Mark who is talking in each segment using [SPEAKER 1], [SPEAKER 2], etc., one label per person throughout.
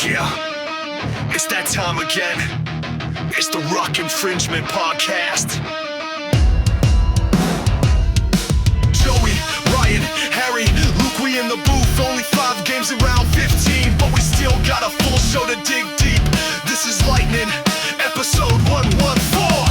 [SPEAKER 1] Yeah, it's that time again. It's the Ruck Infringement Podcast. Joey, Ryan, Harry, Luke, we in the booth. Only 5 games in round 15, but we still got a full show to dig deep. This is Lightning, episode 114.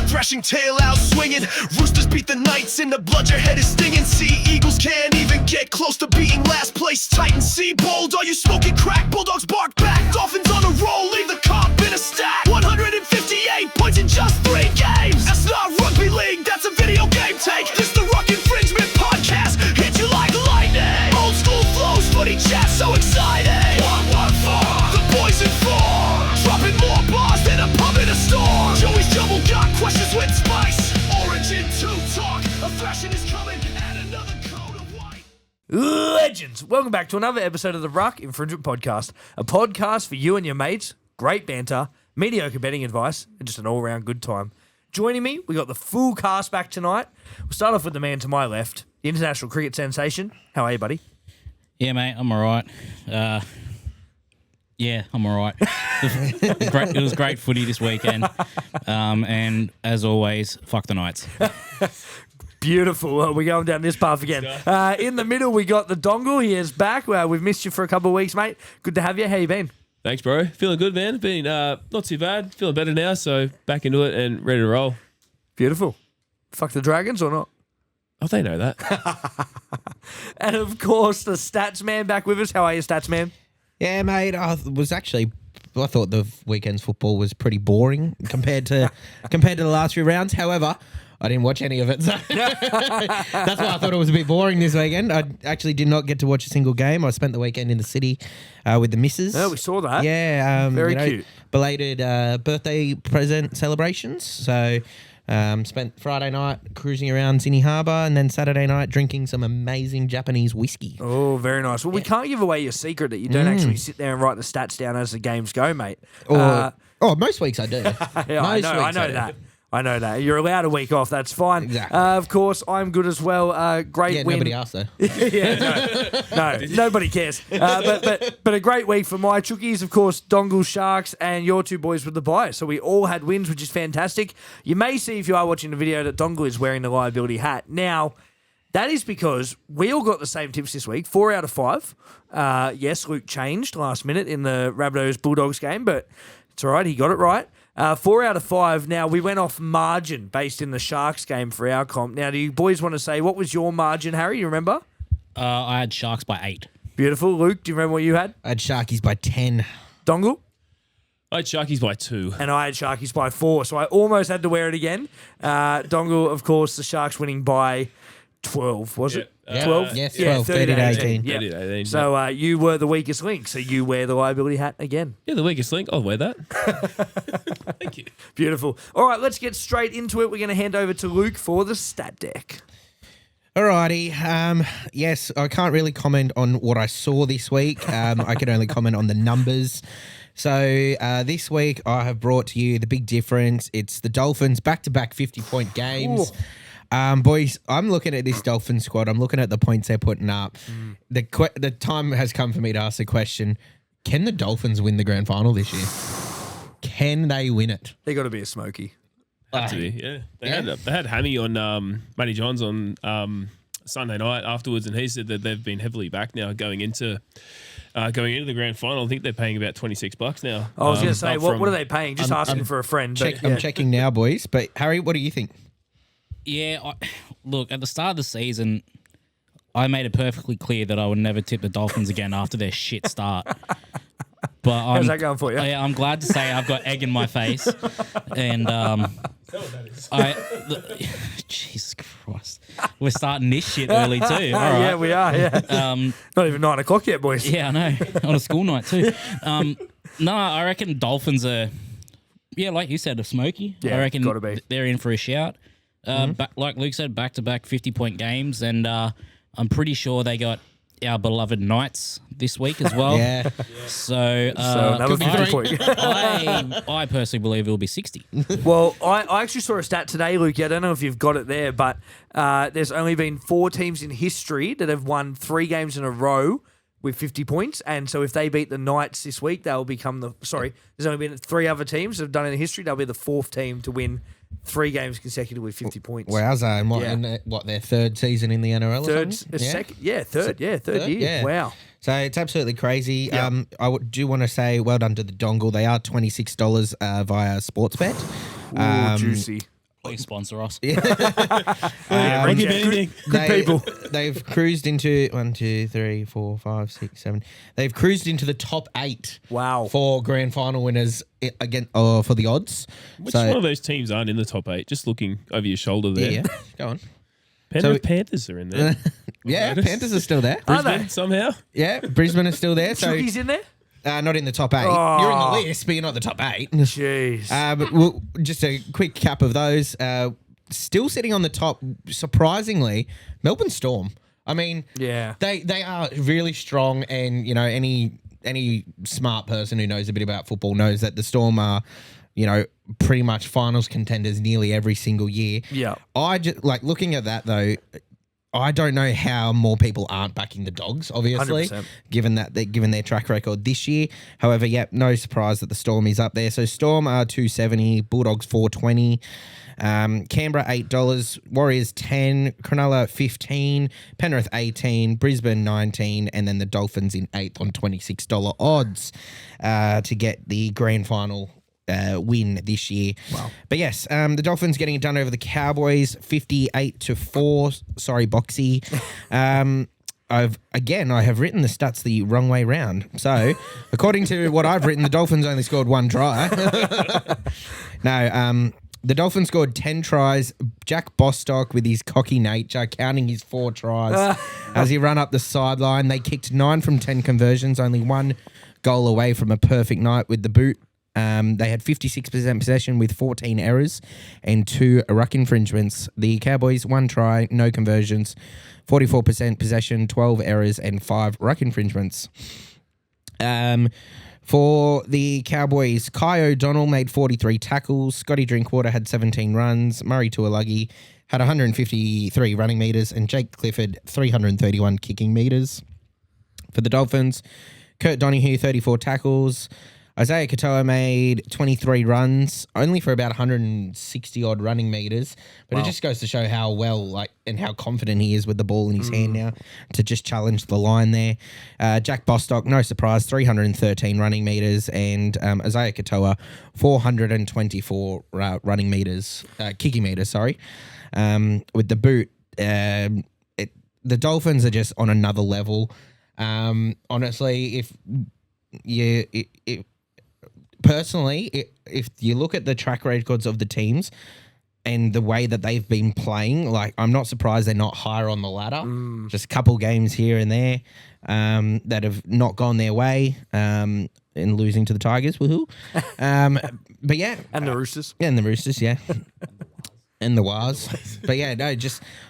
[SPEAKER 1] Thrashing tail out swinging. Roosters beat the Knights and the blood your head is stinging. See, Eagles can't even get close to beating last place Titans. See, bold, are you smoking crack? Bulldogs bark back. Dolphins on a roll, leave the comp in a stack. 158 points in just 3 games. That's not rugby league, that's a video game take. This the Ruck Infringement Podcast. Hit you like lightning. Old school flows, footy chat, so exciting. 114, the boys in form. Dropping more bars than a pub in a storm. Joey's jumble got questions with spice. Origin 2 talk. A thrashing is coming. Add another coat of white.
[SPEAKER 2] Legends! Welcome back to another episode of the Ruck Infringement Podcast, a podcast for you and your mates, great banter, mediocre betting advice, and just an all-round good time. Joining me, we got the full cast back tonight. We'll start off with the man to my left, the international cricket sensation. How are you, buddy?
[SPEAKER 3] Yeah, mate, I'm all right. Yeah, I'm all right. It was great footy this weekend. And as always, fuck the Knights.
[SPEAKER 2] Beautiful. Well, we're going down this path again. In the middle, we got the Dongle. He is back. We've missed you for a couple of weeks, mate. Good to have you. How you been?
[SPEAKER 4] Thanks, bro. Feeling good, man. Been not too bad. Feeling better now, so back into it and ready to roll.
[SPEAKER 2] Beautiful. Fuck the Dragons or not?
[SPEAKER 4] Oh, they know that.
[SPEAKER 2] And, of course, the Stats Man back with us. How are you, Stats Man?
[SPEAKER 5] Yeah, mate. I thought the weekend's football was pretty boring compared to the last few rounds. However, I didn't watch any of it. So that's why I thought it was a bit boring this weekend. I actually did not get to watch a single game. I spent the weekend in the city with the missus.
[SPEAKER 2] Oh, we saw that.
[SPEAKER 5] Yeah.
[SPEAKER 2] Very cute.
[SPEAKER 5] Belated birthday present celebrations. So spent Friday night cruising around Sydney Harbour and then Saturday night drinking some amazing Japanese whiskey.
[SPEAKER 2] Oh, very nice. Well, we can't give away your secret that you don't actually sit there and write the stats down as the games go, mate.
[SPEAKER 5] Most weeks I do.
[SPEAKER 2] Yeah, I know that. You're allowed a week off. That's fine.
[SPEAKER 5] Exactly.
[SPEAKER 2] Of course, I'm good as well. Great win.
[SPEAKER 5] Nobody else though.
[SPEAKER 2] No, nobody cares. But a great week for my chookies, of course, Dongle Sharks and your two boys with the bye. So we all had wins, which is fantastic. You may see if you are watching the video that Dongle is wearing the liability hat. Now, that is because we all got the same tips this week, 4 out of 5. Yes, Luke changed last minute in the Rabbitohs Bulldogs game, but it's all right. He got it right. 4 out of 5. Now, we went off margin based in the Sharks game for our comp. Now, do you boys want to say, what was your margin, Harry? You remember?
[SPEAKER 3] I had Sharks by 8.
[SPEAKER 2] Beautiful. Luke, do you remember what you had?
[SPEAKER 5] I had Sharkies by 10.
[SPEAKER 2] Dongle?
[SPEAKER 4] I had Sharkies by 2.
[SPEAKER 2] And I had Sharkies by 4, so I almost had to wear it again. Dongle, of course, the Sharks winning by 12, was it? 12?
[SPEAKER 5] Yes, 12, 30 to 18.
[SPEAKER 2] Yeah.
[SPEAKER 4] 30 to 18.
[SPEAKER 2] So you were the weakest link, so you wear the liability hat again.
[SPEAKER 4] Yeah, the weakest link. I'll wear that. Thank you.
[SPEAKER 2] Beautiful. All right, let's get straight into it. We're going to hand over to Luke for the stat deck.
[SPEAKER 5] Alrighty. Yes, I can't really comment on what I saw this week. I can only comment on the numbers. So this week I have brought to you the big difference. It's the Dolphins back-to-back 50-point games.
[SPEAKER 2] Ooh.
[SPEAKER 5] Boys, I'm looking at this Dolphins squad. I'm looking at the points they're putting up. The time has come for me to ask the question, can the Dolphins win the grand final this year? Can they win it?
[SPEAKER 2] They got to be a smoky.
[SPEAKER 4] Have to be, yeah. They had Hammy on Matty Johns on Sunday night afterwards, and he said that they've been heavily back now going into the grand final. I think they're paying about $26 now.
[SPEAKER 2] I was going to say, what are they paying? Just asking for a friend.
[SPEAKER 5] I'm checking now, boys. But Harry, what do you think?
[SPEAKER 3] Yeah, look, at the start of the season, I made it perfectly clear that I would never tip the Dolphins again after their shit start. But
[SPEAKER 2] how's that going for you?
[SPEAKER 3] I'm glad to say I've got egg in my face. And Jesus Christ. We're starting this shit early too. All right.
[SPEAKER 2] Yeah, we are, yeah. Not even 9 o'clock yet, boys.
[SPEAKER 3] Yeah, I know. On a school night too. No, I reckon Dolphins are, like you said, a smoky.
[SPEAKER 2] Yeah,
[SPEAKER 3] I reckon
[SPEAKER 2] gotta be.
[SPEAKER 3] they're in for a shout. Like Luke said, back-to-back 50-point games, and I'm pretty sure they got our beloved Knights this week as well.
[SPEAKER 5] Yeah.
[SPEAKER 3] So,
[SPEAKER 2] another 50 point.
[SPEAKER 3] I personally believe it will be 60.
[SPEAKER 2] Well, I actually saw a stat today, Luke. I don't know if you've got it there, but there's only been 4 teams in history that have won 3 games in a row with 50 points. And so if they beat the Knights this week, they'll become there's only been 3 other teams that have done it in history. They'll be the 4th team to win 3 games consecutively with 50 points.
[SPEAKER 5] Wowza. And their 3rd season in the NRL or something?
[SPEAKER 2] Third year.
[SPEAKER 5] Yeah.
[SPEAKER 2] Wow.
[SPEAKER 5] So it's absolutely crazy.
[SPEAKER 2] Yeah.
[SPEAKER 5] Do want to say well done to the Dongle. They are $26 via Sportsbet.
[SPEAKER 2] Ooh, juicy.
[SPEAKER 3] Please sponsor us.
[SPEAKER 4] I'll give anything.
[SPEAKER 2] people.
[SPEAKER 5] They've cruised into 1, 2, 3, 4, 5, 6, 7. They've cruised into the top 8.
[SPEAKER 2] Wow.
[SPEAKER 5] For grand final winners again for the odds.
[SPEAKER 4] Which one of those teams aren't in the top 8? Just looking over your shoulder there.
[SPEAKER 5] Yeah. Go on.
[SPEAKER 4] Penrith Panthers are in there.
[SPEAKER 5] Yeah, Panthers are still there.
[SPEAKER 4] Brisbane somehow.
[SPEAKER 5] Yeah, Brisbane is still there. So
[SPEAKER 2] Chucky's in there?
[SPEAKER 5] not in the top 8.
[SPEAKER 2] Oh.
[SPEAKER 5] You're in the list, but you're not the top 8.
[SPEAKER 2] Jeez.
[SPEAKER 5] But just a quick cap of those. Still sitting on the top, surprisingly, Melbourne Storm. I mean,
[SPEAKER 2] Yeah.
[SPEAKER 5] they are really strong, and any smart person who knows a bit about football knows that the Storm are, pretty much finals contenders nearly every single year.
[SPEAKER 2] Yeah.
[SPEAKER 5] I just looking at that though. I don't know how more people aren't backing the Dogs, obviously,
[SPEAKER 2] 100%.
[SPEAKER 5] given their track record this year. However, no surprise that the Storm is up there. So Storm are $2.70, Bulldogs $4.20, Canberra $8, Warriors $10, Cronulla $15, Penrith $18, Brisbane $19, and then the Dolphins in 8th on $26 odds to get the grand final win this year.
[SPEAKER 2] Wow.
[SPEAKER 5] But yes, the Dolphins getting it done over the Cowboys 58-4. Sorry, Boxy. I have written the stats the wrong way round. So, according to what I've written, the Dolphins only scored 1 try. No, the Dolphins scored 10 tries. Jack Bostock, with his cocky nature, counting his 4 tries as he ran up the sideline. They kicked 9 from 10 conversions, only 1 goal away from a perfect night with the boot. They had 56% possession with 14 errors and 2 ruck infringements. The Cowboys, 1 try, no conversions, 44% possession, 12 errors, and 5 ruck infringements. For the Cowboys, Kai O'Donnell made 43 tackles. Scotty Drinkwater had 17 runs. Murray Tuilagi had 153 running meters, and Jake Clifford 331 kicking meters. For the Dolphins, Kurt Donahue 34 tackles. Isaiah Katoa made 23 runs, only for about 160 odd running meters. But It just goes to show how well, and how confident he is with the ball in his hand now to just challenge the line there. Jack Bostock, no surprise, 313 running meters, and Isaiah Katoa, 424 running meters, kicking meters. Sorry, with the boot. The Dolphins are just on another level. Honestly, Personally, if you look at the track records of the teams and the way that they've been playing, I'm not surprised they're not higher on the ladder. Just a couple games here and there that have not gone their way in losing to the Tigers. Woohoo! But yeah,
[SPEAKER 2] And the Roosters.
[SPEAKER 5] and the Roosters, yeah. And the Wars. But yeah, no,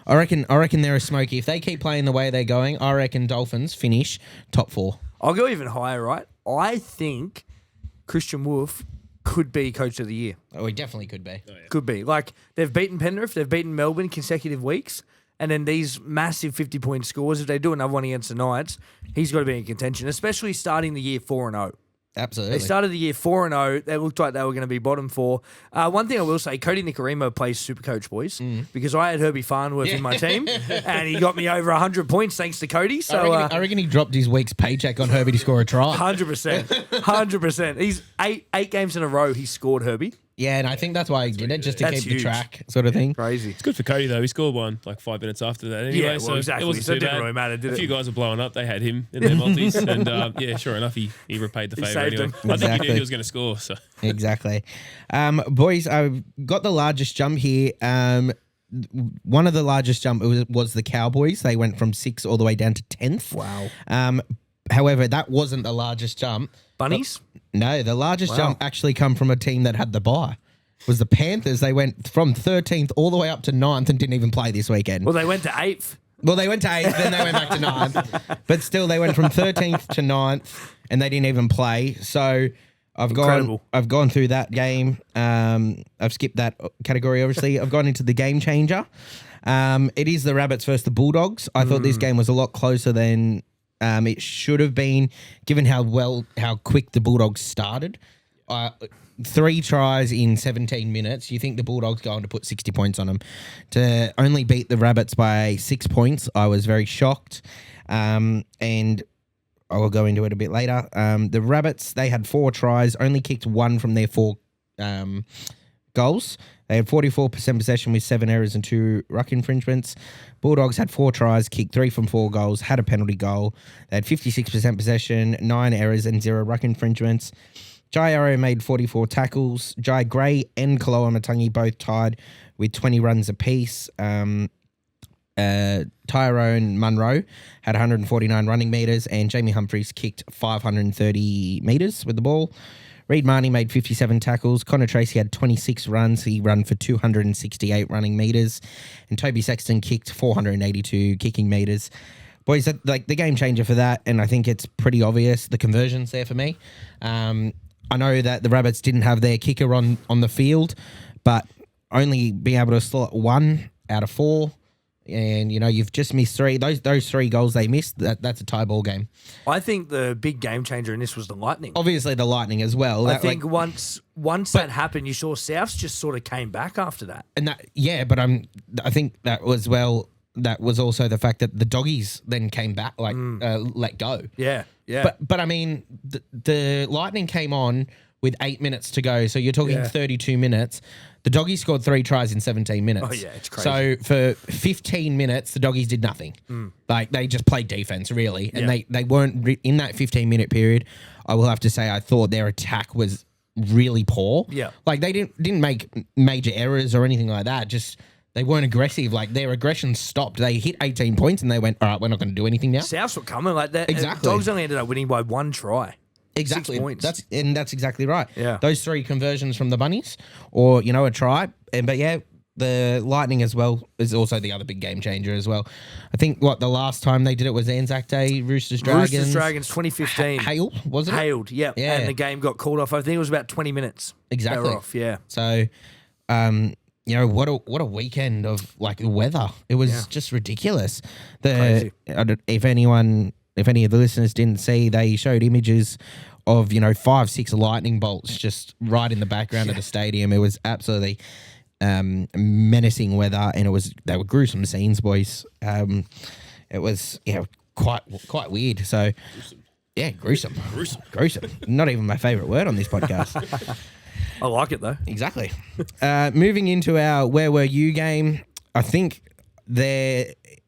[SPEAKER 5] I reckon they're a smoky. If they keep playing the way they're going, I reckon Dolphins finish top 4.
[SPEAKER 2] I'll go even higher, right? I think Christian Wolf could be coach of the year.
[SPEAKER 5] Oh, he definitely could be.
[SPEAKER 2] Could be. They've beaten Penrith, they've beaten Melbourne consecutive weeks, and then these massive 50-point scores, if they do another one against the Knights, he's got to be in contention, especially starting the year 4-0.
[SPEAKER 5] Absolutely.
[SPEAKER 2] They started the year 4-0. They looked like they were going to be bottom 4. One thing I will say, Cody Nicarimo plays super coach, boys, because I had Herbie Farnworth in my team, and he got me over 100 points thanks to Cody. So
[SPEAKER 5] I reckon he dropped his week's paycheck on Herbie to score a try.
[SPEAKER 2] 100%. 100%. He's eight games in a row he scored, Herbie.
[SPEAKER 5] Yeah, and I think that's why he did it, just to
[SPEAKER 2] That's
[SPEAKER 5] keep the
[SPEAKER 2] huge.
[SPEAKER 5] track sort of thing.
[SPEAKER 2] Crazy.
[SPEAKER 4] It's good for Cody though. He scored one 5 minutes after that. Anyway,
[SPEAKER 2] Yeah, well,
[SPEAKER 4] so
[SPEAKER 2] exactly.
[SPEAKER 4] It wasn't
[SPEAKER 2] So it
[SPEAKER 4] too
[SPEAKER 2] didn't
[SPEAKER 4] bad.
[SPEAKER 2] really matter, did
[SPEAKER 4] a
[SPEAKER 2] it?
[SPEAKER 4] few guys were blowing up. They had him in their multis, and sure enough, he repaid the favour
[SPEAKER 2] saved
[SPEAKER 4] anyway.
[SPEAKER 2] them.
[SPEAKER 4] I think he
[SPEAKER 5] Exactly.
[SPEAKER 4] knew he was going to score. So
[SPEAKER 5] Exactly. Boys, I've got the largest jump here. One of the largest jump was the Cowboys. They went from 6th all the way down to 10th.
[SPEAKER 2] Wow.
[SPEAKER 5] However, that wasn't the largest jump.
[SPEAKER 2] Bunnies?
[SPEAKER 5] No, the largest
[SPEAKER 2] Wow.
[SPEAKER 5] jump actually come from a team that had the bye. Was the Panthers. They went from 13th all the way up to 9th and didn't even play this weekend.
[SPEAKER 2] Well, they went to 8th.
[SPEAKER 5] Well, they went to 8th, then they went back to 9th. But still, they went from 13th to 9th, and they didn't even play. So I've gone through that game. I've skipped that category, obviously. I've gone into the game changer. It is the Rabbits versus the Bulldogs. I thought this game was a lot closer than it should have been, given how quick the Bulldogs started. 3 tries in 17 minutes. You think the Bulldogs going to put 60 points on them. To only beat the Rabbits by 6 points, I was very shocked. And I will go into it a bit later. The Rabbits, they had 4 tries, only kicked 1 from their 4 goals. They had 44% possession with 7 errors and 2 ruck infringements. Bulldogs had 4 tries, kicked 3 from 4 goals, had a penalty goal. They had 56% possession, 9 errors and 0 ruck infringements. Jai Arrow made 44 tackles. Jai Gray and Kaloa Matangi both tied with 20 runs apiece. Tyrone Munro had 149 running metres, and Jamie Humphries kicked 530 metres with the ball. Reid Marnie made 57 tackles. Connor Tracy had 26 runs. He ran for 268 running metres. And Toby Sexton kicked 482 kicking metres. Boys, like the game changer for that, and I think it's pretty obvious, the conversions there for me. I know that the Rabbits didn't have their kicker on the field, but only being able to slot 1 out of 4, and you've just missed 3. Those 3 goals they missed, that's a tie ball game.
[SPEAKER 2] I think the big game changer in this was the Lightning.
[SPEAKER 5] Obviously the Lightning as well.
[SPEAKER 2] I think once that happened, you saw Souths just sort of came back after that.
[SPEAKER 5] And I think that was also the fact that the Doggies then came back, let go.
[SPEAKER 2] Yeah, yeah.
[SPEAKER 5] But I mean, the Lightning came on with 8 minutes to go, so you're talking 32 minutes. The Doggies scored 3 tries in 17 minutes.
[SPEAKER 2] Oh, yeah, it's crazy.
[SPEAKER 5] So for 15 minutes, the Doggies did nothing. Like, they just played defense, really. And they weren't, in that 15-minute period, I will have to say, I thought their attack was really poor.
[SPEAKER 2] Yeah.
[SPEAKER 5] Like, they didn't make major errors or anything like that. Just, they weren't aggressive. Like, their aggression stopped. They hit 18 points and they went, all right, we're not going to do anything now.
[SPEAKER 2] Souths were coming like that.
[SPEAKER 5] Exactly.
[SPEAKER 2] Dogs only ended up winning by 1 try.
[SPEAKER 5] Exactly.
[SPEAKER 2] 6 points.
[SPEAKER 5] That's exactly right.
[SPEAKER 2] Yeah.
[SPEAKER 5] Those 3 conversions from the Bunnies, or a try. The Lightning as well is also the other big game changer as well. I think the last time they did it was Anzac Day, Roosters Dragons.
[SPEAKER 2] 2015.
[SPEAKER 5] Hailed, wasn't it?
[SPEAKER 2] Hailed, yeah. And the game got called off. I think it was about 20 minutes.
[SPEAKER 5] Exactly.
[SPEAKER 2] They were off, yeah.
[SPEAKER 5] So, what a weekend of weather. It was just ridiculous.
[SPEAKER 2] Crazy.
[SPEAKER 5] If any of the listeners didn't see, they showed images of 5-6 lightning bolts just right in the background of the stadium. It was absolutely menacing weather, and they were gruesome scenes, boys. It was quite weird. So gruesome. Not even my favorite word on this podcast.
[SPEAKER 2] I like it though.
[SPEAKER 5] Exactly. Moving into our Where Were You game, I think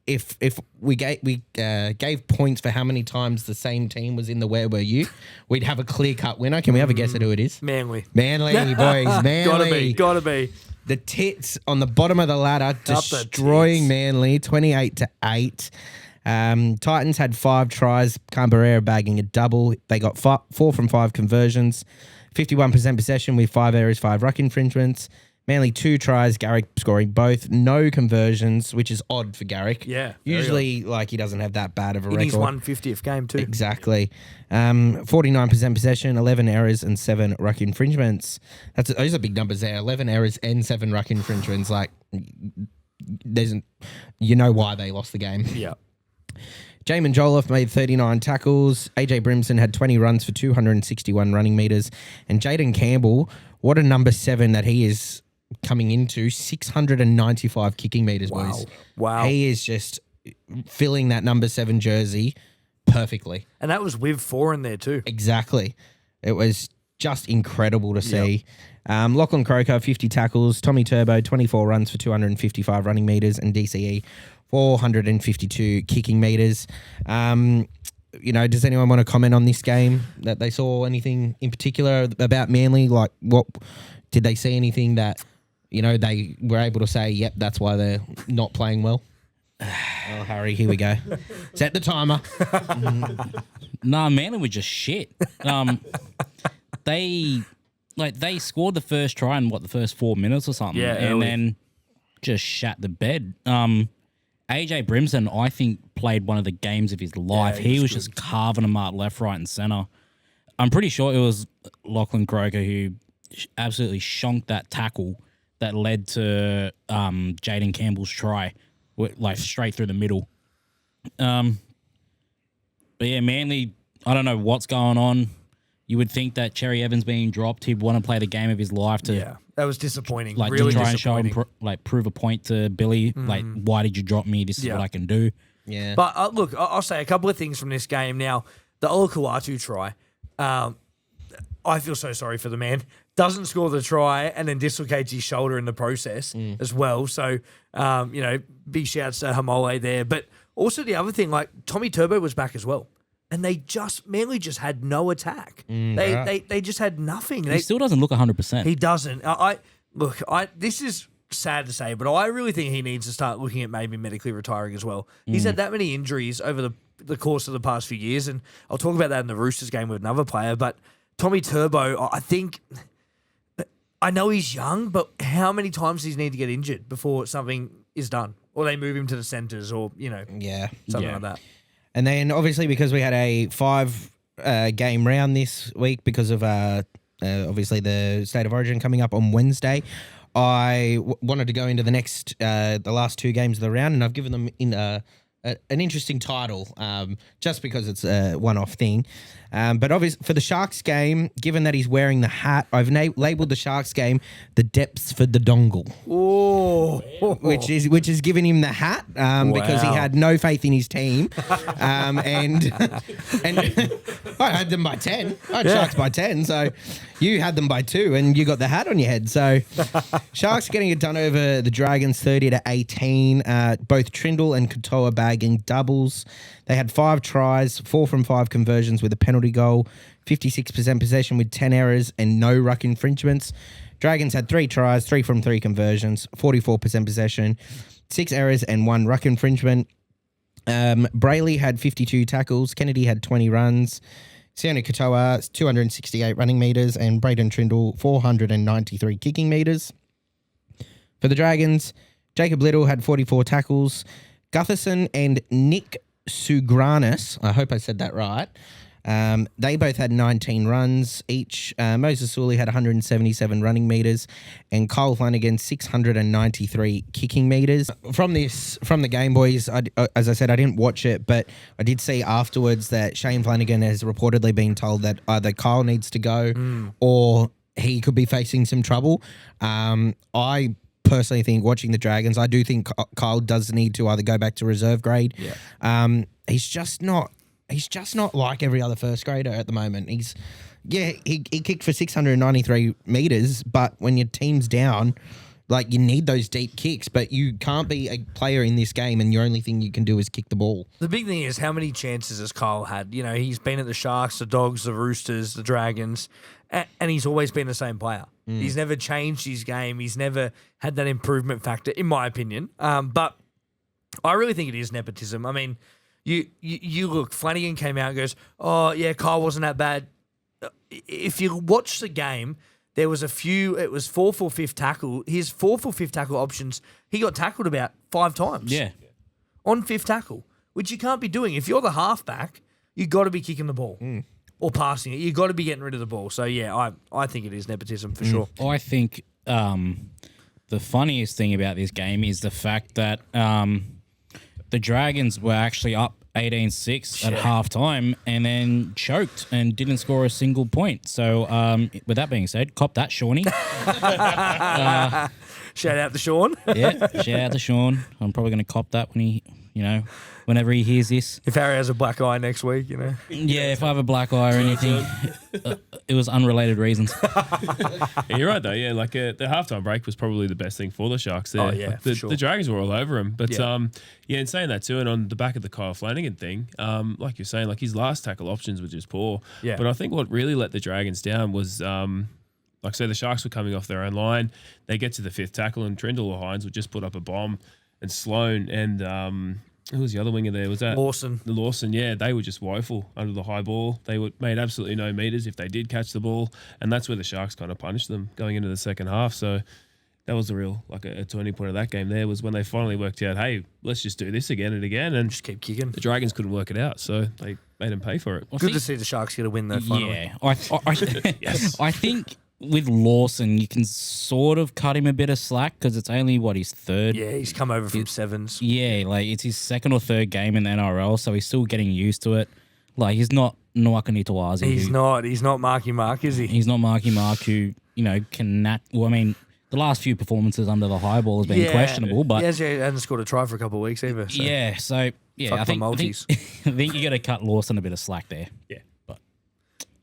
[SPEAKER 5] if we gave points for how many times the same team was in the Where Were You, we'd have a clear-cut winner. Can we have a guess at who it is?
[SPEAKER 2] Manly,
[SPEAKER 5] boys. Manly.
[SPEAKER 2] Gotta be.
[SPEAKER 5] The Tits on the bottom of the ladder, destroying Manly, 28-8. Titans had 5 tries, Canberra bagging a double. They got 4 from 5 conversions, 51% possession with 5 errors, 5 ruck infringements. Manly 2 tries, Garrick scoring both, no conversions, which is odd for Garrick.
[SPEAKER 2] Yeah.
[SPEAKER 5] Usually, he doesn't have that bad of a record.
[SPEAKER 2] In his 150th game too.
[SPEAKER 5] Exactly. 49% possession, 11 errors and 7 ruck infringements. Those are big numbers there. 11 errors and 7 ruck infringements. Why they lost the game.
[SPEAKER 2] Yeah.
[SPEAKER 5] Jamin Joloff made 39 tackles. AJ Brimson had 20 runs for 261 running metres. And Jaden Campbell, what a number 7 that he is coming into, 695 kicking metres, boys.
[SPEAKER 2] Wow.
[SPEAKER 5] He is just filling that number 7 jersey perfectly.
[SPEAKER 2] And that was with 4 in there too.
[SPEAKER 5] Exactly. It was just incredible to see. Lachlan Croker, 50 tackles. Tommy Turbo, 24 runs for 255 running metres. And DCE, 452 kicking metres. Does anyone want to comment on this game, that they saw anything in particular about Manly? What did they see anything that, they were able to say, yep, that's why they're not playing well? Oh, Harry, here we go. Set the timer.
[SPEAKER 3] Nah, Manly were just shit. They scored the first try in the first 4 minutes or something, and then just shat the bed. AJ Brimson, I think, played one of the games of his life.
[SPEAKER 2] Yeah,
[SPEAKER 3] he was
[SPEAKER 2] good.
[SPEAKER 3] just carving them up left, right, and center. I'm pretty sure it was Lachlan Croker who absolutely shonked that tackle that led to Jaden Campbell's try, like straight through the middle. But yeah, Manly, I don't know what's going on. You would think that Cherry Evans being dropped, he'd want to play the game of his life to
[SPEAKER 2] Yeah, that was disappointing.
[SPEAKER 3] like
[SPEAKER 2] really
[SPEAKER 3] to try and show
[SPEAKER 2] disappointing.
[SPEAKER 3] him, prove a point to Billy. Like, why did you drop me? This is
[SPEAKER 2] Yeah.
[SPEAKER 3] what I can do.
[SPEAKER 5] Yeah.
[SPEAKER 2] But look, I'll say a couple of things from this game. Now, the Olukuatu try, I feel so sorry for the man. Doesn't score the try and then dislocates his shoulder in the process as well. So, big shouts to Hamole there. But also the other thing, like Tommy Turbo was back as well. And Manly just had no attack. They just had nothing.
[SPEAKER 3] He still doesn't look 100%.
[SPEAKER 2] He doesn't. This is sad to say, but I really think he needs to start looking at maybe medically retiring as well. He's had that many injuries over the course of the past few years, and I'll talk about that in the Roosters game with another player. But Tommy Turbo, I think, I know he's young, but how many times does he need to get injured before something is done? Or they move him to the centres or,
[SPEAKER 5] Yeah.
[SPEAKER 2] something like that.
[SPEAKER 5] And then obviously because we had a 5 game round this week because of obviously the State of Origin coming up on Wednesday, I wanted to go into the last 2 games of the round, and I've given them in an interesting title just because it's a one-off thing. But obviously for the Sharks game, given that he's wearing the hat, I've labelled the Sharks game the depths for the Dongle.
[SPEAKER 2] Oh,
[SPEAKER 5] Which is giving him the hat because he
[SPEAKER 2] Wow.
[SPEAKER 5] had no faith in his team, and I had them by 10. I had Sharks by 10, so you had them by 2, and you got the hat on your head. So Sharks getting it done over the Dragons 30-18. Both Trindle and Katoa bagging doubles. They had 5 tries, 4 from 5 conversions with a penalty goal, 56% possession with 10 errors and no ruck infringements. Dragons had 3 tries, 3 from 3 conversions, 44% possession, 6 errors and 1 ruck infringement. Brayley had 52 tackles, Kennedy had 20 runs, Sione Katoa 268 running metres, and Braden Trindle 493 kicking metres. For the Dragons, Jacob Little had 44 tackles, Gutherson and Nick Sugranis, I hope I said that right, they both had 19 runs each. Moses Sully had 177 running metres, and Kyle Flanagan 693 kicking metres. From the game, boys, as I said, I didn't watch it, but I did see afterwards that Shane Flanagan has reportedly been told that either Kyle needs to go or he could be facing some trouble. I personally think, watching the Dragons, I do think Kyle does need to either go back to reserve grade. Yeah. He's just not like every other first grader at the moment. He kicked for 693 metres, but when your team's down, like, you need those deep kicks, but you can't be a player in this game and the only thing you can do is kick the ball.
[SPEAKER 2] The big thing is how many chances has Kyle had? He's been at the Sharks, the Dogs, the Roosters, the Dragons, and he's always been the same player. He's never changed his game. He's never had that improvement factor, in my opinion. But I really think it is nepotism. I mean, you look, Flanagan came out and goes, oh, yeah, Kyle wasn't that bad. If you watch the game, there was it was 4 for 5th tackle. His 4 for 5th tackle options, he got tackled about 5 times.
[SPEAKER 3] Yeah.
[SPEAKER 2] On 5th tackle, which you can't be doing. If you're the halfback, you got to be kicking the ball or passing it. You got to be getting rid of the ball. So, yeah, I think it is nepotism for sure.
[SPEAKER 3] I think the funniest thing about this game is the fact that the Dragons were actually up 18-6 at halftime and then choked and didn't score a single point. So, with that being said, cop that, Shawnee.
[SPEAKER 2] Shout out to Sean.
[SPEAKER 3] Yeah, shout out to Sean. I'm probably going to cop that when he, whenever he hears this.
[SPEAKER 2] If Harry has a black eye next week,
[SPEAKER 3] Yeah, if I have a black eye or anything, it was unrelated reasons.
[SPEAKER 4] Yeah, you're right though. Yeah, like the halftime break was probably the best thing for the Sharks there.
[SPEAKER 2] Oh, yeah,
[SPEAKER 4] Like,
[SPEAKER 2] for
[SPEAKER 4] the,
[SPEAKER 2] sure.
[SPEAKER 4] the Dragons were all over him. But
[SPEAKER 2] Yeah.
[SPEAKER 4] in saying that too, and on the back of the Kyle Flanagan thing, like you're saying, like his last tackle options were just poor.
[SPEAKER 2] Yeah.
[SPEAKER 4] But I think what really let the Dragons down was like, so the Sharks were coming off their own line. They get to the 5th tackle, and Trindle or Hines would just put up a bomb, and Sloan and who was the other winger there? Was that
[SPEAKER 2] Lawson.
[SPEAKER 4] The Lawson, yeah, they were just woeful under the high ball. They made absolutely no meters if they did catch the ball, and that's where the Sharks kind of punished them going into the second half. So that was a real a turning point of that game. There was when they finally worked out, hey, let's just do this again and again, and
[SPEAKER 2] Just keep kicking.
[SPEAKER 4] the Dragons couldn't work it out, so they made them pay for it.
[SPEAKER 2] Good to see the Sharks get a win though. Finally.
[SPEAKER 3] Yeah, I think with Lawson, you can sort of cut him a bit of slack because it's only his third.
[SPEAKER 2] Yeah, he's come over from sevens.
[SPEAKER 3] Yeah, like it's his second or third game in the NRL, so he's still getting used to it. Like he's not Noakanitawazi.
[SPEAKER 2] He's not Marky Mark, is he?
[SPEAKER 3] He's not Marky Mark who, can Well, I mean, the last few performances under the high ball has been questionable, but
[SPEAKER 2] he hasn't scored a try for a couple of weeks either. So.
[SPEAKER 3] yeah, so yeah,
[SPEAKER 2] Fuck
[SPEAKER 3] I
[SPEAKER 2] the
[SPEAKER 3] think
[SPEAKER 2] multis.
[SPEAKER 3] I think you got to cut Lawson a bit of slack there.
[SPEAKER 4] Yeah.
[SPEAKER 3] But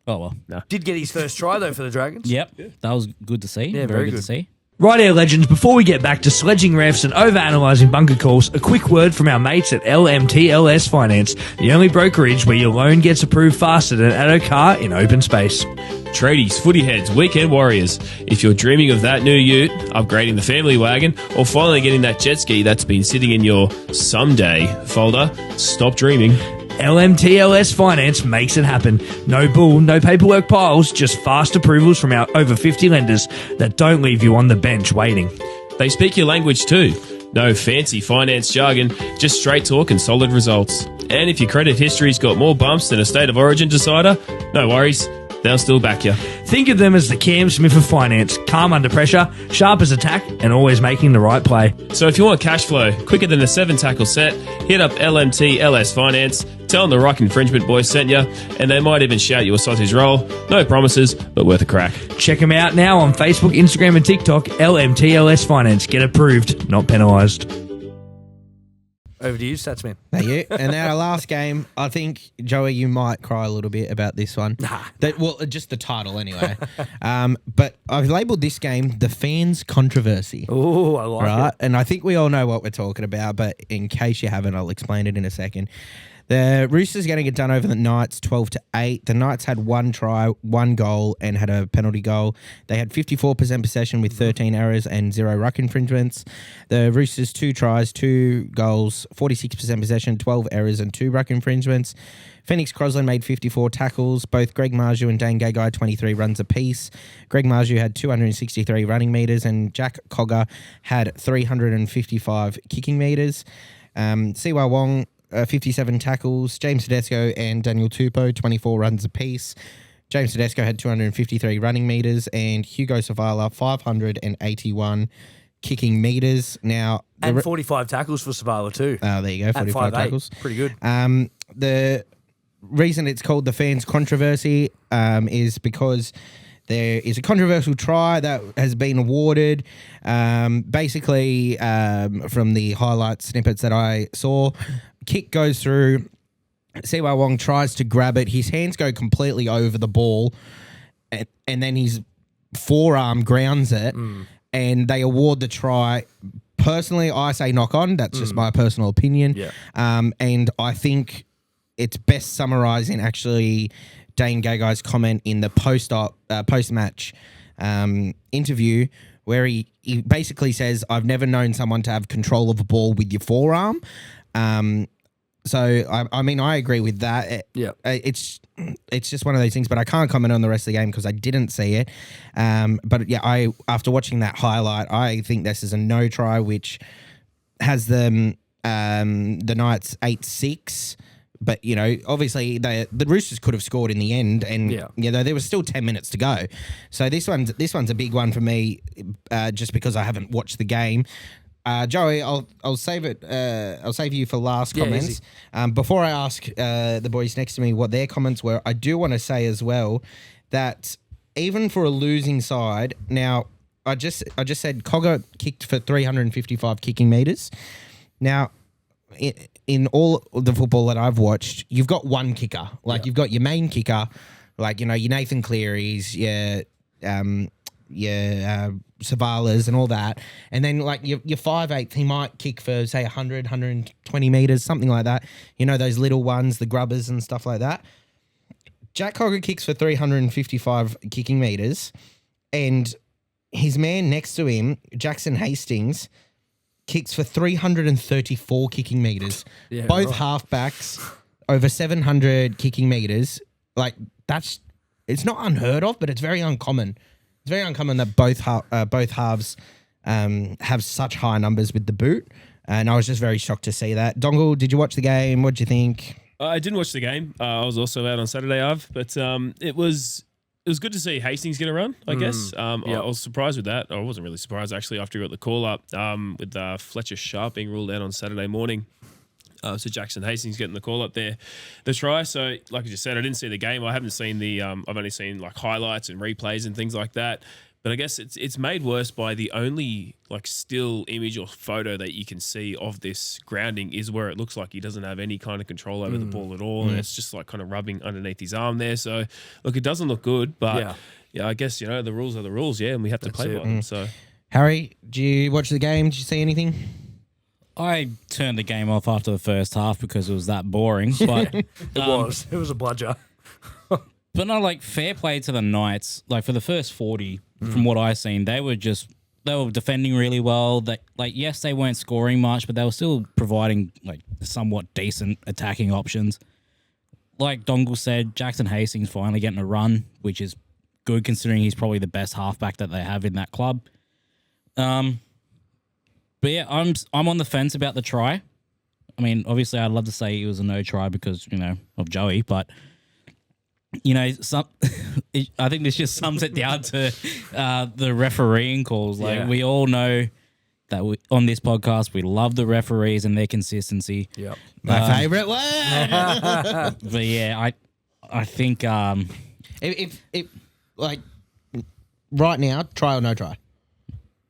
[SPEAKER 3] oh well.
[SPEAKER 2] Did get his first try though for the Dragons.
[SPEAKER 3] Yep, that was good to see.
[SPEAKER 2] Yeah,
[SPEAKER 3] very
[SPEAKER 2] very
[SPEAKER 3] good
[SPEAKER 2] good.
[SPEAKER 3] to see.
[SPEAKER 2] Right, our legends, before we get back to sledging refs and over-analysing bunker calls, a quick word from our mates at LMTLS Finance, the only brokerage where your loan gets approved faster than at a car in open space.
[SPEAKER 4] Tradies, footy heads, weekend warriors. If you're dreaming of that new ute, upgrading the family wagon, or finally getting that jet ski that's been sitting in your someday folder, stop dreaming.
[SPEAKER 2] LMTLS Finance makes it happen. No bull, no paperwork piles, just fast approvals from our over 50 lenders that don't leave you on the bench waiting.
[SPEAKER 4] They speak your language too. No fancy finance jargon, just straight talk and solid results. And if your credit history's got more bumps than a state of origin decider, no worries, they'll still back you.
[SPEAKER 2] Think of them as the Cam Smith of finance, calm under pressure, sharp as a tack, and always making the right play.
[SPEAKER 4] So if you want cash flow quicker than a 7-tackle set, hit up LMTLS Finance, tell them the Ruck Infringement Boys sent you, and they might even shout you a sausage roll. No promises, but worth a crack.
[SPEAKER 2] Check them out now on Facebook, Instagram and TikTok, LMTLS Finance. Get approved, not penalised. Over to you, Statsman.
[SPEAKER 5] Thank you. And then our last game, I think, Joey, you might cry a little bit about this one. Just the title anyway. But I've labelled this game the fans' controversy.
[SPEAKER 2] Oh, I like it.
[SPEAKER 5] And I think we all know what we're talking about, but in case you haven't, I'll explain it in a second. The Roosters getting it done over the Knights 12-8. The Knights had one try, one goal, and had a penalty goal. They had 54% possession with 13 errors and 0 ruck infringements. The Roosters 2 tries, 2 goals, 46% possession, 12 errors and 2 ruck infringements. Phoenix Crosland made 54 tackles. Both Greg Marju and Dane Gagai 23 runs apiece. Greg Marju had 263 running metres and Jack Cogger had 355 kicking metres. Siwa Wong 57 tackles. James Tedesco and Daniel Tupou, 24 runs apiece. James Tedesco had 253 running metres and Hugo Savala, 581 kicking metres. Now,
[SPEAKER 2] And 45 tackles for Savala too.
[SPEAKER 5] there you go, 45 tackles.
[SPEAKER 2] Pretty good.
[SPEAKER 5] The reason it's called the fans' controversy is because there is a controversial try that has been awarded. Basically, from the highlight snippets that I saw, kick goes through. Siwa Wong tries to grab it. His hands go completely over the ball, and then his forearm grounds it, and they award the try. Personally, I say knock on. That's just my personal opinion.
[SPEAKER 2] Yeah.
[SPEAKER 5] And I think it's best summarised in actually Dane Gagai's comment in the post-match interview, where he basically says, "I've never known someone to have control of a ball with your forearm." So I mean, I agree with that.
[SPEAKER 2] Yeah.
[SPEAKER 5] It's just one of those things, but I can't comment on the rest of the game because I didn't see it. But yeah, after watching that highlight, I think this is a no try, which has them the Knights 8-6. But, you know, obviously the Roosters could have scored in the end, and you know, there was still 10 minutes to go. So this one's a big one for me, just because I haven't watched the game. Joey, I'll save it. I'll save you for last comments. Before I ask the boys next to me what their comments were, I do want to say as well that even for a losing side, now I just said Cogger kicked for 355 kicking meters. Now, in all the football that I've watched, you've got one kicker. Like you've got your main kicker, like, you know, your Nathan Clearys, your Savalas and all that. And then like your 5'8", he might kick for say 100, 120 meters, something like that. You know, those little ones, the grubbers and stuff like that. Jack Cogger kicks for 355 kicking meters, and his man next to him, Jackson Hastings, kicks for 334 kicking meters.
[SPEAKER 2] Yeah,
[SPEAKER 5] Both
[SPEAKER 2] right.
[SPEAKER 5] halfbacks over 700 kicking meters. Like it's not unheard of, but it's very uncommon. It's very uncommon that both halves have such high numbers with the boot. And I was just very shocked to see that. Dongle, did you watch the game? What did you think?
[SPEAKER 4] I didn't watch the game. I was also out on Saturday, but it was good to see Hastings get a run, I guess. I was surprised with that. I wasn't really surprised, actually, after he got the call up with Fletcher Sharp being ruled out on Saturday morning. So Jackson Hastings getting the call up there, the try. So like I just said, I didn't see the game. I haven't seen I've only seen like highlights and replays and things like that. But I guess it's made worse by the only like still image or photo that you can see of this grounding is where it looks like he doesn't have any kind of control over the ball at all, and it's just like kind of rubbing underneath his arm there. So look, it doesn't look good, but yeah, I guess the rules are the rules, and we have to play by them. So
[SPEAKER 5] Harry, did you watch the game? Did you see anything?
[SPEAKER 3] I turned the game off after the first half because it was that boring. But
[SPEAKER 2] It was a bludger.
[SPEAKER 3] But no, like, fair play to the Knights. Like, for the first 40, from what I seen, they were defending really well. Yes, they weren't scoring much, but they were still providing like somewhat decent attacking options. Like Dongle said, Jackson Hastings finally getting a run, which is good considering he's probably the best halfback that they have in that club. But yeah, I'm on the fence about the try. I mean, obviously, I'd love to say it was a no try because of Joey, but I think this just sums it down to the refereeing calls. Like we all know that on this podcast we love the referees and their consistency.
[SPEAKER 2] Yep.
[SPEAKER 5] My favorite word.
[SPEAKER 3] But yeah, I think
[SPEAKER 5] if like right now, try or no try?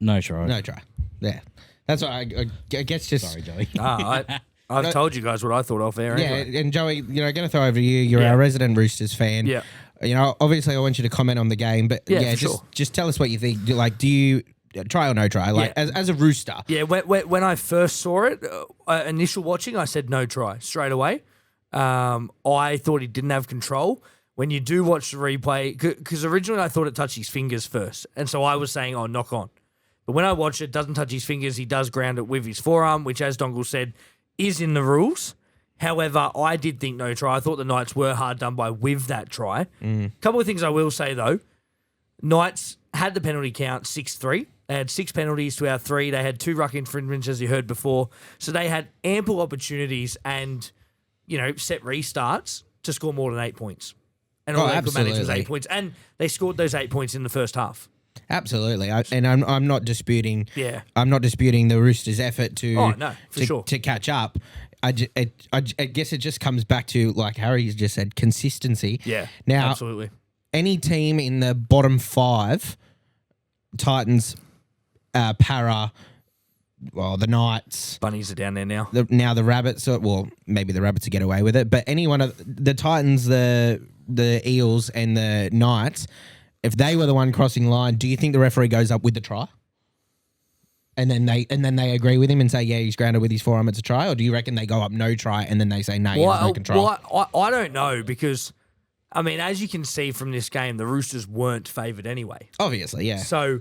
[SPEAKER 3] no try.
[SPEAKER 5] No try. Yeah, that's what I guess. Just
[SPEAKER 3] Sorry, Joey.
[SPEAKER 2] I've told you guys what I thought off air.
[SPEAKER 5] yeah,
[SPEAKER 2] Anyway.
[SPEAKER 5] and Joey, going to throw over to you. You're our resident Roosters fan.
[SPEAKER 2] Yeah.
[SPEAKER 5] Obviously, I want you to comment on the game, but
[SPEAKER 2] Yeah, for sure.
[SPEAKER 5] just tell us what you think. Do you try or no try? Like as a Rooster.
[SPEAKER 2] Yeah, when I first saw it, initial watching, I said no try straight away. I thought he didn't have control. When you do watch the replay, because originally I thought it touched his fingers first, and so I was saying, oh, knock on. But when I watch it doesn't touch his fingers. He does ground it with his forearm, which, as Dongle said, is in the rules. However, I did think no try. I thought the Knights were hard done by with that try. Couple of things I will say, though. Knights had the penalty count 6-3. They had 6 penalties to our 3. They had 2 ruck infringements, as you heard before. So they had ample opportunities and, set restarts to score more than 8 points. And all they could manage was 8 points. And they scored those 8 points in the first half.
[SPEAKER 5] Absolutely, I'm not disputing.
[SPEAKER 2] Yeah.
[SPEAKER 5] I'm not disputing the Roosters' effort to
[SPEAKER 2] sure.
[SPEAKER 5] to catch up. I guess it just comes back to, like Harry's just said, consistency.
[SPEAKER 2] Yeah.
[SPEAKER 5] Now,
[SPEAKER 2] absolutely.
[SPEAKER 5] any team in the bottom 5, Titans, Para, the Knights,
[SPEAKER 2] Bunnies are down there now.
[SPEAKER 5] now the Rabbits. Maybe the Rabbits will get away with it, but any one of the Titans, the Eels, and the Knights. If they were the one crossing line, do you think the referee goes up with the try? And then they agree with him and say, yeah, he's grounded with his forearm, it's a try? Or do you reckon they go up no try and then they say, no, you have no control?
[SPEAKER 2] Well, I don't know because, I mean, as you can see from this game, the Roosters weren't favoured anyway.
[SPEAKER 5] Obviously, yeah.
[SPEAKER 2] So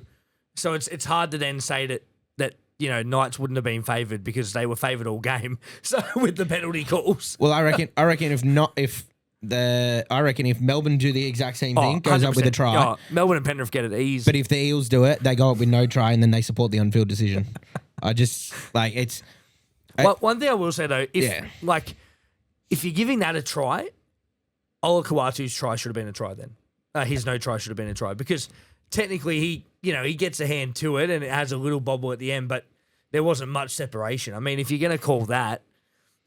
[SPEAKER 2] it's hard to then say that Knights wouldn't have been favoured because they were favoured all game. So with the penalty calls.
[SPEAKER 5] Well, I reckon if Melbourne do the exact same thing, goes up with a try.
[SPEAKER 2] Oh, Melbourne and Penrith get it easy.
[SPEAKER 5] But if the Eels do it, they go up with no try and then they support the on-field decision. I just, like, it's...
[SPEAKER 2] One thing I will say, though, if you're giving that a try, Ola Kawatu's try should have been a try then. His no try should have been a try because technically he gets a hand to it and it has a little bobble at the end, but there wasn't much separation. I mean, if you're going to call that,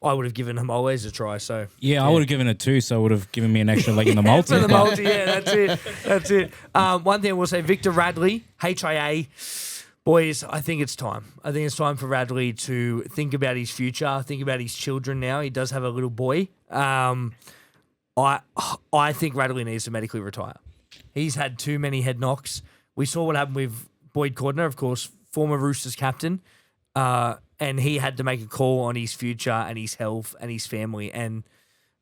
[SPEAKER 2] I would have given him always a try. So
[SPEAKER 3] I would have given it 2, so it would have given me an extra leg in the multi.
[SPEAKER 2] For the multi, that's it. One thing I will say, Victor Radley, HIA, boys, I think it's time. I think it's time for Radley to think about his future, think about his children now. He does have a little boy. I think Radley needs to medically retire. He's had too many head knocks. We saw what happened with Boyd Cordner, of course, former Roosters captain. And he had to make a call on his future and his health and his family. And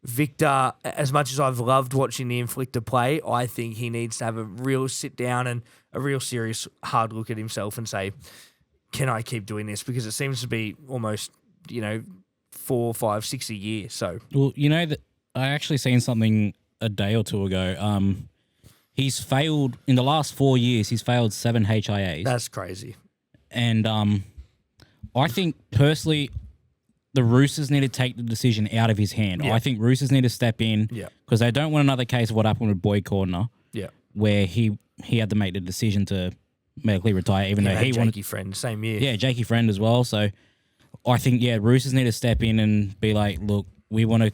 [SPEAKER 2] Victor, as much as I've loved watching the Inflictor play, I think he needs to have a real sit down and a real serious hard look at himself and say, can I keep doing this? Because it seems to be almost, 4, 5, 6 a year. So,
[SPEAKER 3] well, that I actually seen something a day or 2 ago. He's failed in the last 4 years. He's failed 7 HIAs.
[SPEAKER 2] that's crazy.
[SPEAKER 3] And I think personally, the Roosters need to take the decision out of his hand.
[SPEAKER 2] Yeah.
[SPEAKER 3] I think Roosters need to step in
[SPEAKER 2] Yeah.
[SPEAKER 3] because they don't want another case of what happened with Boyd Cordner,
[SPEAKER 2] Yeah.
[SPEAKER 3] where he had to make the decision to medically retire, even though he wanted.
[SPEAKER 2] Jakey friend, same year.
[SPEAKER 3] Yeah, Jakey Friend as well. So I think Roosters need to step in and be like, look, we want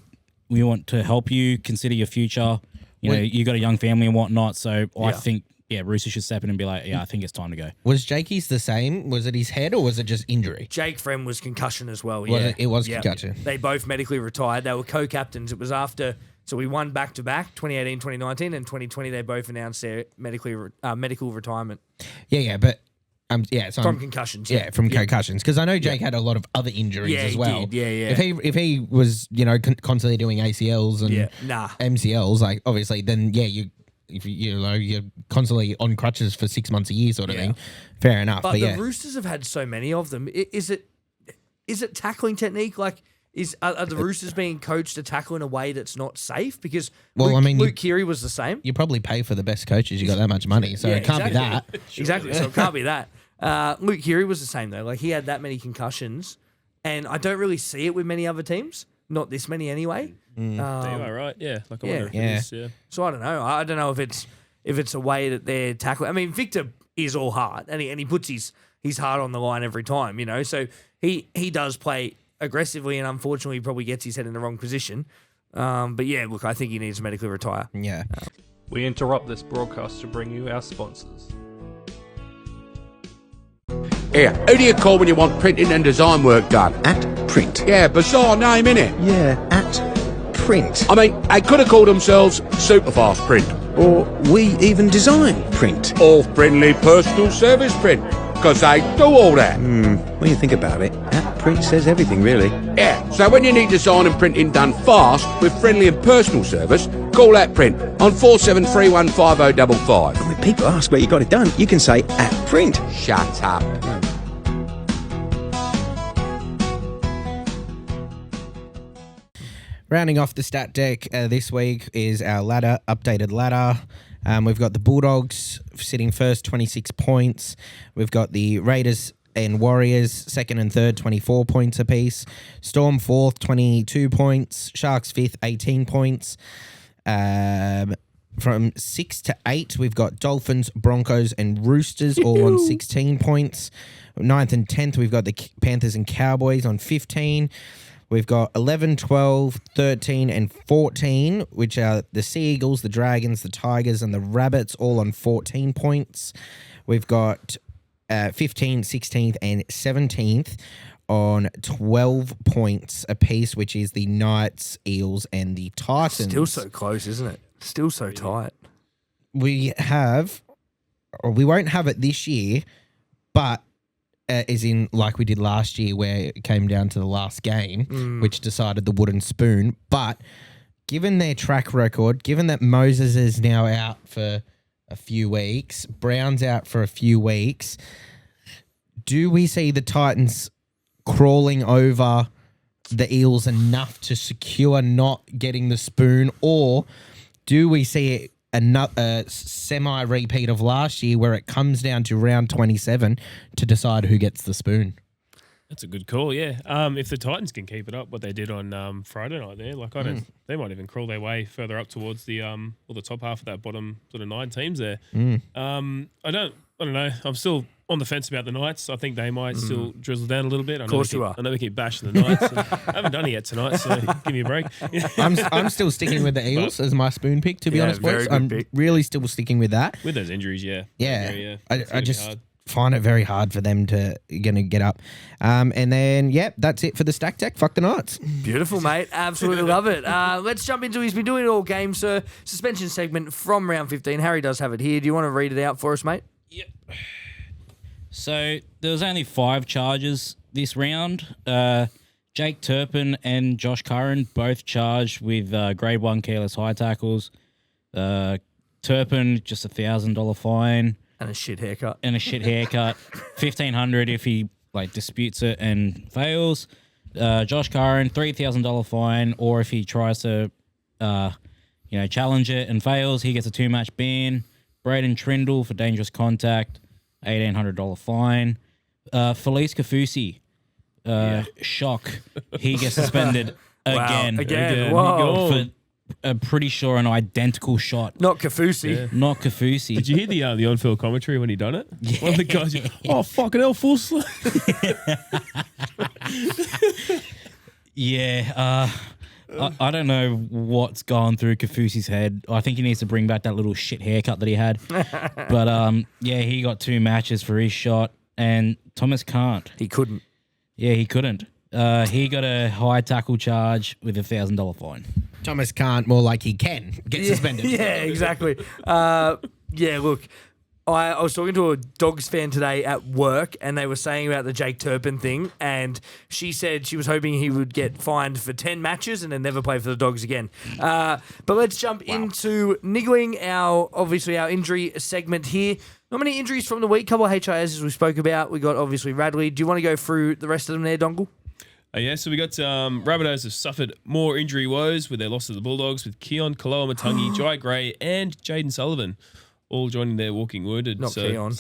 [SPEAKER 3] to help you consider your future. You know, you got a young family and whatnot. So I think Roosters should step in and be like, I think it's time to go.
[SPEAKER 5] Was Jakey's the same? Was it his head or was it just injury?
[SPEAKER 2] Jake Friend was concussion as well.
[SPEAKER 5] Was
[SPEAKER 2] Yeah,
[SPEAKER 5] it was concussion.
[SPEAKER 2] They both medically retired. They were co-captains. It was after, so we won back-to-back, 2018, 2019, and 2020. They both announced their medical retirement
[SPEAKER 5] But so
[SPEAKER 2] from concussions.
[SPEAKER 5] from concussions, because I know Jake had a lot of other injuries as
[SPEAKER 2] he
[SPEAKER 5] well.
[SPEAKER 2] did. Yeah.
[SPEAKER 5] If he was constantly doing ACLs and MCLs, like obviously then you're constantly on crutches for 6 months a year sort of thing. Fair enough.
[SPEAKER 2] But the Roosters have had so many of them. Is it tackling technique? Like, are the Roosters being coached to tackle in a way that's not safe? Because Luke Keary was the same.
[SPEAKER 5] You probably pay for the best coaches. You got that much money, so it can't be that.
[SPEAKER 2] Exactly. So it can't be that. Luke Keary was the same though. Like, he had that many concussions, and I don't really see it with many other teams. Not this many anyway.
[SPEAKER 4] There you are, right? Yeah. Like I wonder if it is, yeah.
[SPEAKER 2] So I don't know. I don't know if it's a way that they're tackling. I mean, Victor is all heart, and he puts his heart on the line every time. You know, so he does play aggressively, and unfortunately, he probably gets his head in the wrong position. But yeah, look, I think he needs to medically retire.
[SPEAKER 5] Yeah.
[SPEAKER 6] We interrupt this broadcast to bring you our sponsors.
[SPEAKER 7] Here, who do you call when you want printing and design work done?
[SPEAKER 8] At Print.
[SPEAKER 7] Yeah, bizarre name, innit?
[SPEAKER 8] Yeah, at Print.
[SPEAKER 7] I mean, they could have called themselves Superfast Print.
[SPEAKER 8] Or We Even Design Print.
[SPEAKER 7] Or Friendly Personal Service Print. Because they do all that.
[SPEAKER 8] When you think about it, at Print says everything, really.
[SPEAKER 7] Yeah, so when you need design and printing done fast with friendly and personal service, call that Print on 47315055.
[SPEAKER 8] When people ask where you got it done, you can say at Print.
[SPEAKER 7] Shut up.
[SPEAKER 5] Rounding off the stat deck this week is our updated ladder. We've got the Bulldogs sitting first, 26 points. We've got the Raiders and Warriors second and third, 24 points apiece. Storm fourth, 22 points. Sharks fifth, 18 points. From 6 to 8, we've got Dolphins, Broncos, and Roosters all on 16 points. 9th and 10th, we've got the Panthers and Cowboys on 15. We've got 11, 12, 13, and 14, which are the Sea Eagles, the Dragons, the Tigers, and the Rabbits, all on 14 points. We've got 15th, 16th, and 17th on 12 points apiece, which is the Knights, Eels, and the Titans.
[SPEAKER 2] Still so close, isn't it? Still so tight.
[SPEAKER 5] We won't have it this year, but as in like we did last year where it came down to the last game, which decided the wooden spoon. But given their track record, given that Moses is now out for a few weeks, Brown's out for a few weeks, do we see the Titans crawling over the Eels enough to secure not getting the spoon, or do we see a semi-repeat of last year where it comes down to round 27 to decide who gets the spoon?
[SPEAKER 4] That's a good call, yeah. If the Titans can keep it up, what they did on Friday night there, like they might even crawl their way further up towards the top half of that bottom sort of 9 teams there. I don't know. I'm still on the fence about the Knights. I think they might still drizzle down a little bit. Of
[SPEAKER 2] course you are.
[SPEAKER 4] I know we keep bashing the Knights. I haven't done it yet tonight, so give me a break.
[SPEAKER 5] I'm still sticking with the Eels as my spoon pick, to be honest, boys. I'm really still sticking with that.
[SPEAKER 4] With those injuries, yeah.
[SPEAKER 5] Yeah.
[SPEAKER 4] It's
[SPEAKER 5] I just
[SPEAKER 4] hard.
[SPEAKER 5] find it very hard for them to get up. And then, that's it for the stack deck. Fuck the Knights.
[SPEAKER 2] Beautiful, mate. Absolutely love it. Let's jump into, he's been doing it all game, sir. Suspension segment from round 15. Harry does have it here. Do you want to read it out for us, mate?
[SPEAKER 3] Yep. So there was only 5 charges this round. Jake Turpin and Josh Curran both charged with grade 1 careless high tackles. Turpin, just $1,000 fine.
[SPEAKER 2] And a shit haircut.
[SPEAKER 3] $1,500 if he disputes it and fails. Josh Curran, $3,000 fine, or if he tries to challenge it and fails, he gets a 2-match ban. Braden Trindle for dangerous contact, $1,800 fine. Felice Kafusi, shock. He gets suspended again.
[SPEAKER 2] Again. Whoa.
[SPEAKER 3] For I'm pretty sure an identical shot.
[SPEAKER 2] Not Kafusi.
[SPEAKER 3] Not Kafusi.
[SPEAKER 4] Did you hear the on-field commentary when he done it? Yeah. One of the guys, oh fucking hell, full slip.
[SPEAKER 3] Yeah. I don't know what's gone through Kafusi's head. I think he needs to bring back that little shit haircut that he had. But yeah, he got 2 matches for his shot, and Thomas can't.
[SPEAKER 2] He couldn't.
[SPEAKER 3] Yeah, he couldn't. He got a high tackle charge with $1,000 fine.
[SPEAKER 5] Thomas can't, more like he can get suspended.
[SPEAKER 2] Yeah, exactly. Yeah, look, I was talking to a Dogs fan today at work, and they were saying about the Jake Turpin thing, and she said she was hoping he would get fined for 10 matches and then never play for the Dogs again. But let's jump into niggling our injury segment here. Not many injuries from the week. Couple of HIAs as we spoke about. We got obviously Radley. Do you want to go through the rest of them there, Dongle?
[SPEAKER 4] Yeah, so we got Rabbitohs have suffered more injury woes with their loss to the Bulldogs, with Keon, Kaloa Matangi, Jai Gray, and Jaden Sullivan all joining their walking wounded.
[SPEAKER 2] Not Keon.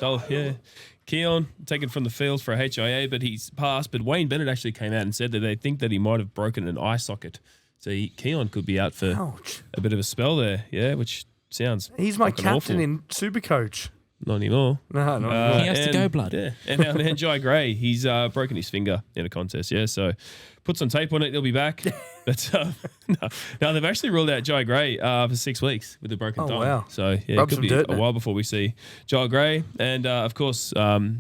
[SPEAKER 4] Keon taken from the field for a HIA, but he's passed. But Wayne Bennett actually came out and said that they think that he might have broken an eye socket. So Keon could be out for a bit of a spell there, which sounds
[SPEAKER 2] He's my captain
[SPEAKER 4] awful.
[SPEAKER 2] in Supercoach.
[SPEAKER 4] Not anymore.
[SPEAKER 2] No, not anymore.
[SPEAKER 3] He has to go, blood.
[SPEAKER 4] Yeah. And our man Jai Gray, he's broken his finger in a contest, so put some tape on it, he'll be back. But no, they've actually ruled out Jai Gray for 6 weeks with a broken thumb.
[SPEAKER 2] Wow.
[SPEAKER 4] So yeah,
[SPEAKER 2] Rub
[SPEAKER 4] it could
[SPEAKER 2] some
[SPEAKER 4] be
[SPEAKER 2] dirt
[SPEAKER 4] a while before we see Jai Gray. And of course, Hamole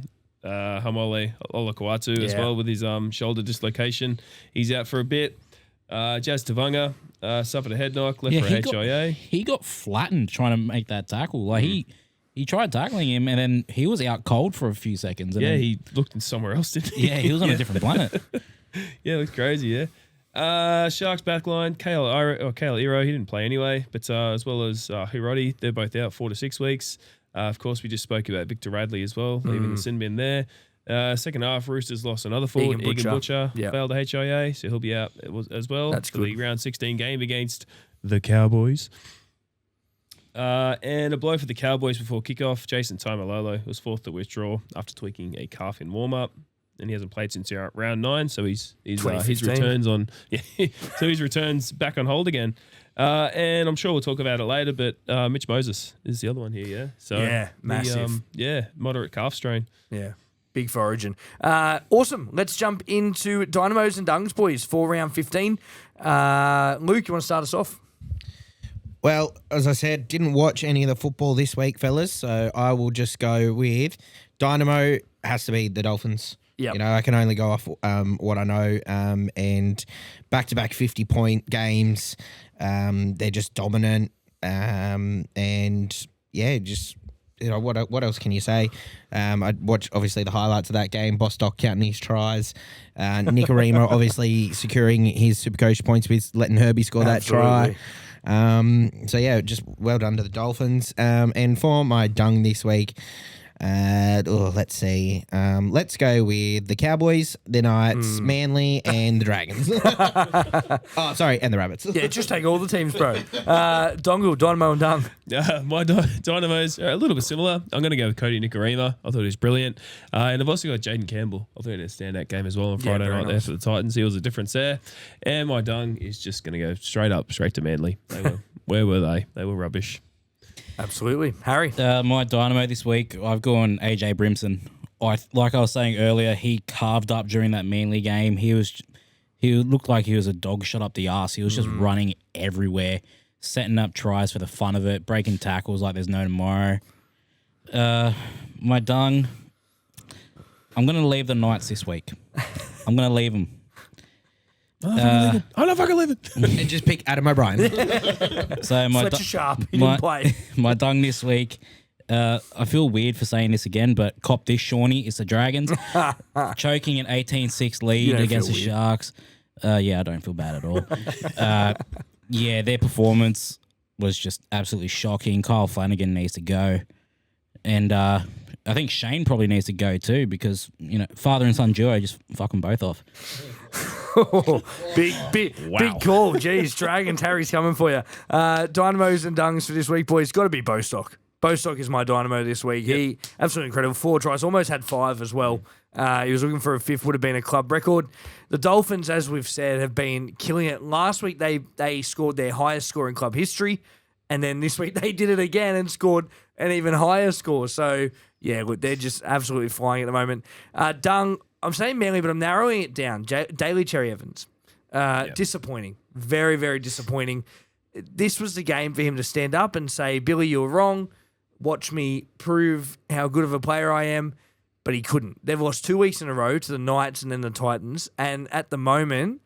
[SPEAKER 4] Olakawatu as well with his shoulder dislocation. He's out for a bit. Jazz Tavanga suffered a head knock, left for a HIA.
[SPEAKER 3] He got flattened trying to make that tackle. Like he tried tackling him, and then he was out cold for a few seconds. And then,
[SPEAKER 4] he looked in somewhere else, didn't he?
[SPEAKER 3] Yeah, he was on a different planet.
[SPEAKER 4] Yeah, it looks crazy, Sharks backline, Kale Iro, he didn't play anyway, but as well as Hiroti, they're both out 4 to 6 weeks. Of course, we just spoke about Victor Radley as well, leaving the sin bin there. Second half, Roosters lost another forward, Egan Butcher failed the HIA, so he'll be out as well.
[SPEAKER 2] That's
[SPEAKER 4] for
[SPEAKER 2] good.
[SPEAKER 4] the round 16 game against the Cowboys. And a blow for the Cowboys before kickoff. Jason Taumalolo was forced to withdraw after tweaking a calf in warm-up. And he hasn't played since round 9, so his returns on so his returns back on hold again. And I'm sure we'll talk about it later, but Mitch Moses is the other one here, So
[SPEAKER 2] massive.
[SPEAKER 4] Moderate calf strain.
[SPEAKER 2] Yeah. Big for Origin. Awesome. Let's jump into Dynamos and Dungs, boys, for round 15. Luke, you want to start us off?
[SPEAKER 5] Well, as I said, didn't watch any of the football this week, fellas, so I will just go with Dynamo has to be the Dolphins.
[SPEAKER 2] Yep.
[SPEAKER 5] I can only go off what I know, and back-to-back 50-point games. They're just dominant, and yeah, just what else can you say? I watched obviously the highlights of that game. Bostock counting his tries, Nicarima obviously securing his Supercoach points with letting Herbie score that try. So yeah, just well done to the Dolphins. And for my dung this week. Let's see. Let's go with the Cowboys, the Knights, Manly, and the Dragons. And the Rabbits.
[SPEAKER 2] Yeah, just take all the teams, bro. Dongle, Dynamo, and Dung.
[SPEAKER 4] My Dynamos are a little bit similar. I'm going to go with Cody Nicarima. I thought he was brilliant. And I've also got Jaden Campbell. I thought he had a standout game as well on Friday night there for the Titans. He was a difference there. And my dung is just going to go straight to Manly. Where were they? They were rubbish.
[SPEAKER 2] Absolutely. Harry?
[SPEAKER 3] My Dynamo this week, I've gone AJ Brimson. Like I was saying earlier, he carved up during that Manly game. He looked like he was a dog shot up the arse. He was just running everywhere, setting up tries for the fun of it, breaking tackles like there's no tomorrow. My dung, I'm going to leave the Knights this week. I'm going to leave them.
[SPEAKER 4] I don't know if I can live it.
[SPEAKER 5] And just pick Adam O'Brien.
[SPEAKER 2] Fletcher
[SPEAKER 3] So
[SPEAKER 2] Sharp, he didn't play.
[SPEAKER 3] My dung this week, I feel weird for saying this again, but cop this, Shawnee. It's the Dragons. Choking an 18-6 lead against the Sharks. I don't feel bad at all. Their performance was just absolutely shocking. Kyle Flanagan needs to go. And I think Shane probably needs to go too because, father and son duo just fuck them both off.
[SPEAKER 2] Big call. Jeez, Dragons, Harry's coming for you. Dynamos and Dungs for this week, boys. Got to be Bostock. Bostock is my dynamo this week. He absolutely incredible. 4 tries, almost had 5 as well. He was looking for a 5th, would have been a club record. The Dolphins, as we've said, have been killing it. Last week they scored their highest score in club history, and then this week they did it again and scored an even higher score. So yeah, look, they're just absolutely flying at the moment. Dung, I'm saying Manly, but I'm narrowing it down. Daly Cherry Evans, disappointing, very very disappointing. This was the game for him to stand up and say, Billy, you're wrong. Watch me prove how good of a player I am. But he couldn't. They've lost 2 weeks in a row to the Knights and then the Titans. And at the moment,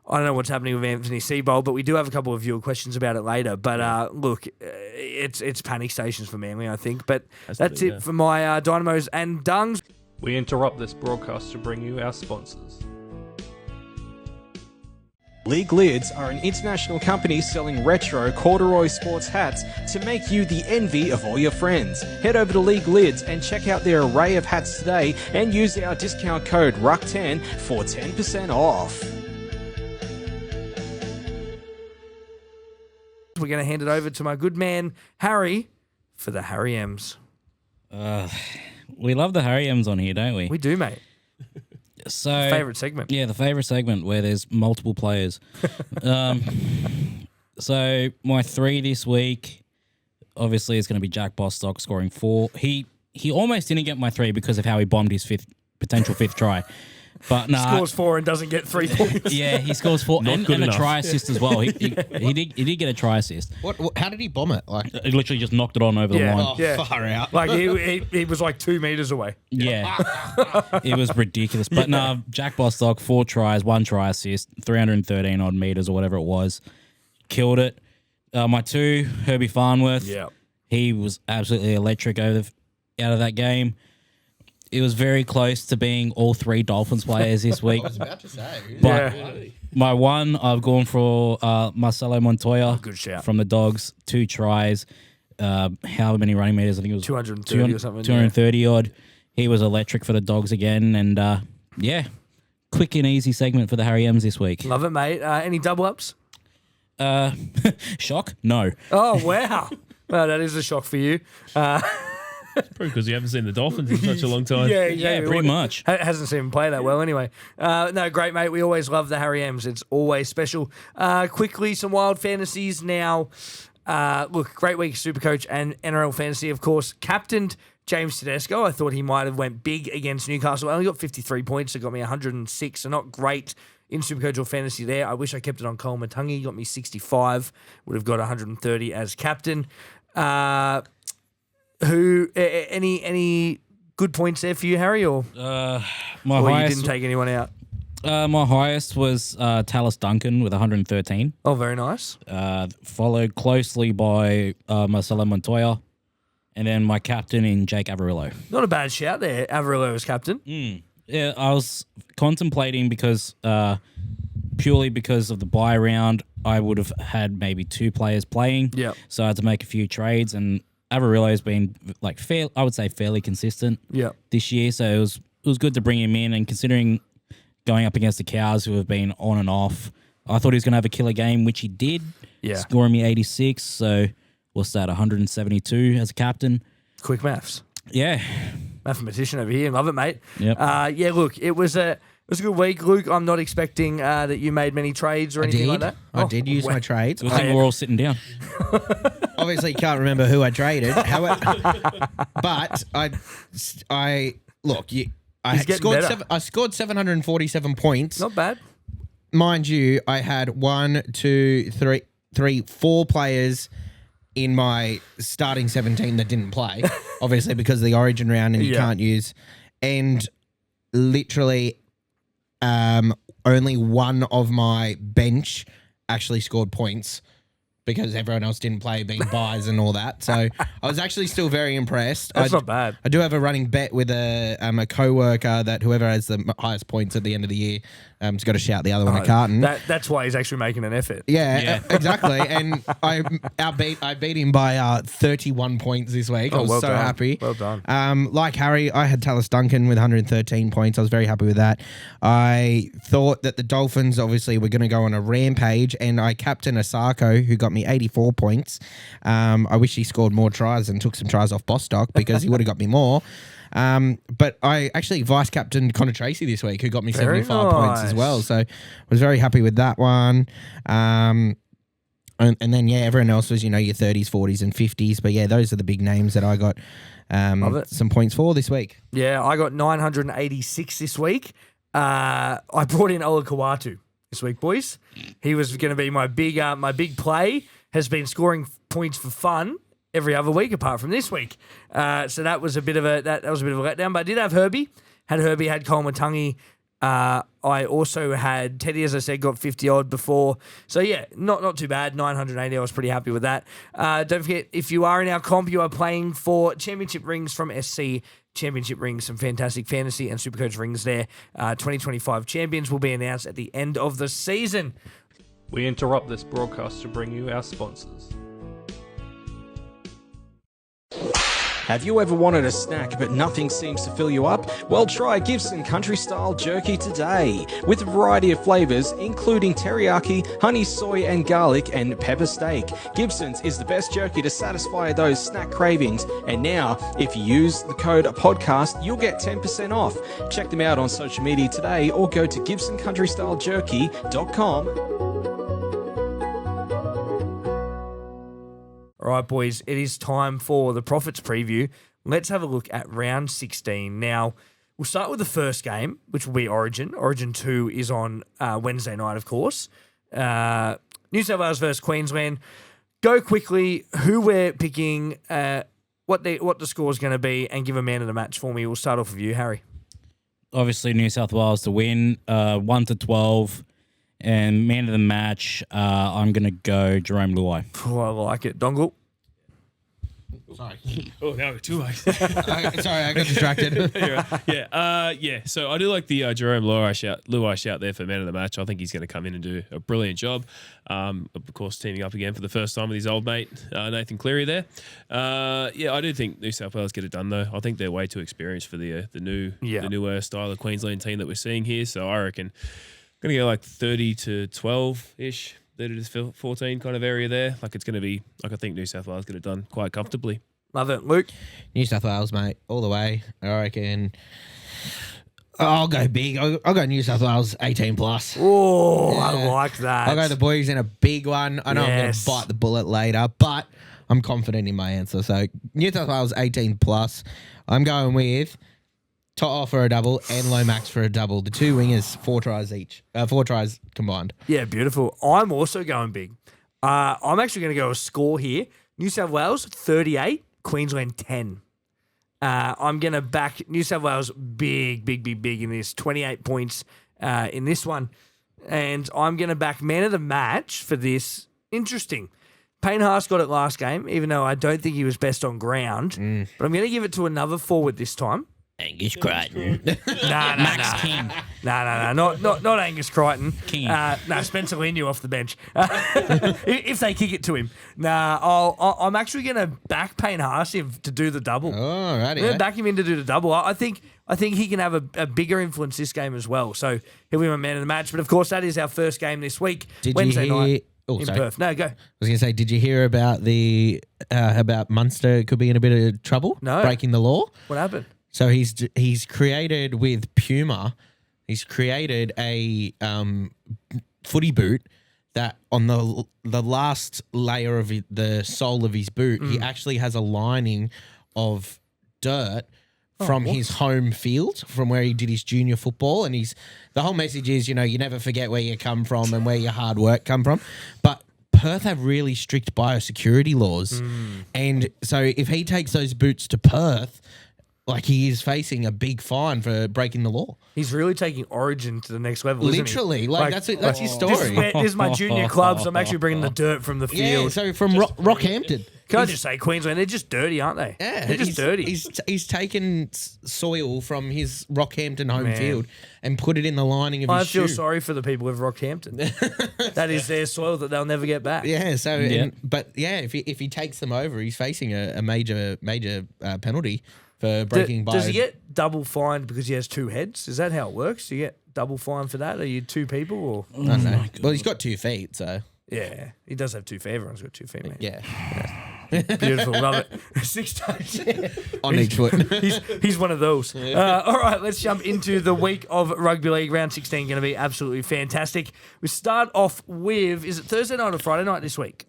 [SPEAKER 2] I don't know what's happening with Anthony Seibold, but we do have a couple of viewer questions about it later. But look, it's panic stations for Manly, I think. But that's it for my Dynamos and Dungs.
[SPEAKER 6] We interrupt this broadcast to bring you our sponsors.
[SPEAKER 9] League Lids are an international company selling retro corduroy sports hats to make you the envy of all your friends. Head over to League Lids and check out their array of hats today and use our discount code RUCK10 for 10% off.
[SPEAKER 2] We're going to hand it over to my good man, Harry, for the Harry M's.
[SPEAKER 3] We love the Harry M's on here, don't we?
[SPEAKER 2] We do, mate.
[SPEAKER 3] So
[SPEAKER 2] Favourite segment.
[SPEAKER 3] Yeah, the favourite segment where there's multiple players. So my 3 this week, obviously, is going to be Jack Bostock scoring 4. He almost didn't get my 3 because of how he bombed his potential fifth try. But
[SPEAKER 2] scores 4 and doesn't get 3 points.
[SPEAKER 3] Yeah, he scores 4 and a try assist as well. He did get a try assist.
[SPEAKER 5] What? How did he bomb it? Like,
[SPEAKER 3] He literally just knocked it on over the line.
[SPEAKER 5] oh, far out.
[SPEAKER 2] Like he was like 2 meters away.
[SPEAKER 3] Yeah, it was ridiculous. But no, Jack Bostock, 4 tries, 1 try assist, 313 odd meters or whatever it was. Killed it. My 2, Herbie Farnworth.
[SPEAKER 2] Yeah.
[SPEAKER 3] He was absolutely electric out of that game. It was very close to being all 3 Dolphins players this week.
[SPEAKER 5] I was about to say.
[SPEAKER 3] But my 1, I've gone for Marcelo Montoya.
[SPEAKER 2] Good shout.
[SPEAKER 3] From the Dogs, 2 tries. How many running meters? I think it was
[SPEAKER 2] 230 or something.
[SPEAKER 3] 230 odd. He was electric for the Dogs again. And quick and easy segment for the Harry M's this week.
[SPEAKER 2] Love it, mate. Any double ups?
[SPEAKER 3] Shock? No.
[SPEAKER 2] Oh, wow. Well, that is a shock for you.
[SPEAKER 4] Probably because you haven't seen the Dolphins in such a long time.
[SPEAKER 3] Yeah, pretty much.
[SPEAKER 2] Hasn't seen him play that well anyway. No, great, mate. We always love the Harry M's. It's always special. Quickly, some wild fantasies now. Look, great week of Supercoach and NRL Fantasy, of course. Captained James Tedesco. I thought he might have went big against Newcastle. I only got 53 points. So got me 106. So not great in Supercoach or Fantasy there. I wish I kept it on Cole Matungi. Got me 65. Would have got 130 as captain. Any good points there for you, Harry, or
[SPEAKER 3] My highest,
[SPEAKER 2] you didn't take anyone out?
[SPEAKER 3] my highest was Tallis Duncan with 113.
[SPEAKER 2] Oh, very nice.
[SPEAKER 3] Followed closely by Marcelo Montoya, and then my captain in Jake Averillo.
[SPEAKER 2] Not a bad shout there. Averillo as captain.
[SPEAKER 3] Yeah, I was contemplating because purely because of the buy round, I would have had maybe 2 players playing.
[SPEAKER 2] Yeah.
[SPEAKER 3] So I had to make a few trades, and Averillo's been like I would say fairly consistent.
[SPEAKER 2] Yeah.
[SPEAKER 3] This year, so it was good to bring him in, and considering going up against the Cows who have been on and off, I thought he was going to have a killer game, which he did.
[SPEAKER 2] Yeah.
[SPEAKER 3] Scoring me 86, so what's that, 172 as a captain?
[SPEAKER 2] Quick maths.
[SPEAKER 3] Yeah.
[SPEAKER 2] Mathematician over here. Love it, mate.
[SPEAKER 3] Yep.
[SPEAKER 2] Yeah, look, it was a good week, Luke. I'm not expecting that you made many trades or anything like that.
[SPEAKER 5] I did use my trades.
[SPEAKER 3] Good thing we're all sitting down.
[SPEAKER 5] Obviously, you can't remember who I traded. But I look. I
[SPEAKER 2] He's getting
[SPEAKER 5] scored
[SPEAKER 2] better.
[SPEAKER 5] I scored 747 points.
[SPEAKER 2] Not bad.
[SPEAKER 5] Mind you, I had 4 players in my starting 17 that didn't play, obviously because of the Origin round and you can't use. And literally, only one of my bench actually scored points because everyone else didn't play, being buys and all that. So I was actually still very impressed.
[SPEAKER 2] That's not bad.
[SPEAKER 5] I do have a running bet with a co-worker that whoever has the highest points at the end of the year He's got to shout the other one a carton.
[SPEAKER 2] That's why he's actually making an effort.
[SPEAKER 5] Yeah, exactly. And I beat him by 31 points this week. I was
[SPEAKER 2] well
[SPEAKER 5] so
[SPEAKER 2] done.
[SPEAKER 5] happy.
[SPEAKER 2] Well done.
[SPEAKER 5] Like Harry, I had Tallis Duncan with 113 points. I was very happy with that. I thought that the Dolphins obviously were going to go on a rampage, and I captained Asako, who got me 84 points. I wish he scored more tries and took some tries off Bostock because he would have got me more. But I actually vice-captained Connor Tracy this week, who got me 75 points as well. So I was very happy with that one. And then, everyone else was, your 30s, 40s, and 50s. But, those are the big names that I got some points for this week.
[SPEAKER 2] Yeah, I got 986 this week. I brought in Ola Kawatu this week, boys. He was going to be my big play, has been scoring points for fun every other week apart from this week. So that was a bit of a letdown. But I did have Herbie. Had Cole Matangi. I also had Teddy, as I said, got 50-odd before. So, not too bad. 980, I was pretty happy with that. Don't forget, if you are in our comp, you are playing for championship rings from SC Championship Rings, some fantastic fantasy and Supercoach rings there. 2025 champions will be announced at the end of the season.
[SPEAKER 6] We interrupt this broadcast to bring you our sponsors.
[SPEAKER 9] Have you ever wanted a snack but nothing seems to fill you up? Well, try Gibson Country Style Jerky today. With a variety of flavours, including teriyaki, honey soy and garlic, and pepper steak. Gibson's is the best jerky to satisfy those snack cravings. And now, if you use the code PODCAST, you'll get 10% off. Check them out on social media today or go to GibsonCountryStyleJerky.com.
[SPEAKER 2] All right, boys, it is time for the Profits preview. Let's have a look at round 16. Now, we'll start with the first game, which will be Origin. Origin 2 is on Wednesday night, of course. New South Wales versus Queensland. Go quickly, who we're picking, what the score is going to be, and give a man of the match for me. We'll start off with you, Harry.
[SPEAKER 3] Obviously, New South Wales to win, 1-12. And man of the match, I'm going to go Jerome Luai.
[SPEAKER 2] Oh, I like it. Dongle?
[SPEAKER 5] Sorry.
[SPEAKER 4] Oh, now we're too late.
[SPEAKER 5] Sorry, I got distracted.
[SPEAKER 4] So I do like the Jerome Luai shout there for man of the match. I think he's going to come in and do a brilliant job. Of course, teaming up again for the first time with his old mate, Nathan Cleary there. I do think New South Wales get it done, though. I think they're way too experienced for the newer style of Queensland team that we're seeing here. So I reckon going to go like 30-12-ish. 30-14 kind of area there. Like it's going to be, I think New South Wales get it done quite comfortably.
[SPEAKER 2] Love it. Luke?
[SPEAKER 5] New South Wales, mate, all the way. I reckon I'll go big. I'll go New South Wales 18 plus.
[SPEAKER 2] Oh, I like that.
[SPEAKER 5] I'll go the boys in a big one. I know I'm going to bite the bullet later, but I'm confident in my answer. So New South Wales 18 plus. I'm going with To'o for a double and Lomax for a double. The two wingers, 4 tries each. 4 tries combined.
[SPEAKER 2] Yeah, beautiful. I'm also going big. I'm actually going to go a score here. New South Wales, 38. Queensland, 10. I'm going to back New South Wales big in this. 28 points in this one. And I'm going to back man of the match for this. Interesting. Payne Haas got it last game, even though I don't think he was best on ground. But I'm going to give it to another forward this time.
[SPEAKER 3] Angus Crichton.
[SPEAKER 2] Max
[SPEAKER 3] King.
[SPEAKER 2] Not Angus Crichton.
[SPEAKER 3] King.
[SPEAKER 2] Spencer Linu off the bench. If they kick it to him. I'm actually going to back Payne Haas to do the double.
[SPEAKER 5] Oh, righty.
[SPEAKER 2] I'm going to back him in to do the double. I think he can have a bigger influence this game as well. So he'll be my man of the match. But of course, that is our first game this week. Wednesday night in Perth. No, go.
[SPEAKER 5] I was going to say, did you hear about about Munster could be in a bit of trouble?
[SPEAKER 2] No.
[SPEAKER 5] Breaking the law?
[SPEAKER 2] What happened?
[SPEAKER 5] So he's created with Puma, he's created a footy boot that on the last layer of the sole of his boot, he actually has a lining of dirt from his home field, from where he did his junior football. And the whole message is, you never forget where you come from and where your hard work come from. But Perth have really strict biosecurity laws. And so if he takes those boots to Perth, like he is facing a big fine for breaking the law.
[SPEAKER 2] He's really taking Origin to the next level, isn't he?
[SPEAKER 5] Literally, like that's his
[SPEAKER 2] This
[SPEAKER 5] story.
[SPEAKER 2] is my junior club, so I'm actually bringing the dirt from the
[SPEAKER 5] Yeah,
[SPEAKER 2] field.
[SPEAKER 5] so from Rockhampton.
[SPEAKER 2] Can I just say, Queensland, they're just dirty, aren't they?
[SPEAKER 5] Yeah,
[SPEAKER 2] they're just dirty.
[SPEAKER 5] He's taken soil from his Rockhampton home
[SPEAKER 2] Man.
[SPEAKER 5] field and put it in the lining of
[SPEAKER 2] I
[SPEAKER 5] his
[SPEAKER 2] feel
[SPEAKER 5] shoe.
[SPEAKER 2] sorry for the people of Rockhampton. That is their soil that they'll never get back.
[SPEAKER 5] Yeah, so
[SPEAKER 3] Yeah.
[SPEAKER 5] but yeah, if he takes them over, he's facing a major penalty for breaking by.
[SPEAKER 2] Does he get double fined because he has two heads? Is that how it works? Do you get double fined for that? Are you two people or?
[SPEAKER 5] I don't know. Well, he's got 2 feet, so
[SPEAKER 2] Yeah, he does have 2 feet. Everyone's got 2 feet, man.
[SPEAKER 5] yeah,
[SPEAKER 2] Beautiful, love it. 6 times.
[SPEAKER 5] on each foot.
[SPEAKER 2] He's one of those. All right, let's jump into the week of rugby league. Round 16 going to be absolutely fantastic. We start off with, is it Thursday night or Friday night this week?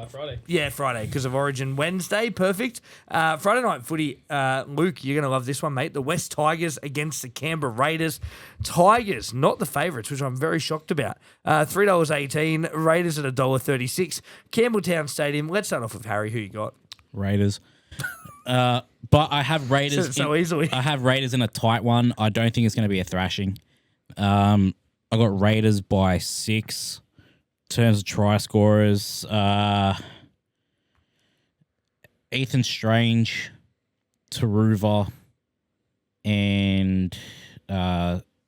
[SPEAKER 4] Friday.
[SPEAKER 2] Yeah, Friday, because of Origin. Wednesday, perfect. Friday night footy, Luke, you're going to love this one, mate. The West Tigers against the Canberra Raiders. Tigers, not the favourites, which I'm very shocked about. $3.18, Raiders at $1.36. Campbelltown Stadium. Let's start off with Harry. Who you got?
[SPEAKER 3] Raiders. But I have Raiders
[SPEAKER 2] So easily.
[SPEAKER 3] I have Raiders in a tight one. I don't think it's going to be a thrashing. I got Raiders by 6. In terms of try scorers, Ethan Strange, Taruva, and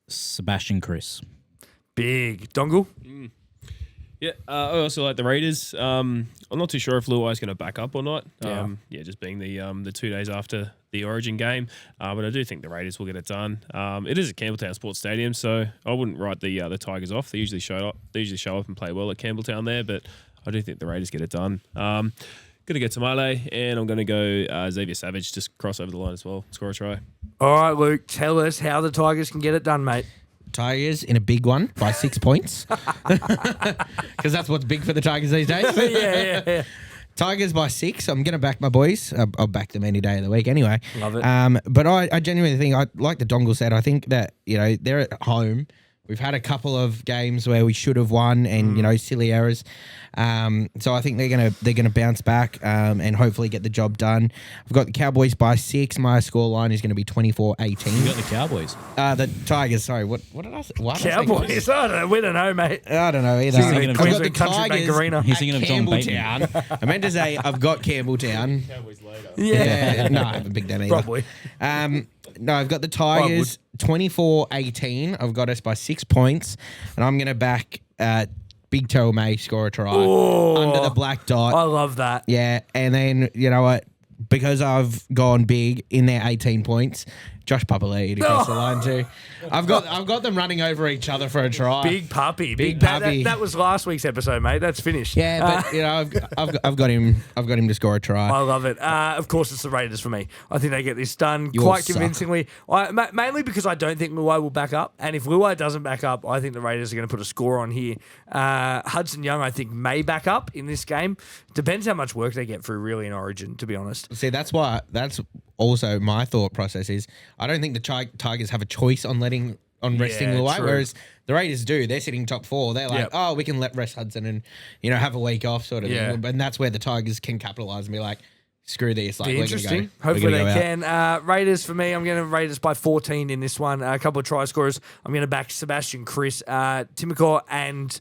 [SPEAKER 3] Sebastian Chris.
[SPEAKER 2] Big. Dongle?
[SPEAKER 4] Yeah, I also like the Raiders. I'm not too sure if Luai's going to back up or not. Just being the 2 days after the Origin game, but I do think the Raiders will get it done. It is at Campbelltown Sports Stadium, so I wouldn't write the Tigers off. They usually show up. They usually show up and play well at Campbelltown there, but I do think the Raiders get it done. Going to get Tamale, and I'm going to go Xavier Savage, just cross over the line as well, score a try.
[SPEAKER 2] All right, Luke, tell us how the Tigers can get it done, mate.
[SPEAKER 5] Tigers in a big one by 6 points, because that's what's big for the Tigers these days.
[SPEAKER 2] yeah.
[SPEAKER 5] Tigers by 6. I'm going to back my boys. I'll back them any day of the week anyway.
[SPEAKER 2] Love it.
[SPEAKER 5] But I genuinely think, like the Dongle said, I think that, they're at home. We've had a couple of games where we should have won and, silly errors. So I think they're gonna bounce back and hopefully get the job done. I've got the Cowboys by 6. My score line is going to be 24-18.
[SPEAKER 3] You got the Cowboys.
[SPEAKER 5] The Tigers, sorry. What did I say? Why did I say
[SPEAKER 2] Cowboys. I don't know. We don't know, mate.
[SPEAKER 5] I don't know either.
[SPEAKER 3] thinking of
[SPEAKER 5] I've got the
[SPEAKER 2] Queensland Country Bank
[SPEAKER 5] Tigers
[SPEAKER 2] Arena.
[SPEAKER 3] He's
[SPEAKER 5] at
[SPEAKER 3] thinking of John Bateman.
[SPEAKER 5] Campbelltown. I meant to say I've got Campbelltown.
[SPEAKER 4] Cowboys later.
[SPEAKER 5] Yeah, no, I haven't picked them either.
[SPEAKER 2] Probably.
[SPEAKER 5] No, I've got the Tigers 24-18. I've got us by 6 points, and I'm going to back Big Toe May score a try under the black dot.
[SPEAKER 2] I love that.
[SPEAKER 5] Yeah, and then you know what? Because I've gone big in their 18 points, Josh Papali'i to cross the line too. I've got them running over each other for a try.
[SPEAKER 2] Big puppy.
[SPEAKER 5] Big puppy.
[SPEAKER 2] That was last week's episode, mate. That's finished.
[SPEAKER 5] Yeah, but I've got him to score a try.
[SPEAKER 2] I love it. Of course, it's the Raiders for me. I think they get this done
[SPEAKER 5] You
[SPEAKER 2] quite
[SPEAKER 5] all suck.
[SPEAKER 2] convincingly. Mainly because I don't think Luai will back up. And if Luai doesn't back up, I think the Raiders are going to put a score on here. Hudson Young, I think, may back up in this game. Depends how much work they get through, really, in Origin, to be honest.
[SPEAKER 5] See, that's also my thought process is I don't think the Tigers have a choice on resting Luai,
[SPEAKER 2] true.
[SPEAKER 5] whereas the Raiders do. They're sitting top 4. They're like,
[SPEAKER 2] Yep.
[SPEAKER 5] oh, we can rest Hudson and have a week off sort of
[SPEAKER 2] Yeah.
[SPEAKER 5] thing. And that's where the Tigers can capitalize and be like, screw this. Like,
[SPEAKER 2] Be
[SPEAKER 5] we're
[SPEAKER 2] interesting.
[SPEAKER 5] Gonna go.
[SPEAKER 2] Hopefully
[SPEAKER 5] We're
[SPEAKER 2] they
[SPEAKER 5] gonna go out.
[SPEAKER 2] can. Raiders for me. I'm going to Raiders by 14 in this one. A couple of try scorers. I'm going to back Sebastian Chris, Timoko, and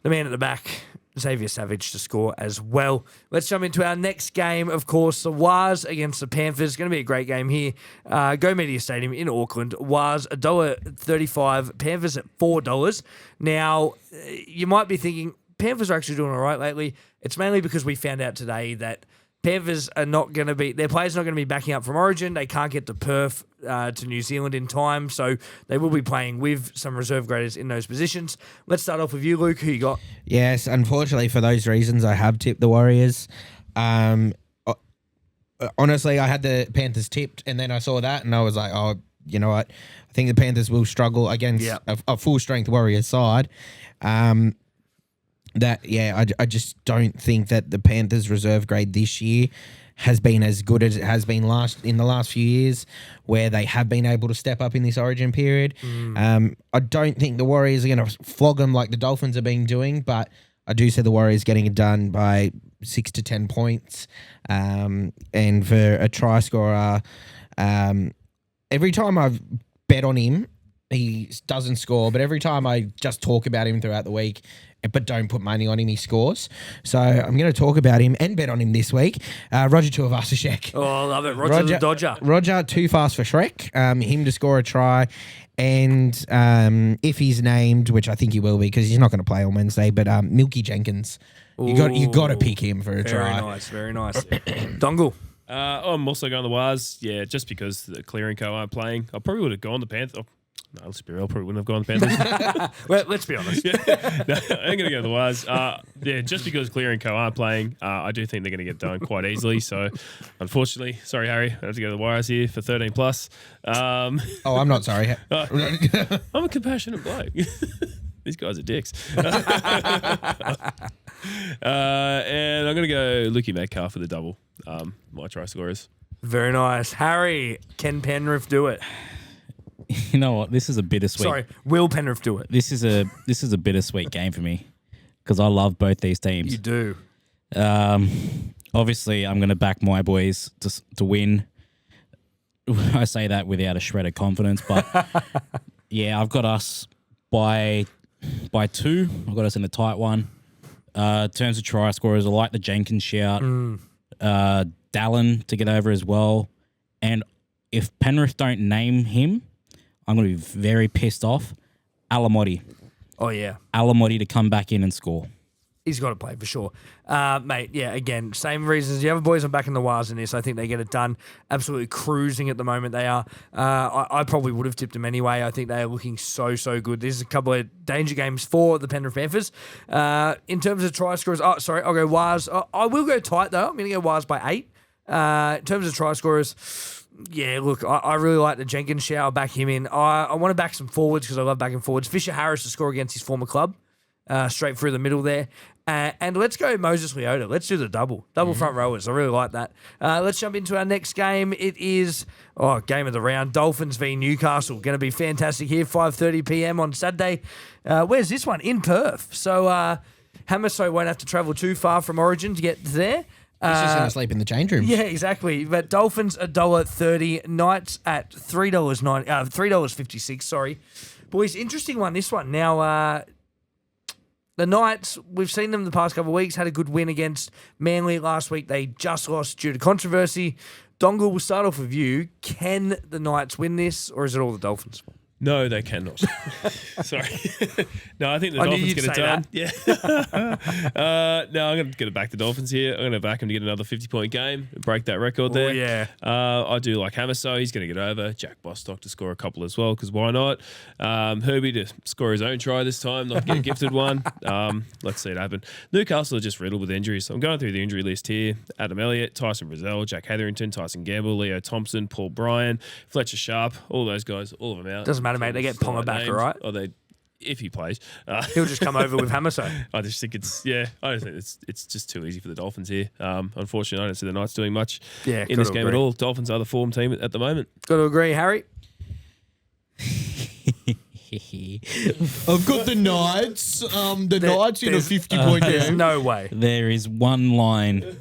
[SPEAKER 2] the man at the back, Xavier Savage, to score as well. Let's jump into our next game. Of course, the Wars against the Panthers. Going to be a great game here. Go Media Stadium in Auckland. Wars $1.35. Panthers at $4. Now, you might be thinking Panthers are actually doing all right lately. It's mainly because we found out today that Panthers are not going to be, their players are not going to be backing up from Origin. They can't get to Perth to New Zealand in time, so they will be playing with some reserve graders in those positions. Let's start off with you, Luke. Who you got?
[SPEAKER 5] Yes, unfortunately for those reasons, I have tipped the Warriors. Honestly, I had the Panthers tipped, and then I saw that, and I was like, oh, you know what? I think the Panthers will struggle against a full-strength Warriors side. I just don't think that the Panthers reserve grade this year has been as good as it has been in the last few years, where they have been able to step up in this Origin period. I don't think the Warriors are going to flog them like the Dolphins have been doing, but I do see the Warriors getting it done by 6 to 10 points. And for a try scorer, Every time I've bet on him, he doesn't score. But every time I just talk about him throughout the week, but don't put money on him, he scores. So I'm going to talk about him and bet on him this week. Roger Tuivasa-Sheck.
[SPEAKER 2] Oh, I love it. Roger the Dodger.
[SPEAKER 5] Roger, too fast for Shrek. Him to score a try. And if he's named, which I think he will be because he's not going to play on Wednesday, but Milky Jenkins. You got to pick him for a try.
[SPEAKER 2] Very nice. Dongle.
[SPEAKER 4] I'm also going the Waz. Yeah, just because the Clearing Co aren't playing. I probably would have gone the Panthers. Oh, no, let's be real. Probably wouldn't have gone the Panthers.
[SPEAKER 2] Well, let's be honest.
[SPEAKER 4] No, I'm going to go the Waz. Yeah, just because Clearing Co aren't playing, I do think they're going to get done quite easily. So, unfortunately, sorry, Harry, I have to go to the Wires here for 13 plus.
[SPEAKER 5] I'm not sorry.
[SPEAKER 4] I'm a compassionate bloke. These guys are dicks. And I'm going to go Lukey Metcalf for the double. My try scorers.
[SPEAKER 2] Very nice. Harry, can Penrith do it?
[SPEAKER 3] You know what? This is a bittersweet.
[SPEAKER 2] Sorry, will Penrith do it?
[SPEAKER 3] This is a bittersweet game for me because I love both these teams.
[SPEAKER 2] You do.
[SPEAKER 3] Obviously, I'm going to back my boys to win. I say that without a shred of confidence, but yeah, I've got us by 2. I've got us in a tight one. In terms of try scorers, I like the Jenkins shout. Dallin to get over as well. And if Penrith don't name him, I'm going to be very pissed off. Alamotti.
[SPEAKER 2] Oh, yeah.
[SPEAKER 3] Alamotti to come back in and score.
[SPEAKER 2] He's got to play for sure. Mate, yeah, again, same reasons. The other boys are back in the wires in this. I think they get it done. Absolutely cruising at the moment they are. I probably would have tipped them anyway. I think they are looking so good. There's a couple of danger games for the Penrith Panthers. In terms of try scorers, I'll go Wires. I will go tight, though. I'm going to go Wires by 8. In terms of try scorers, yeah, look, I really like the Jenkins shout. I'll back him in. I want to back some forwards because I love backing forwards. Fisher Harris to score against his former club. Straight through the middle there. And let's go Moses Leota. Let's do the double front rowers. I really like that. Let's jump into our next game. It is game of the round. Dolphins v Newcastle. Going to be fantastic here. 5:30 p.m. on Saturday. Where's this one? In Perth. So Hamaso won't have to travel too far from Origin to get there.
[SPEAKER 5] He's just going to sleep in the change room.
[SPEAKER 2] Yeah, exactly. But Dolphins $1.30. Knights at $3.56. Sorry, boys. Interesting one. This one now. The Knights, we've seen them the past couple of weeks, had a good win against Manly last week. They just lost due to controversy. Dongle, we'll start off with you. Can the Knights win this, or is it all the Dolphins?
[SPEAKER 4] No, they cannot. Sorry. No, I think the Dolphins get it done. Yeah. No, I'm going to get it back the Dolphins here. I'm going to back them to get another 50-point game and break that record there.
[SPEAKER 2] Oh, yeah.
[SPEAKER 4] I do like Hamaso. He's going to get over. Jack Bostock to score a couple as well, because why not? Herbie to score his own try this time, not get a gifted one. Let's see it happen. Newcastle are just riddled with injuries. So I'm going through the injury list here. Adam Elliott, Tyson Brazell, Jack Hetherington, Tyson Gamble, Leo Thompson, Paul Bryan, Fletcher Sharp, all those guys, all of them out.
[SPEAKER 2] Doesn't matter, mate. They get Ponga back, all right?
[SPEAKER 4] Or if he plays.
[SPEAKER 2] He'll just come over with Hamaso.
[SPEAKER 4] I just think I just think it's just too easy for the Dolphins here. Unfortunately, I don't see the Knights doing much in this game at all. Dolphins are the form team at the moment.
[SPEAKER 2] Got to agree, Harry.
[SPEAKER 5] I've got the Knights. Knights in a 50-point
[SPEAKER 2] There's
[SPEAKER 5] game.
[SPEAKER 2] no way.
[SPEAKER 3] There is one line.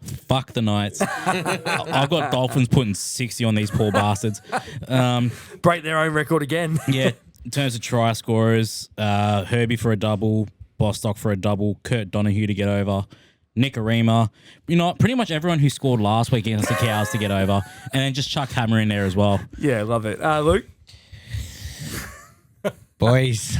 [SPEAKER 3] Fuck the Knights. I've got Dolphins putting 60 on these poor bastards.
[SPEAKER 2] Break their own record again.
[SPEAKER 3] Yeah, in terms of try scorers, Herbie for a double, Bostock for a double, Kurt Donahue to get over, Nick Arima. You know, pretty much everyone who scored last week against the Cows to get over. And then just chuck Hammer in there as well.
[SPEAKER 2] Yeah, love it. Luke?
[SPEAKER 5] Boys.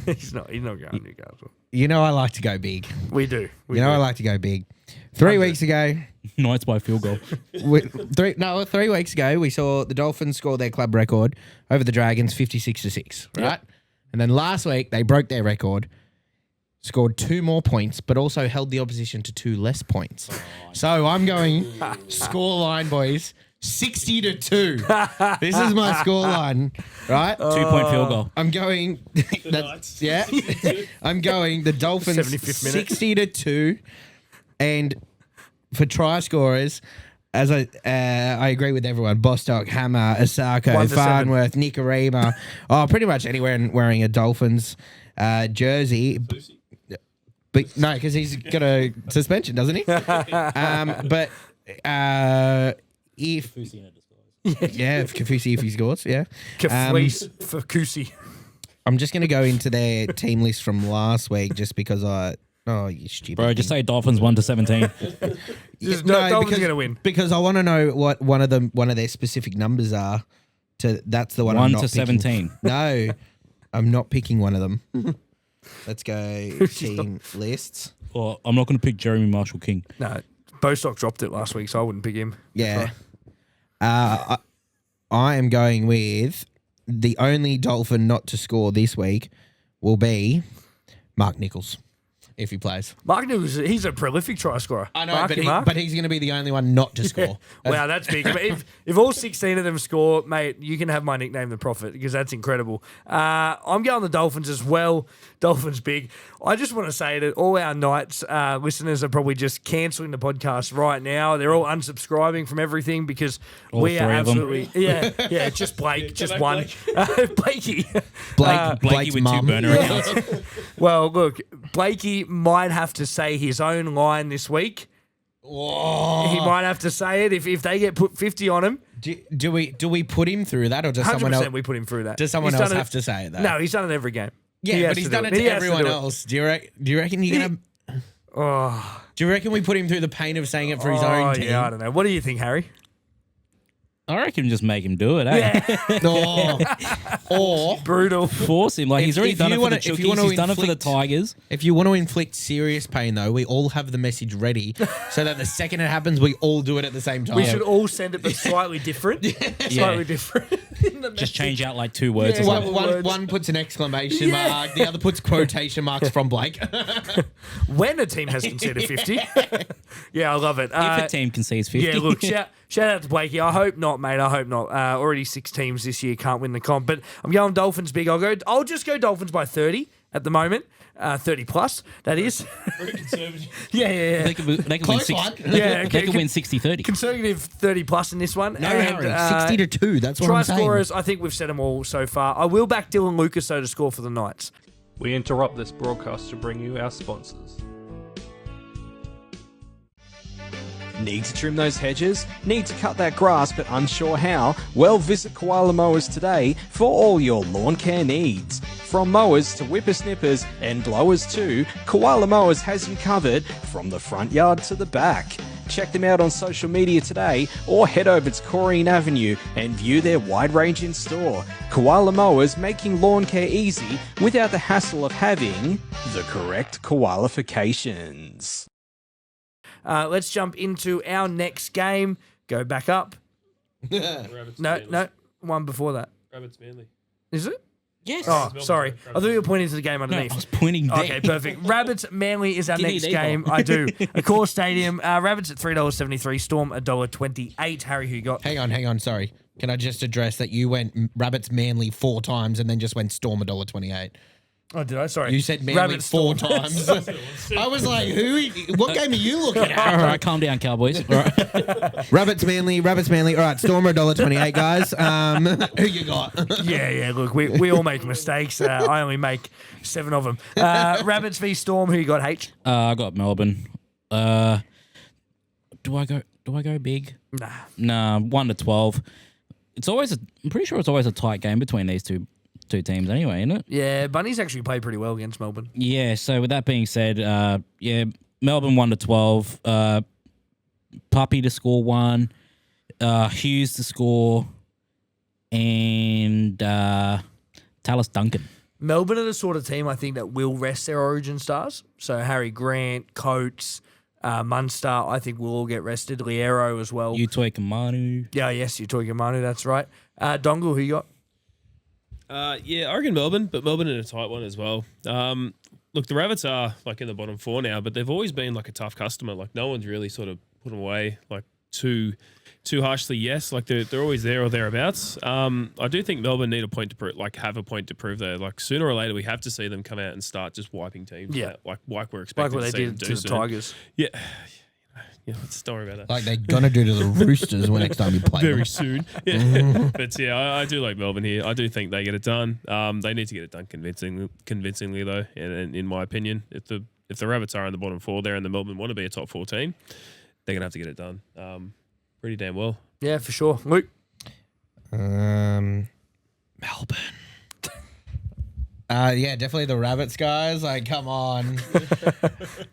[SPEAKER 2] He's not going to Newcastle.
[SPEAKER 5] You know I like to go big.
[SPEAKER 2] We do.
[SPEAKER 5] I like to go big. 3 weeks ago...
[SPEAKER 3] Knights by field goal.
[SPEAKER 5] 3 weeks ago, we saw the Dolphins score their club record over the Dragons 56-6, right?
[SPEAKER 2] Yep.
[SPEAKER 5] And then last week, they broke their record, scored 2 more points, but also held the opposition to 2 less points. So I'm going scoreline, boys, 60-2. This is my scoreline, right?
[SPEAKER 3] 2-point field goal.
[SPEAKER 5] I'm going... yeah. I'm going the Dolphins
[SPEAKER 2] 75th minute.
[SPEAKER 5] 60-2. And for try scorers, as I agree with everyone, Bostock, Hammer, Asako, Farnworth, Nick Arima, pretty much anywhere wearing a Dolphins jersey. But no, because he's got a suspension, doesn't he? But if Yeah, if Kafusi if he scores. Yeah.
[SPEAKER 2] Fleece for Kusi.
[SPEAKER 5] I'm just gonna go into their team list from last week just because you stupid.
[SPEAKER 3] Bro, just say Dolphins 1-17.
[SPEAKER 2] Dolphins are going to win.
[SPEAKER 5] Because I want to know what one of their specific numbers are. That's the one.
[SPEAKER 3] 1
[SPEAKER 5] I'm not
[SPEAKER 3] to
[SPEAKER 5] picking.
[SPEAKER 3] 17.
[SPEAKER 5] No, I'm not picking one of them. Let's go team lists.
[SPEAKER 3] Well, I'm not going to pick Jeremy Marshall King.
[SPEAKER 2] No, Bostock dropped it last week, so I wouldn't pick him.
[SPEAKER 5] Yeah. I am going with the only Dolphin not to score this week will be Mark Nichols. If he plays.
[SPEAKER 2] Mark Nichols, he's a prolific try scorer.
[SPEAKER 5] I know, but he's going to be the only one not to score.
[SPEAKER 2] Wow, that's big. I mean, if all 16 of them score, mate, you can have my nickname The Prophet because that's incredible. I'm going the Dolphins as well. Dolphins big. I just want to say that all our Knights listeners are probably just cancelling the podcast right now. They're all unsubscribing from everything because we are absolutely... Yeah, just Blake, just one. Blakey.
[SPEAKER 3] Blakey
[SPEAKER 5] Blake's
[SPEAKER 3] with
[SPEAKER 5] mum.
[SPEAKER 3] 2 burner accounts.
[SPEAKER 2] Well, look, Blakey might have to say his own line this week.
[SPEAKER 5] Whoa.
[SPEAKER 2] He might have to say it if they get put 50 on him.
[SPEAKER 5] Do we put him through that, or does
[SPEAKER 2] 100%
[SPEAKER 5] someone else?
[SPEAKER 2] we put him through that.
[SPEAKER 5] Does someone
[SPEAKER 2] He's
[SPEAKER 5] else
[SPEAKER 2] done
[SPEAKER 5] have to say it though?
[SPEAKER 2] No, he's done it every game.
[SPEAKER 5] Yeah, but he's done it to everyone else. Do you reckon you're gonna? Do you reckon we put him through the pain of saying it for his own team?
[SPEAKER 2] Yeah, I don't know. What do you think, Harry?
[SPEAKER 3] I reckon just make him do it, eh?
[SPEAKER 5] Or
[SPEAKER 2] Brutal.
[SPEAKER 3] Force him. Like, he's already done it for the Chookies. He's done it for the Tigers.
[SPEAKER 5] if you want to inflict serious pain, though, we all have the message ready so that the second it happens, we all do it at the same time.
[SPEAKER 2] We should all send it, but slightly different. Slightly different.
[SPEAKER 3] Just change out like 2 words or
[SPEAKER 2] Yeah,
[SPEAKER 3] something.
[SPEAKER 5] One puts an exclamation mark, the other puts quotation marks from Blake.
[SPEAKER 2] When a team has conceded 50. Yeah, I love it.
[SPEAKER 3] If a team concedes 50.
[SPEAKER 2] Yeah, look, shout out to Blakey. I hope not, mate. I hope not. Already 6 teams this year can't win the comp, but I'm going Dolphins big. I'll just go Dolphins by 30 at the moment. 30 plus, that is.
[SPEAKER 4] Very conservative.
[SPEAKER 2] Yeah.
[SPEAKER 3] They could win
[SPEAKER 5] Close one.
[SPEAKER 3] They could win 60-30.
[SPEAKER 2] Conservative 30 plus in this one.
[SPEAKER 5] No,
[SPEAKER 2] and,
[SPEAKER 5] Harry, 60-2. That's what
[SPEAKER 2] try
[SPEAKER 5] I'm saying.
[SPEAKER 2] scorers, I think we've said them all so far. I will back Dylan Lucas, though, to score for the Knights.
[SPEAKER 6] We interrupt this broadcast to bring you our sponsors.
[SPEAKER 9] Need to trim those hedges? Need to cut that grass but unsure how? Well, visit Koala Mowers today for all your lawn care needs. From mowers to whippersnippers and blowers too, Koala Mowers has you covered from the front yard to the back. Check them out on social media today or head over to Corrine Avenue and view their wide range in store. Koala Mowers, making lawn care easy without the hassle of having the correct qualifications.
[SPEAKER 2] Let's jump into our next game. Go back up. No, one before that.
[SPEAKER 4] Rabbits Manly.
[SPEAKER 2] Is it?
[SPEAKER 3] Yes.
[SPEAKER 2] Oh, sorry. I thought you were pointing to the game
[SPEAKER 3] No,
[SPEAKER 2] underneath.
[SPEAKER 3] I was pointing there.
[SPEAKER 2] Okay, perfect. Rabbits Manly is our
[SPEAKER 3] Give me
[SPEAKER 2] next
[SPEAKER 3] an
[SPEAKER 2] game. I do. Accor Stadium. Rabbits at $3.73. Storm $1.28. Harry, who you got?
[SPEAKER 5] Hang on. Sorry. Can I just address that you went Rabbits Manly 4 times and then just went Storm $1.28?
[SPEAKER 2] Oh, did I? Sorry.
[SPEAKER 5] You said Manly
[SPEAKER 2] Rabbits
[SPEAKER 5] 4
[SPEAKER 2] Storm.
[SPEAKER 5] times. I was like, what game are you looking at?
[SPEAKER 3] All right, calm down, Cowboys. All right.
[SPEAKER 5] Rabbits Manly. All right, Stormer $1.28, guys. Who you got?
[SPEAKER 2] Yeah. Look, we all make mistakes. I only make 7 of them. Rabbits v Storm. Who you got? H.
[SPEAKER 3] I got Melbourne. Do I go big? Nah, 1-12. I'm pretty sure it's always a tight game between these two teams anyway, isn't it?
[SPEAKER 2] Yeah, Bunnies actually played pretty well against Melbourne.
[SPEAKER 3] Yeah, so with that being said, Melbourne 1-12. Puppy to score 1. Hughes to score. And Tallis Duncan.
[SPEAKER 2] Melbourne are the sort of team I think that will rest their origin stars. So Harry Grant, Coates, Munster, I think will all get rested. Liero as well.
[SPEAKER 3] Utoi Kamanu.
[SPEAKER 2] Yeah, yes, you're talking Manu, that's right. Dongle, who you got?
[SPEAKER 4] Yeah, I reckon Melbourne, but Melbourne in a tight one as well. Look, the Rabbits are like in the bottom 4 now, but they've always been like a tough customer. Like no one's really sort of put them away like too harshly. Yes, like they're always there or thereabouts. I do think Melbourne need a point to prove, have a point to prove though. Like sooner or later, we have to see them come out and start just wiping teams.
[SPEAKER 2] Yeah,
[SPEAKER 4] like we're
[SPEAKER 2] like
[SPEAKER 4] expecting
[SPEAKER 2] what
[SPEAKER 4] to
[SPEAKER 2] they
[SPEAKER 4] see
[SPEAKER 2] did
[SPEAKER 4] them
[SPEAKER 2] to
[SPEAKER 4] do
[SPEAKER 2] the
[SPEAKER 4] soon.
[SPEAKER 2] Tigers.
[SPEAKER 4] Yeah. Let's don't worry about that.
[SPEAKER 5] Like they're going to do to the Roosters when next time you play
[SPEAKER 4] Very
[SPEAKER 5] them.
[SPEAKER 4] soon. Yeah. But yeah, I do like Melbourne here. I do think they get it done. They need to get it done convincingly though, and in my opinion. If the Rabbits are in the bottom 4 there and the Melbourne want to be a top 14, they're going to have to get it done pretty damn well.
[SPEAKER 2] Yeah, for sure. Luke?
[SPEAKER 5] Melbourne. Yeah, definitely the Rabbits, guys. Like, come on.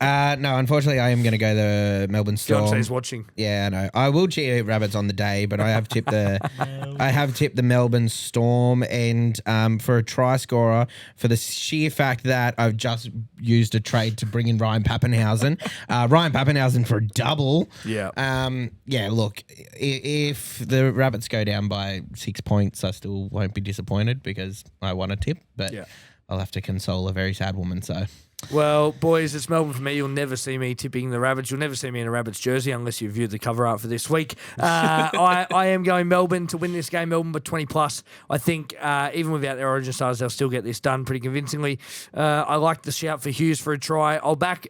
[SPEAKER 5] No, unfortunately, I am going to go the Melbourne Storm.
[SPEAKER 2] Fiance's watching.
[SPEAKER 5] Yeah, I know. I will cheer Rabbits on the day, but I have tipped the Melbourne Storm, and for a try scorer, for the sheer fact that I've just used a trade to bring in Ryan Pappenhausen. Ryan Pappenhausen for a double.
[SPEAKER 2] Yeah.
[SPEAKER 5] Yeah, look, if the Rabbits go down by 6 points, I still won't be disappointed because I won a tip, but
[SPEAKER 2] Yeah.
[SPEAKER 5] I'll have to console a very sad woman, so...
[SPEAKER 2] Well, boys, it's Melbourne for me. You'll never see me tipping the Rabbits. You'll never see me in a Rabbits jersey unless you viewed the cover art for this week. I am going Melbourne to win this game. Melbourne by 20 plus. I think even without their origin stars, they'll still get this done pretty convincingly. I like the shout for Hughes for a try. I'll back...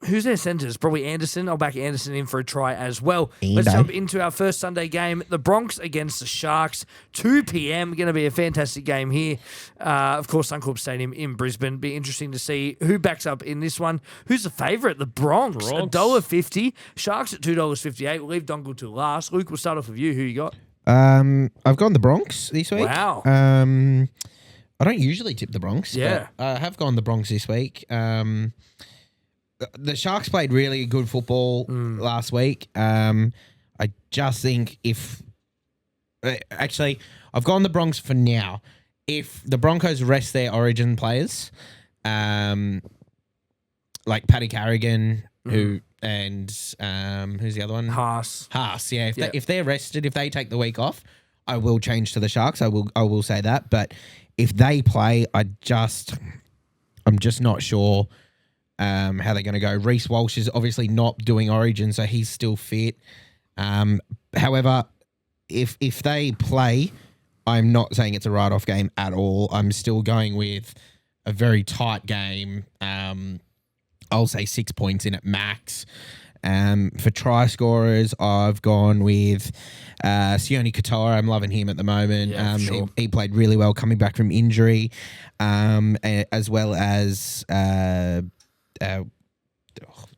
[SPEAKER 2] who's their centres? Probably Anderson. I'll back Anderson in for a try as well. Let's jump into our first Sunday game. The Bronx against the Sharks. 2 p.m. Going to be a fantastic game here. Of course, Suncorp Stadium in Brisbane. Be interesting to see who backs up in this one. Who's the favourite? The Bronx. $1.50. Sharks at $2.58. We'll leave Dongle to last. Luke, we'll start off with you. Who you got?
[SPEAKER 5] I've gone the Bronx this week.
[SPEAKER 2] Wow.
[SPEAKER 5] I don't usually tip the Bronx.
[SPEAKER 2] Yeah.
[SPEAKER 5] But I have gone the Bronx this week. The Sharks played really good football last week. I just think if... Actually, I've gone the Bronx for now. If the Broncos rest their origin players, like Paddy Carrigan, who's the other one?
[SPEAKER 2] Haas,
[SPEAKER 5] yeah. If they're rested, if they take the week off, I will change to the Sharks. I will say that. But if they play, I'm just not sure how they're going to go. Reece Walsh is obviously not doing Origin, so he's still fit. However, if they play, I'm not saying it's a write-off game at all. I'm still going with a very tight game. I'll say 6 points in at max. For try scorers, I've gone with Sione Katoa. I'm loving him at the moment.
[SPEAKER 2] Sure.
[SPEAKER 5] He played really well coming back from injury, as well as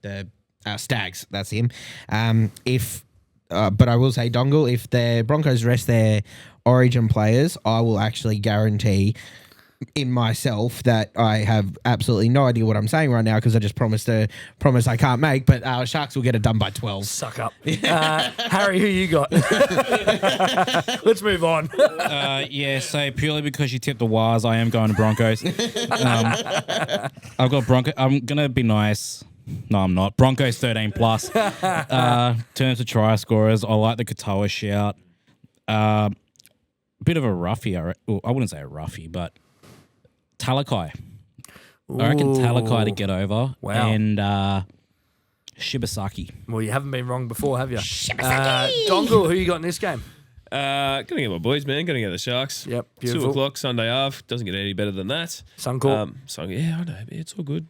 [SPEAKER 5] the Stags. That's him. But I will say, Dongle, if the Broncos rest their Origin players, I will actually guarantee in myself that I have absolutely no idea what I'm saying right now because I just promised I can't make, but Sharks will get it done by 12.
[SPEAKER 2] Suck up. Harry, who you got? Let's move on.
[SPEAKER 3] Yeah, so purely because you tipped the Wires, I am going to Broncos. I've got Broncos. I'm going to be nice. No, I'm not. Broncos 13 plus. Terms of try scorers, I like the Katoa shout. Bit of a roughie. I wouldn't say a roughie, but Talakai. I reckon Talakai to get over.
[SPEAKER 2] Wow.
[SPEAKER 3] And Shibasaki.
[SPEAKER 2] Well, you haven't been wrong before, have you? Shibasaki! Dongle, who you got in this game?
[SPEAKER 4] Gonna get my boys, man. Gonna get the Sharks.
[SPEAKER 2] Yep,
[SPEAKER 4] 2
[SPEAKER 2] beautiful.
[SPEAKER 4] o'clock Sunday half. Doesn't get any better than that.
[SPEAKER 2] Suncorp.
[SPEAKER 4] Yeah, I know. It's all good.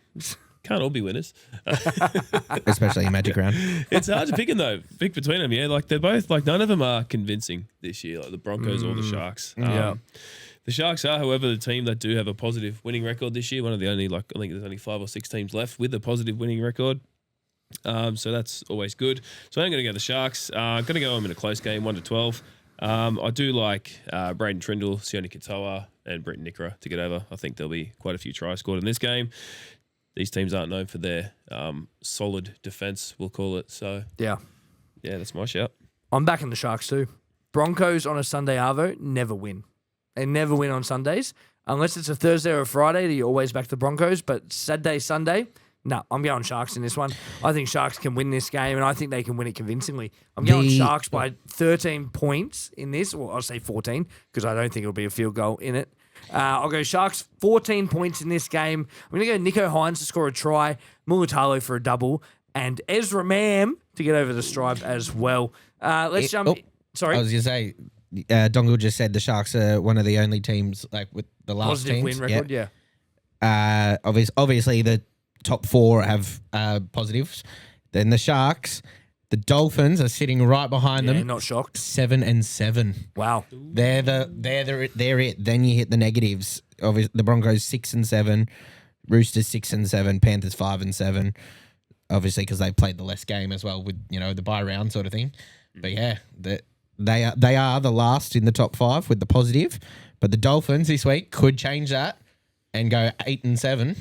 [SPEAKER 4] Can't all be winners.
[SPEAKER 5] Especially in Magic Round.
[SPEAKER 4] It's hard to pick them though. Pick between them, yeah. Like they're both none of them are convincing this year, like the Broncos or the Sharks.
[SPEAKER 2] Yeah.
[SPEAKER 4] The Sharks are, however, the team that do have a positive winning record this year. One of the only, I think there's only 5 or 6 teams left with a positive winning record. So that's always good. So I'm going to go the Sharks. I'm going to go them in a close game, 1-12. I do like Braden Trindle, Sione Katoa, and Brenton Nickera to get over. I think there'll be quite a few tries scored in this game. These teams aren't known for their solid defense, we'll call it. So, yeah, that's my shout.
[SPEAKER 2] I'm backing the Sharks too. Broncos on a Sunday arvo never win. They never win on Sundays. Unless it's a Thursday or a Friday, that you always back the Broncos. But Saturday, Sunday, no, I'm going Sharks in this one. I think Sharks can win this game, and I think they can win it convincingly. I'm going Sharks by 13 points in this. Well, I'll say 14 because I don't think it'll be a field goal in it. I'll go Sharks, 14 points in this game. I'm going to go Nico Hines to score a try, Mulatalo for a double, and Ezra Mam to get over the stripe as well. Let's jump... Sorry?
[SPEAKER 5] I was going to say, Dongle just said the Sharks are one of the only teams like with the last
[SPEAKER 2] positive
[SPEAKER 5] teams.
[SPEAKER 2] Win record, yeah.
[SPEAKER 5] Obviously, the top 4 have positives. Then the Sharks... The Dolphins are sitting right behind them.
[SPEAKER 2] Not shocked.
[SPEAKER 5] 7-7.
[SPEAKER 2] Wow.
[SPEAKER 5] They're it. Then you hit the negatives. Obviously, the Broncos 6-7, Roosters 6-7, Panthers 5-7. Obviously, because they played the less game as well with the bye round sort of thing. But yeah, the They are the last in the top 5 with the positive, but the Dolphins this week could change that and go 8-7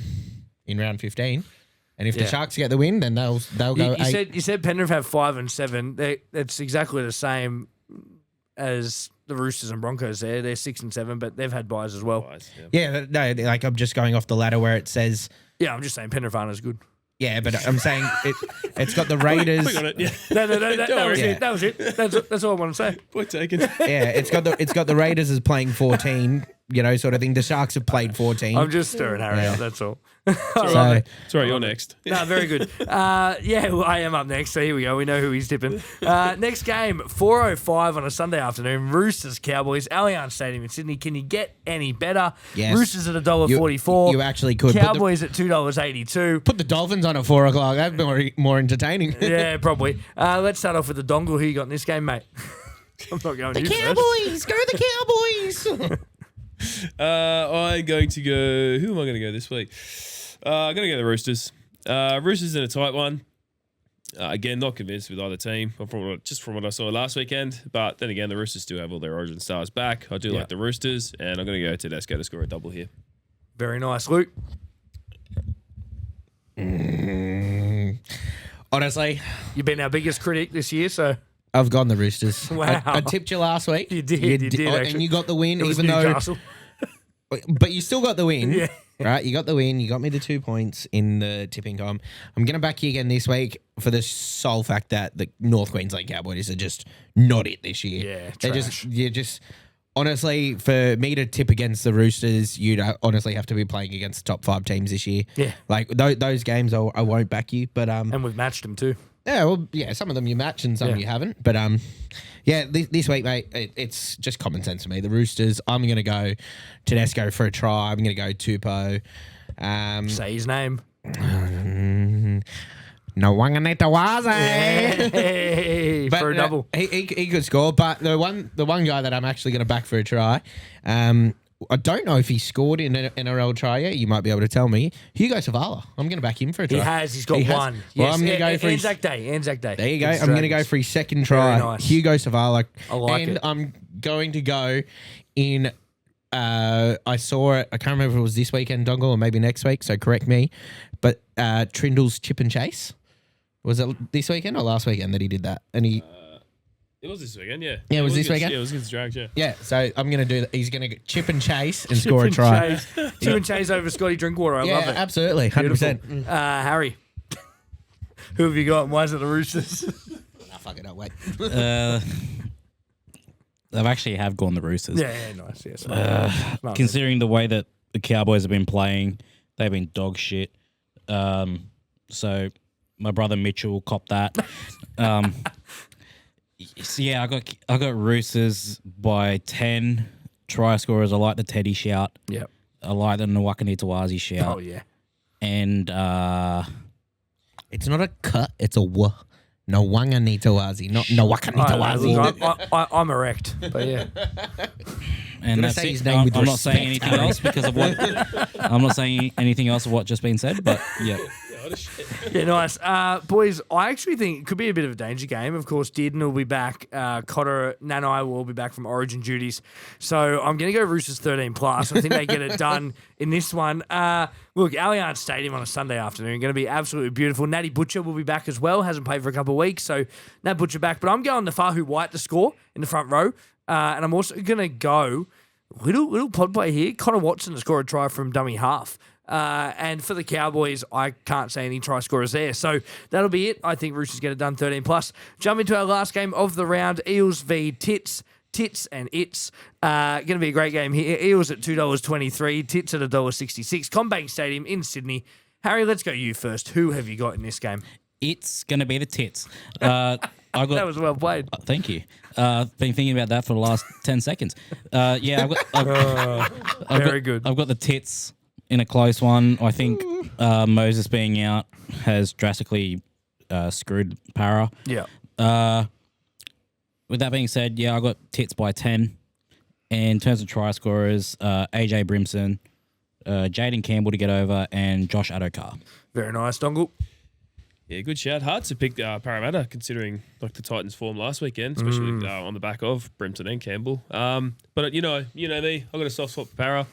[SPEAKER 5] in round 15. And if the Sharks get the win, then they'll go 8.
[SPEAKER 2] You said Penrith have 5 and 7. It's exactly the same as the Roosters and Broncos. They're 6 and 7, but they've had buys as well.
[SPEAKER 5] Yeah, no, like I'm just going off the ladder where it says.
[SPEAKER 2] Yeah, I'm just saying Penrith aren't as good.
[SPEAKER 5] Yeah, but I'm saying it's got the Raiders.
[SPEAKER 4] We got it. Yeah.
[SPEAKER 2] No, that was it. That's all I want to say.
[SPEAKER 4] Point taken.
[SPEAKER 5] Yeah, it's got the Raiders as playing 14, sort of thing. The Sharks have played 14.
[SPEAKER 2] I'm just stirring Harry up. That's all.
[SPEAKER 5] So,
[SPEAKER 4] Sorry, you're next.
[SPEAKER 2] No, very good. Well, I am up next. So here we go. We know who he's tipping. Next game, 4:05 on a Sunday afternoon. Roosters Cowboys, Allianz Stadium in Sydney. Can you get any better?
[SPEAKER 5] Yes.
[SPEAKER 2] Roosters at $1.44.
[SPEAKER 5] You actually could.
[SPEAKER 2] Cowboys at $2.82.
[SPEAKER 5] Put the Dolphins on at 4 o'clock. That'd be more entertaining.
[SPEAKER 2] Yeah, probably. Let's start off with the Dongle. Who you got in this game, mate? I'm not going to you
[SPEAKER 5] Cowboys! Go the Cowboys!
[SPEAKER 4] I'm going to go. Who am I going to go this week? I'm going to go the Roosters. Roosters in a tight one. Again, not convinced with either team, from what I saw last weekend. But then again, the Roosters do have all their origin stars back. I do like the Roosters, and I'm going to go Tedesco to score a double here.
[SPEAKER 2] Very nice, Luke.
[SPEAKER 5] Honestly,
[SPEAKER 2] You've been our biggest critic this year, so
[SPEAKER 5] I've gone the Roosters.
[SPEAKER 2] Wow.
[SPEAKER 5] I tipped you last week.
[SPEAKER 2] You did, actually.
[SPEAKER 5] And you got the win,
[SPEAKER 2] it was
[SPEAKER 5] even
[SPEAKER 2] Newcastle.
[SPEAKER 5] But you still got the win.
[SPEAKER 2] Yeah.
[SPEAKER 5] Right? You got the win. You got me the 2 points in the tipping column. I'm going to back you again this week for the sole fact that the North Queensland Cowboys are just not it this year.
[SPEAKER 2] Yeah,
[SPEAKER 5] They're
[SPEAKER 2] trash.
[SPEAKER 5] just honestly, for me to tip against the Roosters, you'd honestly have to be playing against the top 5 teams this year.
[SPEAKER 2] Yeah.
[SPEAKER 5] Like those games, I won't back you. But
[SPEAKER 2] And we've matched them too.
[SPEAKER 5] yeah, well, yeah, some of them you match and some you haven't. But this week, mate, it's just common sense for me. The Roosters, I'm going to go Tedesco for a try. I'm going to go Tupou.
[SPEAKER 2] Say his name.
[SPEAKER 5] No Wanganetawaze.
[SPEAKER 2] Hey, for a double.
[SPEAKER 5] He could score, but the one guy that I'm actually going to back for a try, I don't know if he scored in an NRL try yet. You might be able to tell me. Hugo Savala. I'm going to back him for a try.
[SPEAKER 2] He has. He's got one.
[SPEAKER 5] Well,
[SPEAKER 2] Yes.
[SPEAKER 5] I'm going to go for his...
[SPEAKER 2] Anzac Day.
[SPEAKER 5] There you go.
[SPEAKER 2] Against
[SPEAKER 5] I'm going to go
[SPEAKER 2] Dragons.
[SPEAKER 5] for his second try.
[SPEAKER 2] Very nice.
[SPEAKER 5] Hugo Savala.
[SPEAKER 2] I like
[SPEAKER 5] and
[SPEAKER 2] it.
[SPEAKER 5] I'm going to go in... I saw it. I can't remember if it was this weekend, Dongle, or maybe next week, so correct me. But Trindle's Chip and Chase. Was it this weekend or last weekend that he did that? And he...
[SPEAKER 4] It was this weekend, yeah.
[SPEAKER 5] Yeah, it was this weekend?
[SPEAKER 4] Yeah, it was against Drags, yeah.
[SPEAKER 5] Yeah, so I'm going to do that. He's going to chip and chase and score a try.
[SPEAKER 2] Chip and Chase over Scotty Drinkwater. I love it.
[SPEAKER 5] Absolutely. 100%.
[SPEAKER 2] Harry, who have you got and why is it the Roosters?
[SPEAKER 5] Nah, fuck it, I'll wait.
[SPEAKER 3] I've actually have gone the Roosters.
[SPEAKER 2] yeah, nice. Yes.
[SPEAKER 3] Considering the way that the Cowboys have been playing, they've been dog shit. So my brother Mitchell copped that. So yeah, I got Roosters by 10 try scorers. I like the Teddy shout.
[SPEAKER 2] Yep.
[SPEAKER 3] I like the Nwakanitawazi shout.
[SPEAKER 2] Oh yeah.
[SPEAKER 3] And
[SPEAKER 5] It's not a cut, it's a w. No Wanganitawazi, not no Wakanitawazi.
[SPEAKER 2] I'm erect, but yeah.
[SPEAKER 3] and that's
[SPEAKER 5] say
[SPEAKER 3] it.
[SPEAKER 5] his name with
[SPEAKER 3] I'm not saying
[SPEAKER 5] respect,
[SPEAKER 3] anything else because of what I'm not saying anything else of what just been said. But yeah.
[SPEAKER 2] Yeah, nice. Boys, I actually think it could be a bit of a danger game. Of course, Dearden will be back. Cotter, Nanai will be back from Origin duties. So I'm going to go Roosters 13+. I think they get it done in this one. Look, Allianz Stadium on a Sunday afternoon, going to be absolutely beautiful. Natty Butcher will be back as well. Hasn't played for a couple of weeks, so Nat Butcher back. But I'm going Nafahu White to score in the front row. And I'm also going to go little pod play here. Connor Watson to score a try from dummy half. And for the Cowboys, I can't say any try scorers there. So that'll be it. I think Roosters get it done 13+. Jump into our last game of the round, Eels v Tits. Tits and It's. Going to be a great game here. Eels at $2.23, Tits at $1.66. CommBank Stadium in Sydney. Harry, let's go you first. Who have you got in this game?
[SPEAKER 3] It's going to be the Tits. That
[SPEAKER 2] was well played.
[SPEAKER 3] Thank you. Been thinking about that for the last 10 seconds. Yeah,
[SPEAKER 2] Very good.
[SPEAKER 3] I've got the Tits in a close one. I think Moses being out has drastically screwed Para.
[SPEAKER 2] Yeah.
[SPEAKER 3] With that being said, yeah, I got Tits by 10. And in terms of try scorers, AJ Brimson, Jaden Campbell to get over, and Josh Adokar.
[SPEAKER 2] Very nice, Dongle.
[SPEAKER 4] Yeah, good shout. Hard to pick Parramatta considering like the Titans' form last weekend, especially on the back of Brimson and Campbell. But you know me. I've got a soft spot for Para.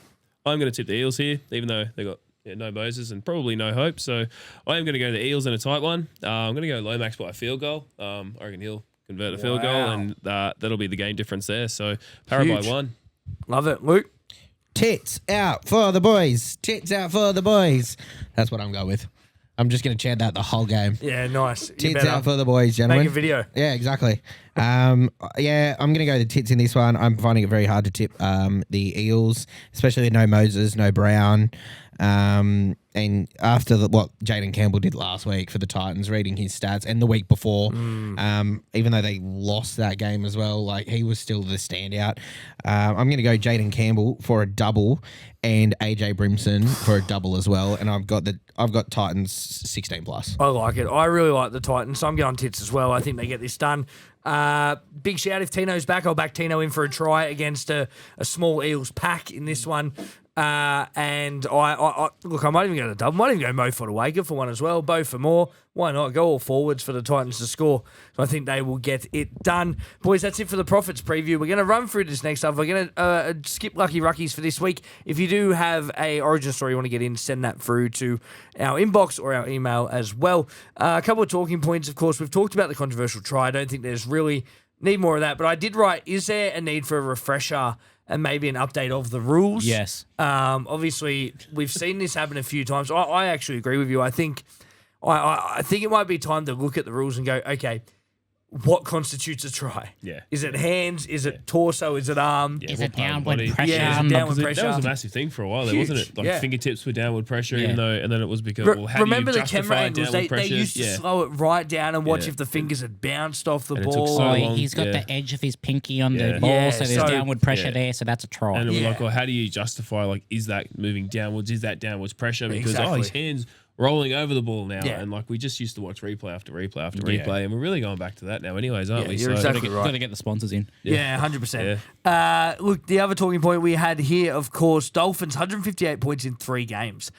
[SPEAKER 4] I'm going to tip the Eels here, even though they got no Moses and probably no hope. So I am going to go the Eels in a tight one. I'm going to go Lomax by a field goal. I reckon he'll convert a field goal, and that'll be the game difference there. So Para by 1.
[SPEAKER 2] Love it, Luke.
[SPEAKER 5] Tits out for the boys. Tits out for the boys. That's what I'm going with. I'm just going to chant that the whole game.
[SPEAKER 2] Yeah, nice.
[SPEAKER 5] Tits out for the boys, gentlemen.
[SPEAKER 2] Make a video.
[SPEAKER 5] Yeah, exactly. I'm going to go the tits in this one. I'm finding it very hard to tip the Eels, especially no Moses, no Brown. And after what Jaden Campbell did last week for the Titans, reading his stats, and the week before, even though they lost that game as well, like he was still the standout. I'm going to go Jaden Campbell for a double and AJ Brimson for a double as well. And I've got Titans 16 plus.
[SPEAKER 2] I like it. I really like the Titans, so I'm going tits as well. I think they get this done. Big shout if Tino's back. I'll back Tino in for a try against a small Eels pack in this one. And I look, I might even go to double. Might even go Mo Fodawaker for one as well. Bo for more. Why not? Go all forwards for the Titans to score. So I think they will get it done. Boys, that's it for the Profits preview. We're going to run through this next stuff. We're going to skip Lucky Ruckies for this week. If you do have a origin story you want to get in, send that through to our inbox or our email as well. A couple of talking points, of course. We've talked about the controversial try. I don't think there's really need more of that. But I did write, is there a need for a refresher and maybe an update of the rules?
[SPEAKER 3] Yes.
[SPEAKER 2] Obviously, we've seen this happen a few times. I actually agree with you. I think it might be time to look at the rules and go, okay, what constitutes a try?
[SPEAKER 4] Yeah.
[SPEAKER 2] Is it hands? Is it torso? Is it arm?
[SPEAKER 3] Is it downward
[SPEAKER 4] body?
[SPEAKER 3] pressure?
[SPEAKER 2] Yeah, is it downward pressure?
[SPEAKER 4] That was a massive thing for a while there,
[SPEAKER 2] Huge.
[SPEAKER 4] wasn't it? Like
[SPEAKER 2] Yeah.
[SPEAKER 4] fingertips with downward pressure,
[SPEAKER 3] Yeah.
[SPEAKER 4] and then it was because, well, how
[SPEAKER 2] Remember
[SPEAKER 4] do
[SPEAKER 2] the
[SPEAKER 4] you
[SPEAKER 2] camera
[SPEAKER 4] justify
[SPEAKER 2] angles?
[SPEAKER 4] downward
[SPEAKER 2] They
[SPEAKER 4] pressure?
[SPEAKER 2] used to slow it right down and watch
[SPEAKER 4] Yeah.
[SPEAKER 2] if the fingers had bounced off the
[SPEAKER 4] And it took
[SPEAKER 2] ball.
[SPEAKER 4] so
[SPEAKER 3] Oh,
[SPEAKER 4] long.
[SPEAKER 3] he's got
[SPEAKER 4] Yeah.
[SPEAKER 3] the edge of his pinky on
[SPEAKER 4] Yeah.
[SPEAKER 3] the ball,
[SPEAKER 2] Yeah,
[SPEAKER 3] so there's
[SPEAKER 2] so-
[SPEAKER 3] downward pressure
[SPEAKER 4] Yeah.
[SPEAKER 3] there, so that's a try.
[SPEAKER 4] And it was
[SPEAKER 2] Yeah.
[SPEAKER 4] like, well, how do you justify, like, is that moving downwards? Is that downwards pressure? Because,
[SPEAKER 2] Exactly.
[SPEAKER 4] his hand's rolling over the ball now.
[SPEAKER 2] Yeah.
[SPEAKER 4] And, like, we just used to watch replay after replay after replay. And we're really going back to that now anyways, aren't
[SPEAKER 2] Yeah,
[SPEAKER 4] we?
[SPEAKER 2] you're
[SPEAKER 4] So-
[SPEAKER 2] exactly right.
[SPEAKER 3] Got to get the sponsors in.
[SPEAKER 2] Yeah, 100%. Look, the other talking point we had here, of course, Dolphins, 158 points in 3 games.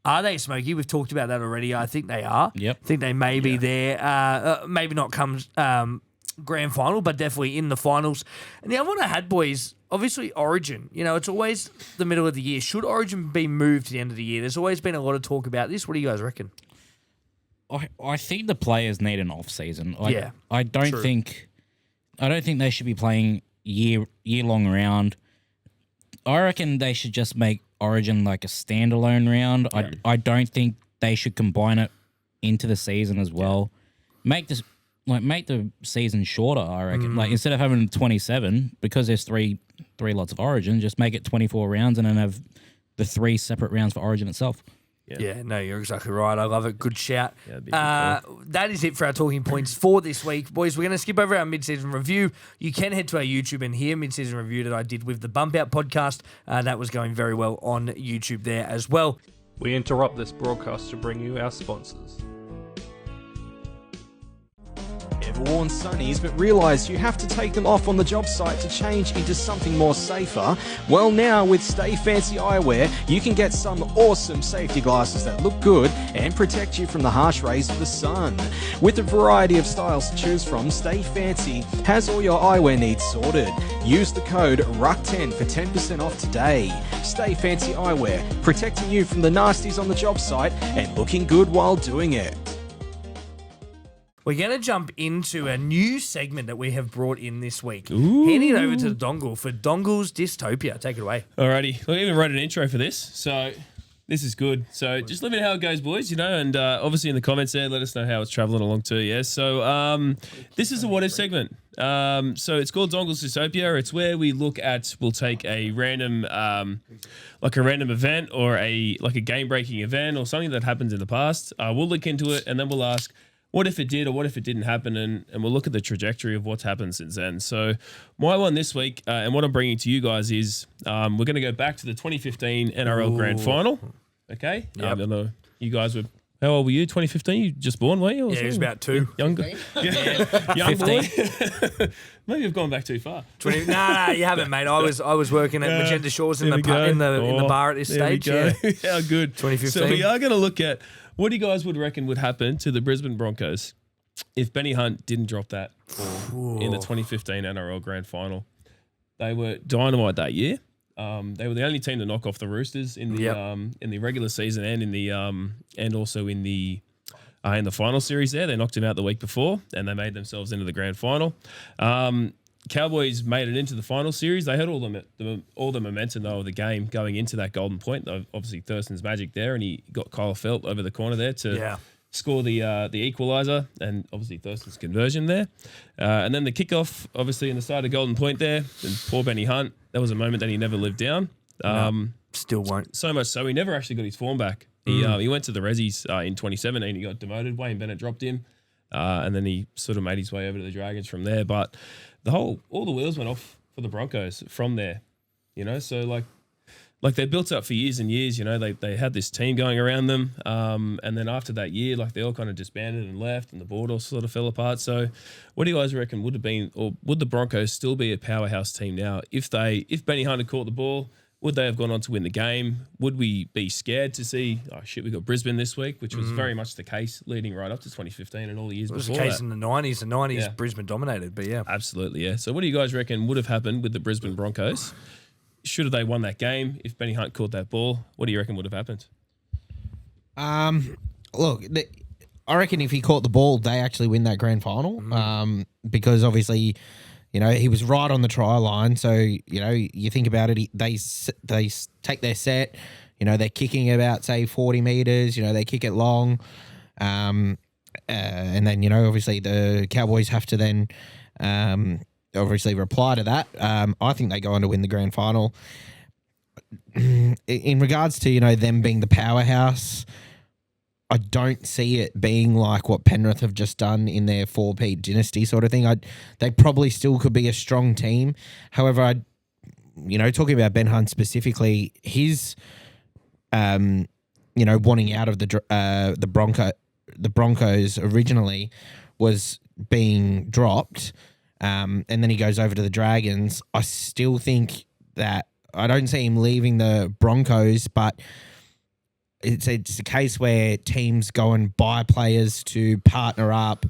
[SPEAKER 2] Are they smoky? We've talked about that already. I think they are.
[SPEAKER 3] Yep.
[SPEAKER 2] I think they may be there. Maybe not come grand final, but definitely in the finals. And the other one I had, boys, obviously Origin. You know, it's always the middle of the year. Should Origin be moved to the end of the year? There's always been a lot of talk about this. What do you guys reckon?
[SPEAKER 3] I think the players need an off season.
[SPEAKER 2] Yeah,
[SPEAKER 3] I don't
[SPEAKER 2] true.
[SPEAKER 3] think they should be playing year long round. I reckon they should just make Origin like a standalone round. I don't think they should combine it into the season as well. Make the season shorter. I reckon. Like instead of having 27, because there's three lots of Origin, just make it 24 rounds and then have the 3 separate rounds for Origin itself.
[SPEAKER 2] Yeah, no, you're exactly right. I love it. Good shout.
[SPEAKER 4] that'd be a good
[SPEAKER 2] That is it for our talking points for this week. Boys, we're going to skip over our mid-season review. You can head to our YouTube and hear mid-season review that I did with the Bump Out podcast. That was going very well on YouTube there as well.
[SPEAKER 6] We interrupt this broadcast to bring you our sponsors.
[SPEAKER 9] Ever worn sunnies but realised you have to take them off on the job site to change into something more safer? Well, now with StayFancy Eyewear, you can get some awesome safety glasses that look good and protect you from the harsh rays of the sun. With a variety of styles to choose from, StayFancy has all your eyewear needs sorted. Use the code RUCK10 for 10% off today. StayFancy Eyewear, protecting you from the nasties on the job site and looking good while doing it.
[SPEAKER 2] We're going to jump into a new segment that we have brought in this week. Handing it over to the Dongle for Dongle's Dystopia. Take it away.
[SPEAKER 4] Alrighty. I even wrote an intro for this, so this is good. So just let me know how it goes, boys, and obviously in the comments there, let us know how it's traveling along too, yeah? So this is a what if segment. So it's called Dongle's Dystopia. It's where we'll take a random, like a random event or a game-breaking event or something that happens in the past. We'll look into it and then we'll ask, what if it did or what if it didn't happen? And we'll look at the trajectory of what's happened since then. So my one this week, and what I'm bringing to you guys is we're going to go back to the 2015 NRL Grand Final. Okay?
[SPEAKER 2] Yep.
[SPEAKER 4] I know you guys were How old were you? 2015? You just born, weren't you? or
[SPEAKER 2] Yeah, he was
[SPEAKER 4] something?
[SPEAKER 2] about 2.
[SPEAKER 4] Younger. Yeah. Young boy. Maybe I've gone back too far.
[SPEAKER 2] No, you haven't, mate. I was working at Magenta Shores in
[SPEAKER 4] There
[SPEAKER 2] the
[SPEAKER 4] we go.
[SPEAKER 2] in the bar at this
[SPEAKER 4] There we
[SPEAKER 2] stage.
[SPEAKER 4] go.
[SPEAKER 2] Yeah.
[SPEAKER 4] How good.
[SPEAKER 2] 2015.
[SPEAKER 4] So we are going to look at what you guys would reckon would happen to the Brisbane Broncos if Benny Hunt didn't drop that in the 2015 NRL Grand Final. They were dynamite that year. They were the only team to knock off the Roosters in the regular season and in the and also in the final series. They knocked him out the week before, and they made themselves into the grand final. Cowboys made it into the final series. They had all the momentum though of the game going into that golden point. Obviously Thurston's magic there, and he got Kyle Felt over the corner there to score the equaliser, and obviously Thurston's conversion there. And then the kickoff, obviously in the side of golden point there, and poor Benny Hunt. That was a moment that he never lived down.
[SPEAKER 2] Still won't.
[SPEAKER 4] So much so he never actually got his form back. He went to the Resis in 2017. He got demoted. Wayne Bennett dropped him, and then he sort of made his way over to the Dragons from there. But all the wheels went off for the Broncos from there. You know, so like they built up for years and years. You know, they had this team going around them, and then after that year, like they all kind of disbanded and left, and the board all sort of fell apart. So, what do you guys reckon would have been, or would the Broncos still be a powerhouse team now if Benny Hunt had caught the ball? Would they have gone on to win the game? Would we be scared to see, oh shit, we got Brisbane this week, which was very much the case leading right up to 2015 and all the years before that.
[SPEAKER 2] It was the case in the 90s. The 90s, Brisbane dominated, but yeah.
[SPEAKER 4] Absolutely, yeah. So what do you guys reckon would have happened with the Brisbane Broncos? Should have they won that game if Benny Hunt caught that ball? What do you reckon would have happened?
[SPEAKER 5] Look, I reckon if he caught the ball, they actually win that grand final. Because obviously, you know, he was right on the try line. So, you know, you think about it, they take their set, you know, they're kicking about, say, 40 meters, you know, they kick it long. And then, you know, obviously the Cowboys have to then obviously reply to that. I think they go on to win the grand final. In regards to, you know, them being the powerhouse, I don't see it being like what Penrith have just done in their 4-peat dynasty sort of thing. They probably still could be a strong team. However, you know, talking about Ben Hunt specifically, his, you know, wanting out of the Broncos originally was being dropped, and then he goes over to the Dragons. I still think that I don't see him leaving the Broncos, but it's a case where teams go and buy players to partner up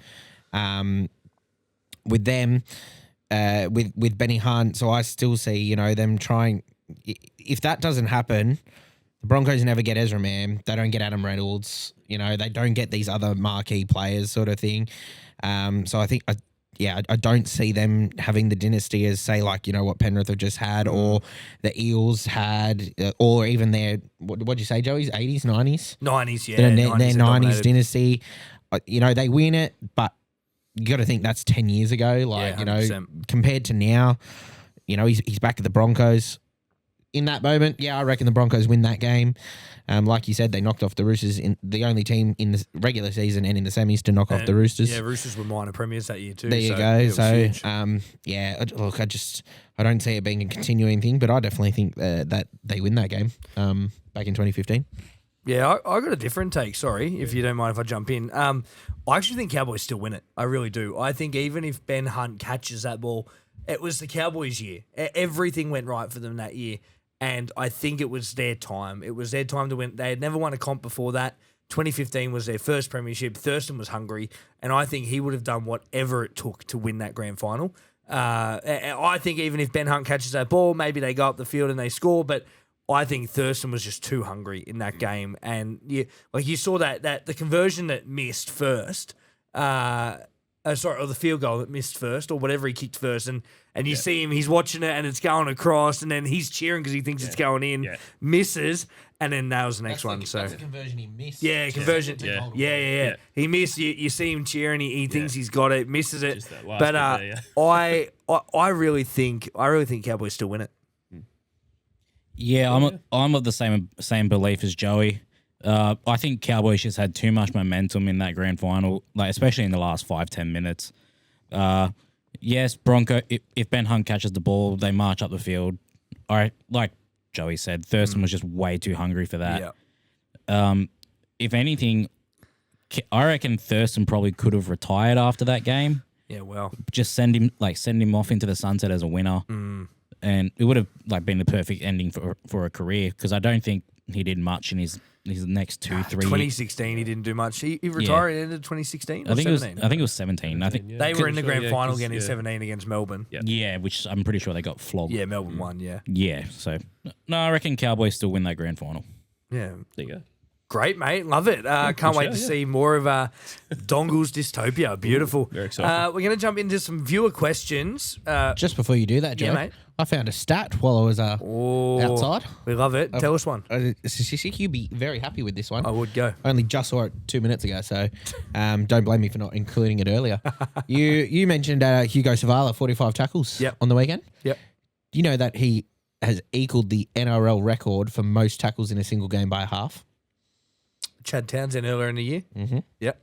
[SPEAKER 5] with them, with Benny Hunt. So I still see, you know, them trying. If that doesn't happen, the Broncos never get Ezra Mann. They don't get Adam Reynolds. You know, they don't get these other marquee players sort of thing. So I think, I don't see them having the dynasty as, say, like, you know, what Penrith have just had or the Eels had, or even their, what'd you say, Joey's 80s, 90s?
[SPEAKER 2] 90s, yeah.
[SPEAKER 5] Their 90s dynasty. You know, they win it, but you got to think that's 10 years ago. Like, you know, compared to now, you know, he's back at the Broncos. In that moment, I reckon the Broncos win that game. Like you said, they knocked off the Roosters, in the only team in the regular season and in the semis to knock off the Roosters.
[SPEAKER 2] Yeah, Roosters were minor premiers that year too.
[SPEAKER 5] There you go. So, look, I don't see it being a continuing thing, but I definitely think that they win that game back in 2015.
[SPEAKER 2] Yeah, I got a different take. Sorry, if you don't mind if I jump in. I actually think Cowboys still win it. I really do. I think even if Ben Hunt catches that ball, it was the Cowboys' year. Everything went right for them that year. And I think it was their time. It was their time to win. They had never won a comp before that. 2015 was their first premiership. Thurston was hungry. And I think he would have done whatever it took to win that grand final. I think even if Ben Hunt catches that ball, maybe they go up the field and they score. But I think Thurston was just too hungry in that game. And you saw that the conversion that missed first, or the field goal that missed first, or whatever he kicked first, and you see him, he's watching it, and it's going across, and then he's cheering because he thinks it's going in, misses, and then nails the next one.
[SPEAKER 5] That's the conversion he missed.
[SPEAKER 2] Yeah, conversion. Yeah. He missed. You see him cheering. He thinks he's got it, misses it. But I really think Cowboys still win it.
[SPEAKER 3] Yeah, I'm of the same belief as Joey. I think Cowboys just had too much momentum in that grand final, like especially in the last 5-10 minutes. Yes, Bronco. If Ben Hunt catches the ball, they march up the field. All right, like Joey said, Thurston was just way too hungry for that.
[SPEAKER 2] Yeah.
[SPEAKER 3] If anything, I reckon Thurston probably could have retired after that game.
[SPEAKER 2] Yeah, well,
[SPEAKER 3] Just send him off into the sunset as a winner, and it would have been the perfect ending for a career, because I don't think he did much in his next 2-3 years.
[SPEAKER 2] 2016, he didn't do much. He retired at the end of 2016 or
[SPEAKER 3] I think
[SPEAKER 2] 17?
[SPEAKER 3] it was 17. I think
[SPEAKER 2] They were in the grand final again in
[SPEAKER 4] yeah.
[SPEAKER 2] 17 against Melbourne.
[SPEAKER 3] yeah, which I'm pretty sure they got flogged.
[SPEAKER 2] Yeah, Melbourne won, yeah.
[SPEAKER 3] Yeah, so no, I reckon Cowboys still win that grand final.
[SPEAKER 2] Yeah.
[SPEAKER 4] There you go.
[SPEAKER 2] Great, mate. Love it. Can't wait to see more of Dongle's Dystopia. Beautiful.
[SPEAKER 4] Very exciting.
[SPEAKER 2] We're going to jump into some viewer questions.
[SPEAKER 5] Just before you do that, Joe,
[SPEAKER 2] Yeah, mate.
[SPEAKER 5] I found a stat while I was outside.
[SPEAKER 2] We love it. Tell us one.
[SPEAKER 5] You'd be very happy with this one.
[SPEAKER 2] I would go.
[SPEAKER 5] I only just saw it 2 minutes ago, so don't blame me for not including it earlier. You mentioned Hugo Savala, 45 tackles on the weekend.
[SPEAKER 2] Yep.
[SPEAKER 5] Do you know that he has equaled the NRL record for most tackles in a single game by a half?
[SPEAKER 2] Chad Townsend earlier in the year.
[SPEAKER 5] Mm-hmm.
[SPEAKER 2] Yep.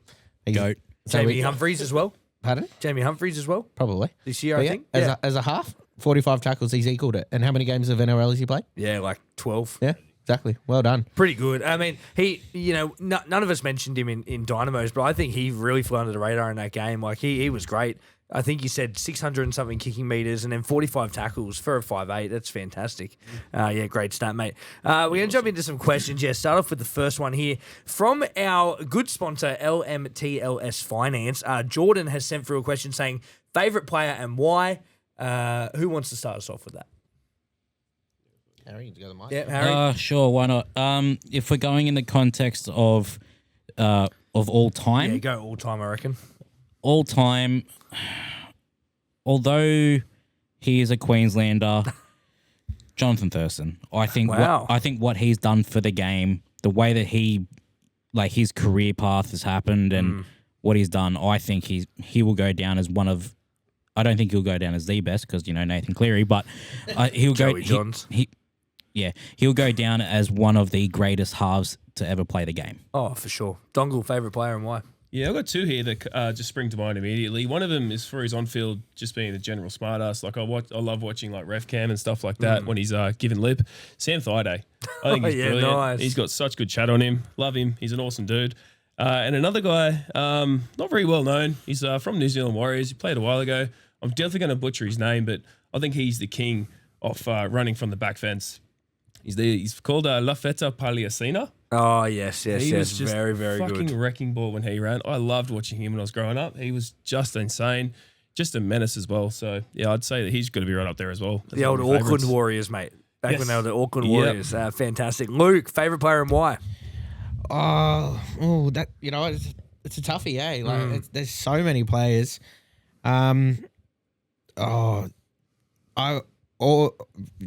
[SPEAKER 5] Goat.
[SPEAKER 2] Jamie Humphreys as well.
[SPEAKER 5] Pardon?
[SPEAKER 2] Jamie Humphreys as well.
[SPEAKER 5] Probably.
[SPEAKER 2] This year,
[SPEAKER 5] But
[SPEAKER 2] I
[SPEAKER 5] yeah,
[SPEAKER 2] think.
[SPEAKER 5] as a half, 45 tackles, he's equaled it. And how many games of NRL has he played?
[SPEAKER 2] Yeah, like 12.
[SPEAKER 5] Yeah, exactly. Well done.
[SPEAKER 2] Pretty good. I mean, he, none of us mentioned him in Dynamos, but I think he really flew under the radar in that game. Like, he was great. I think you said 600 and something kicking meters and then 45 tackles for a 5'8". That's fantastic. Yeah, great stat, mate. We're going to jump into some questions. Yeah, start off with the first one here. From our good sponsor, LMTLS Finance, Jordan has sent through a question saying, favourite player and why? Who wants to start us off with that?
[SPEAKER 5] Harry, you go to the mic.
[SPEAKER 2] Yeah, Harry.
[SPEAKER 3] Sure, why not? If we're going in the context of all time,
[SPEAKER 2] Yeah, go all time, I reckon.
[SPEAKER 3] all time, although he is a Queenslander, Jonathan Thurston. I think
[SPEAKER 2] Wow.
[SPEAKER 3] what he's done for the game, the way that his career path has happened and what he's done, I think he will go down as one of. I don't think he'll go down as the best because
[SPEAKER 2] Joey
[SPEAKER 3] Nathan Cleary, but he'll go.
[SPEAKER 2] Johns.
[SPEAKER 3] He'll go down as one of the greatest halves to ever play the game.
[SPEAKER 2] Oh, for sure. Dongle, favourite player and why?
[SPEAKER 4] Yeah, I've got two here that just spring to mind immediately. One of them is for his on-field, just being the general smartass. Like I love watching like ref cam and stuff like that when he's giving lip. Sam Thaiday, I think he's
[SPEAKER 2] Yeah,
[SPEAKER 4] brilliant.
[SPEAKER 2] nice.
[SPEAKER 4] He's got such good chat on him. Love him. He's an awesome dude. And another guy, not very well known. He's from New Zealand Warriors. He played a while ago. I'm definitely going to butcher his name, but I think he's the king of running from the back fence. He's called Lafeta Paliacina.
[SPEAKER 2] Oh, yes.
[SPEAKER 4] He was just
[SPEAKER 2] very, very
[SPEAKER 4] fucking
[SPEAKER 2] good.
[SPEAKER 4] wrecking ball when he ran. I loved watching him when I was growing up. He was just insane, just a menace as well. So yeah, I'd say that he's got to be right up there as well.
[SPEAKER 2] The old Auckland Warriors, mate. Back when they were the Auckland Warriors. Fantastic. Luke, favourite player and why?
[SPEAKER 5] That it's a toughie, eh? Like there's so many players.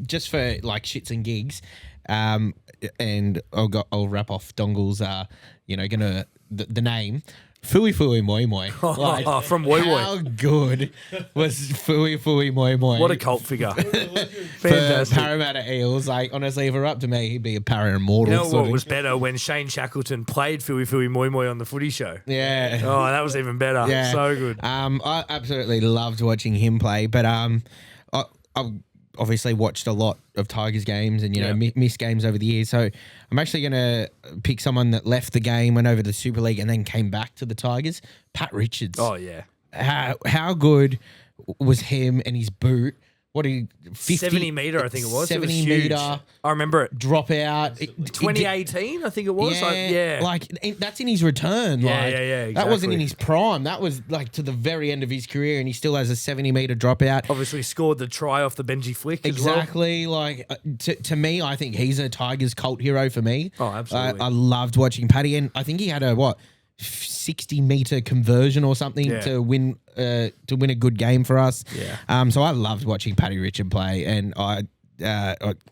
[SPEAKER 5] Just for like shits and gigs, and I'll wrap off Dongle's. The name. Fui Fui Moi Moi. Like,
[SPEAKER 2] From Woi Woi.
[SPEAKER 5] how good was Fui Fui Moi Moi?
[SPEAKER 2] What a cult figure.
[SPEAKER 5] for
[SPEAKER 2] Fantastic.
[SPEAKER 5] Parramatta Eels. Like, honestly, if it were up to me, he'd be a para immortal.
[SPEAKER 2] You know
[SPEAKER 5] sort
[SPEAKER 2] what
[SPEAKER 5] of.
[SPEAKER 2] was better when Shane Shackleton played Fui Fui Moi Moi on the footy show?
[SPEAKER 5] Yeah.
[SPEAKER 2] Oh, that was even better.
[SPEAKER 5] Yeah.
[SPEAKER 2] So good.
[SPEAKER 5] I absolutely loved watching him play, but I obviously watched a lot of Tigers games and missed games over the years. So I'm actually going to pick someone that left the game, went over to the Super League, and then came back to the Tigers. Pat Richards.
[SPEAKER 2] Oh, yeah.
[SPEAKER 5] How good was him and his boot? What he 50,
[SPEAKER 2] 70 metre, I think it was.
[SPEAKER 5] 70
[SPEAKER 2] it was huge.
[SPEAKER 5] metre
[SPEAKER 2] I remember it.
[SPEAKER 5] drop out.
[SPEAKER 2] 2018, I think it was.
[SPEAKER 5] Yeah, like that's in his return.
[SPEAKER 2] Yeah,
[SPEAKER 5] like,
[SPEAKER 2] yeah,
[SPEAKER 5] That wasn't
[SPEAKER 2] exactly.
[SPEAKER 5] in his prime. That was like to the very end of his career, and he still has a 70-metre dropout.
[SPEAKER 2] Obviously scored the try off the Benji flick as well.
[SPEAKER 5] Exactly. Like to me, I think he's a Tigers cult hero for me.
[SPEAKER 2] Oh, absolutely.
[SPEAKER 5] I loved watching Paddy, and I think he had a 60-meter conversion or something to win a good game for us.
[SPEAKER 2] Yeah.
[SPEAKER 5] So I loved watching Paddy Richard play, and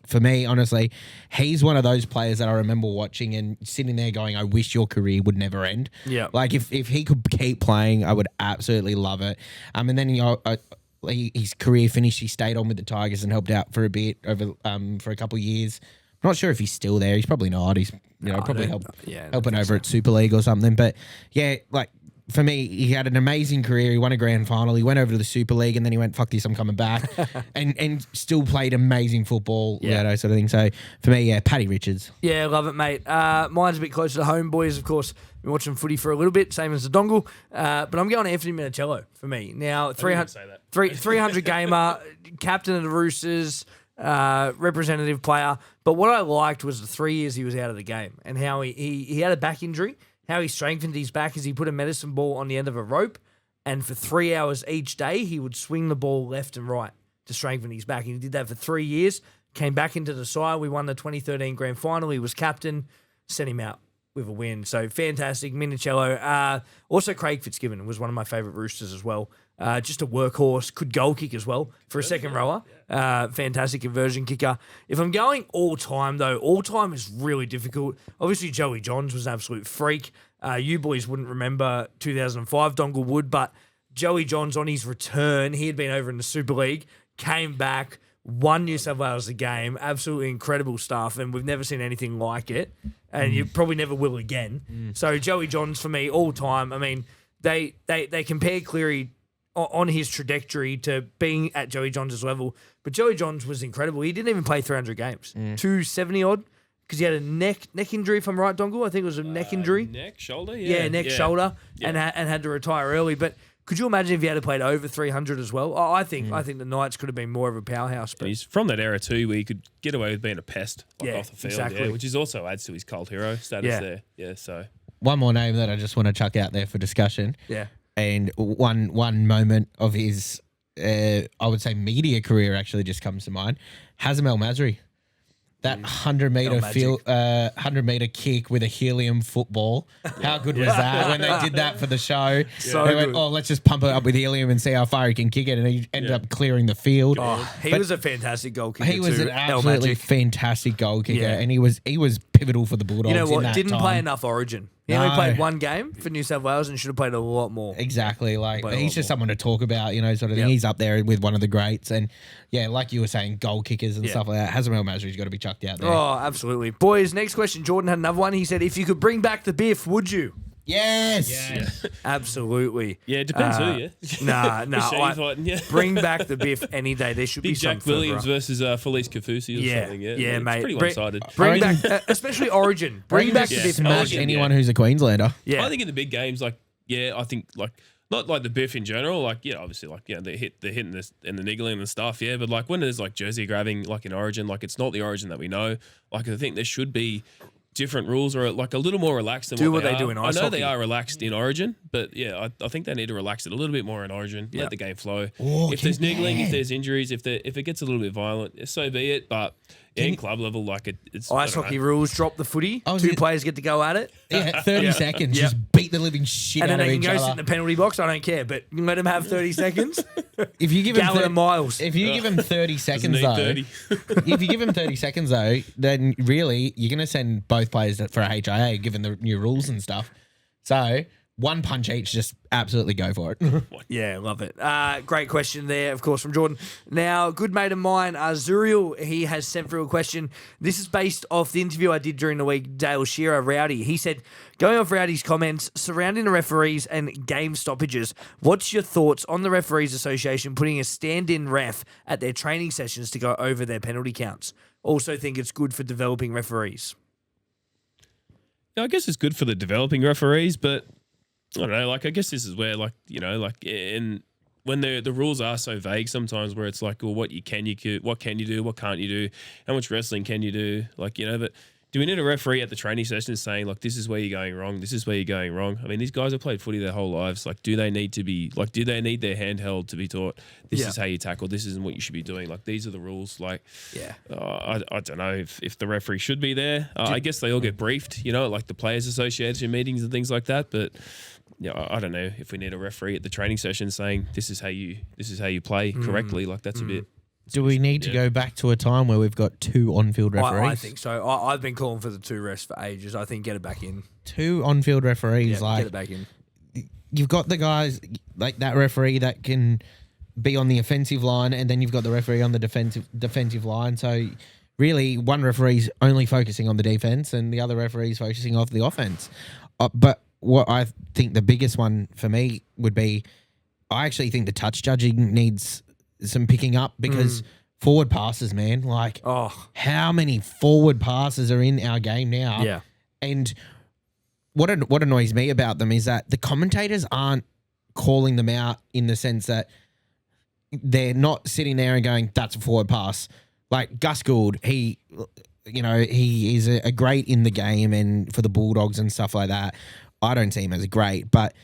[SPEAKER 5] for me, honestly, he's one of those players that I remember watching and sitting there going, I wish your career would never end.
[SPEAKER 2] Yeah.
[SPEAKER 5] Like if he could keep playing, I would absolutely love it. And then his career finished. He stayed on with the Tigers and helped out for a bit over for a couple of years. I'm not sure if he's still there. He's probably not. He's probably helping over at Super League or something. But yeah, like for me, he had an amazing career. He won a grand final. He went over to the Super League, and then he went, "Fuck this, I'm coming back," and still played amazing football.
[SPEAKER 2] Yeah.
[SPEAKER 5] Sort of thing. So for me, yeah, Paddy Richards.
[SPEAKER 2] Yeah, love it, mate. Mine's a bit closer to home, boys. Of course, been watching footy for a little bit, same as the Dongle. But I'm going Anthony Minicello for me. Now, 300 gamer, captain of the Roosters, representative player. But what I liked was the 3 years he was out of the game and how he had a back injury, how he strengthened his back as he put a medicine ball on the end of a rope. And for 3 hours each day, he would swing the ball left and right to strengthen his back. And he did that for 3 years, came back into the side. We won the 2013 grand final. He was captain, sent him out with a win. So fantastic. Minicello. Also, Craig Fitzgibbon was one of my favourite Roosters as well. Just a workhorse, could goal kick as well for a second rower. Fantastic conversion kicker. If I'm going all time, though, all time is really difficult. Obviously, Joey Johns was an absolute freak. You boys wouldn't remember 2005, Dongle would, but Joey Johns on his return, he had been over in the Super League, came back, won New South Wales the game. Absolutely incredible stuff, and we've never seen anything like it, and you probably never will again. So Joey Johns, for me, all time, I mean, they compare Cleary on his trajectory to being at Joey Johns' level. But Joey Johns was incredible. He didn't even play 300 games. 270 odd, because he had a neck injury, if I'm right, Dongle. I think it was a neck injury.
[SPEAKER 4] Neck, shoulder?
[SPEAKER 2] Shoulder, and had to retire early. But could you imagine if he had played over 300 as well? I think the Knights could have been more of a powerhouse. But
[SPEAKER 4] he's from that era too, where he could get away with being a pest off the field,
[SPEAKER 2] exactly.
[SPEAKER 4] which is also adds to his cult hero status there. Yeah, so
[SPEAKER 5] One more name that I just want to chuck out there for discussion.
[SPEAKER 2] Yeah.
[SPEAKER 5] And one moment of his, I would say, media career actually just comes to mind. Hazem El Masri. That 100 meter kick with a helium football. How good was that when they did that for the show?
[SPEAKER 2] So
[SPEAKER 5] they went,
[SPEAKER 2] good.
[SPEAKER 5] let's just pump it up with helium and see how far he can kick it. And he ended up clearing the field.
[SPEAKER 2] He was a fantastic goal kicker.
[SPEAKER 5] He was
[SPEAKER 2] too.
[SPEAKER 5] an
[SPEAKER 2] El
[SPEAKER 5] absolutely
[SPEAKER 2] Magic.
[SPEAKER 5] fantastic goal kicker,
[SPEAKER 2] Yeah.
[SPEAKER 5] and he was pivotal for the Bulldogs.
[SPEAKER 2] You know
[SPEAKER 5] in
[SPEAKER 2] what?
[SPEAKER 5] that
[SPEAKER 2] Didn't
[SPEAKER 5] time.
[SPEAKER 2] play enough Origin. He only played one game for New South Wales and should have played a lot more.
[SPEAKER 5] Exactly. Like,
[SPEAKER 2] Play a
[SPEAKER 5] he's
[SPEAKER 2] lot
[SPEAKER 5] just
[SPEAKER 2] more.
[SPEAKER 5] someone to talk about, sort of thing.
[SPEAKER 2] Yep.
[SPEAKER 5] He's up there with one of the greats. And, yeah, like you were saying, goal kickers and
[SPEAKER 2] Yeah.
[SPEAKER 5] stuff like that. Hazem El Masri's got to be chucked out there.
[SPEAKER 2] Oh, absolutely. Boys, next question. Jordan had another one. He said, if you could bring back the Biff, would you?
[SPEAKER 5] Yes.
[SPEAKER 2] Absolutely.
[SPEAKER 4] yeah, it depends who. Yeah,
[SPEAKER 2] Nah.
[SPEAKER 4] Shane fighting, yeah.
[SPEAKER 2] Bring back the Biff any day. There should be
[SPEAKER 4] Big
[SPEAKER 2] some
[SPEAKER 4] Jack Williams
[SPEAKER 2] further up.
[SPEAKER 4] versus Felice Kafusi or something.
[SPEAKER 2] Yeah, mate.
[SPEAKER 4] It's pretty one-sided.
[SPEAKER 2] Bring
[SPEAKER 5] I
[SPEAKER 2] back, especially Origin. Bring back the
[SPEAKER 4] just
[SPEAKER 2] Biff.
[SPEAKER 5] Smash
[SPEAKER 4] Origin,
[SPEAKER 5] anyone who's a Queenslander.
[SPEAKER 2] Yeah.
[SPEAKER 4] I think in the big games, I think not like the Biff in general, obviously they're hitting this and the niggling and stuff, but like when there's like jersey grabbing, like in Origin, like it's not the Origin that we know. Like I think there should be different rules or like a little more relaxed than what they
[SPEAKER 2] do in ice
[SPEAKER 4] I know
[SPEAKER 2] hockey.
[SPEAKER 4] they are relaxed in Origin, but I think they need to relax it a little bit more in Origin.
[SPEAKER 2] Yeah.
[SPEAKER 4] Let the game flow.
[SPEAKER 5] Oh,
[SPEAKER 4] if there's niggling, if there's injuries, if it gets a little bit violent, so be it. But in club level, like it's
[SPEAKER 2] Ice hockey rules, drop the footy.
[SPEAKER 5] I was
[SPEAKER 2] Two
[SPEAKER 5] gonna-
[SPEAKER 2] players get to go at it.
[SPEAKER 5] Yeah, 30 seconds. Just beat the living shit
[SPEAKER 2] And
[SPEAKER 5] out
[SPEAKER 2] then
[SPEAKER 5] of
[SPEAKER 2] they can
[SPEAKER 5] each
[SPEAKER 2] go sit in
[SPEAKER 5] other.
[SPEAKER 2] the penalty box. I don't care, but you let them have 30 seconds.
[SPEAKER 5] If you give him
[SPEAKER 2] Gallon of miles.
[SPEAKER 5] If you give him 30 seconds
[SPEAKER 4] need
[SPEAKER 5] though,
[SPEAKER 4] 30.
[SPEAKER 5] if you give him 30 seconds though, then really you're going to send both players for a HIA given the new rules and stuff. So one punch each, just absolutely go for it.
[SPEAKER 2] Yeah, love it. Great question there, of course, from Jordan. Now, good mate of mine, Zuriel, he has sent through a question. This is based off the interview I did during the week, Dale Shearer, Rowdy. He said, going off Rowdy's comments surrounding the referees and game stoppages, what's your thoughts on the Referees Association putting a stand-in ref at their training sessions to go over their penalty counts? Also think it's good for developing referees.
[SPEAKER 4] I guess it's good for the developing referees, but I don't know. Like, I guess this is where, like, you know, like, when the rules are so vague sometimes, where it's like, well, what can you do, what can't you do, how much wrestling can you do, like, you know. But do we need a referee at the training session saying, like, this is where you're going wrong, this is where you're going wrong? I mean, these guys have played footy their whole lives. Like, do they need their handheld to be taught, this is how you tackle, this isn't what you should be doing, like, these are the rules? Like, I don't know if the referee should be there. I guess they all get briefed, you know, like the Players Association meetings and things like that. But yeah, I don't know if we need a referee at the training session saying this is how you play correctly. Like, that's a bit.
[SPEAKER 5] Do we need to go back to a time where we've got two on-field referees?
[SPEAKER 2] I think so. I've been calling for the two refs for ages. I think get it back in.
[SPEAKER 5] Two on-field referees,
[SPEAKER 2] Get it back in.
[SPEAKER 5] You've got the guys like that referee that can be on the offensive line, and then you've got the referee on the defensive line. So really, one referee's only focusing on the defense, and the other referee's focusing off the offense. But what I think the biggest one for me would be, I actually think the touch judging needs some picking up because forward passes, man. Like, how many forward passes are in our game now?
[SPEAKER 2] Yeah.
[SPEAKER 5] And what annoys me about them is that the commentators aren't calling them out in the sense that they're not sitting there and going, that's a forward pass. Like Gus Gould, he is a great in the game and for the Bulldogs and stuff like that. I don't see him as great, but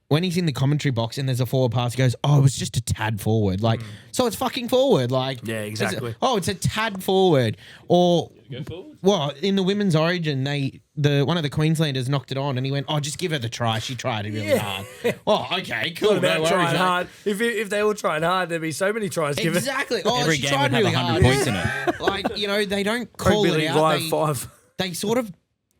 [SPEAKER 5] when he's in the commentary box and there's a forward pass, he goes, oh, it was just a tad forward. Like, so it's fucking forward. Like,
[SPEAKER 2] Yeah, exactly.
[SPEAKER 5] It's a tad forward. Or,
[SPEAKER 4] Go forward.
[SPEAKER 5] well, in the women's origin, one of the Queenslanders knocked it on and he went, oh, just give her the try. She tried really hard. Oh, okay, cool.
[SPEAKER 2] What about
[SPEAKER 5] no
[SPEAKER 2] trying
[SPEAKER 5] worries, mate.
[SPEAKER 2] hard? If they all tried hard, there'd be so many tries given.
[SPEAKER 5] Exactly. Oh,
[SPEAKER 3] Every
[SPEAKER 5] she
[SPEAKER 3] game
[SPEAKER 5] tried
[SPEAKER 3] would have
[SPEAKER 5] really
[SPEAKER 3] 100
[SPEAKER 5] hard.
[SPEAKER 3] points in it.
[SPEAKER 5] Like, they don't call
[SPEAKER 2] Rugby
[SPEAKER 5] it
[SPEAKER 2] League
[SPEAKER 5] out.
[SPEAKER 2] Live 5.
[SPEAKER 5] They sort of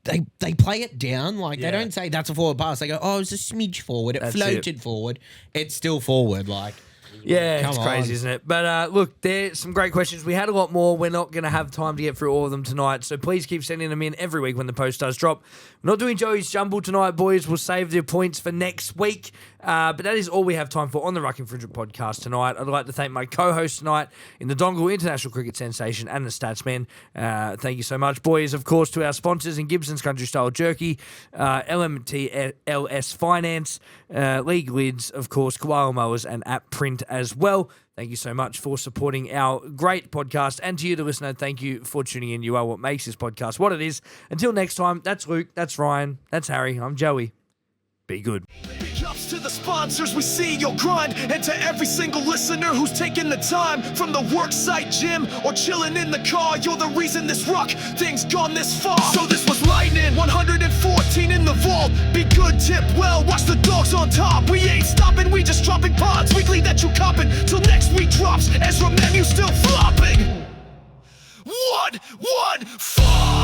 [SPEAKER 5] they play it down. Like they don't say that's a forward pass. They go, oh, it's a smidge forward. It
[SPEAKER 2] That's
[SPEAKER 5] floated forward. It's still forward. Like,
[SPEAKER 2] Yeah,
[SPEAKER 5] Come
[SPEAKER 2] it's crazy,
[SPEAKER 5] on.
[SPEAKER 2] isn't it? But look, there's some great questions. We had a lot more. We're not going to have time to get through all of them tonight, so please keep sending them in every week when the post does drop. We're not doing Joey's Jumble tonight, boys. We'll save the points for next week. But that is all we have time for on the Ruck Infringement Podcast tonight. I'd like to thank my co-host tonight in the Dongle, international cricket sensation, and the Statsman. Thank you so much, boys. Of course, to our sponsors in Gibson's Country Style Jerky, LMT LS Finance, League Lids, of course, Koala Mowers, and at Print as well. Thank you so much for supporting our great podcast. And to you, the listener, thank you for tuning in. You are what makes this podcast what it is. Until next time, that's Luke, that's Ryan, that's Harry, I'm Joey. Be good.
[SPEAKER 1] Big ups to the sponsors, we see your grind. And to every single listener who's taking the time from the worksite gym or chilling in the car. You're the reason this ruck thing's gone this far. So this was Lightning, 114 in the vault. Be good, tip well, watch the dogs on top. We ain't stopping, we just dropping pods weekly that you copping. Till next week drops, Ezra Menu still flopping. 1-1-5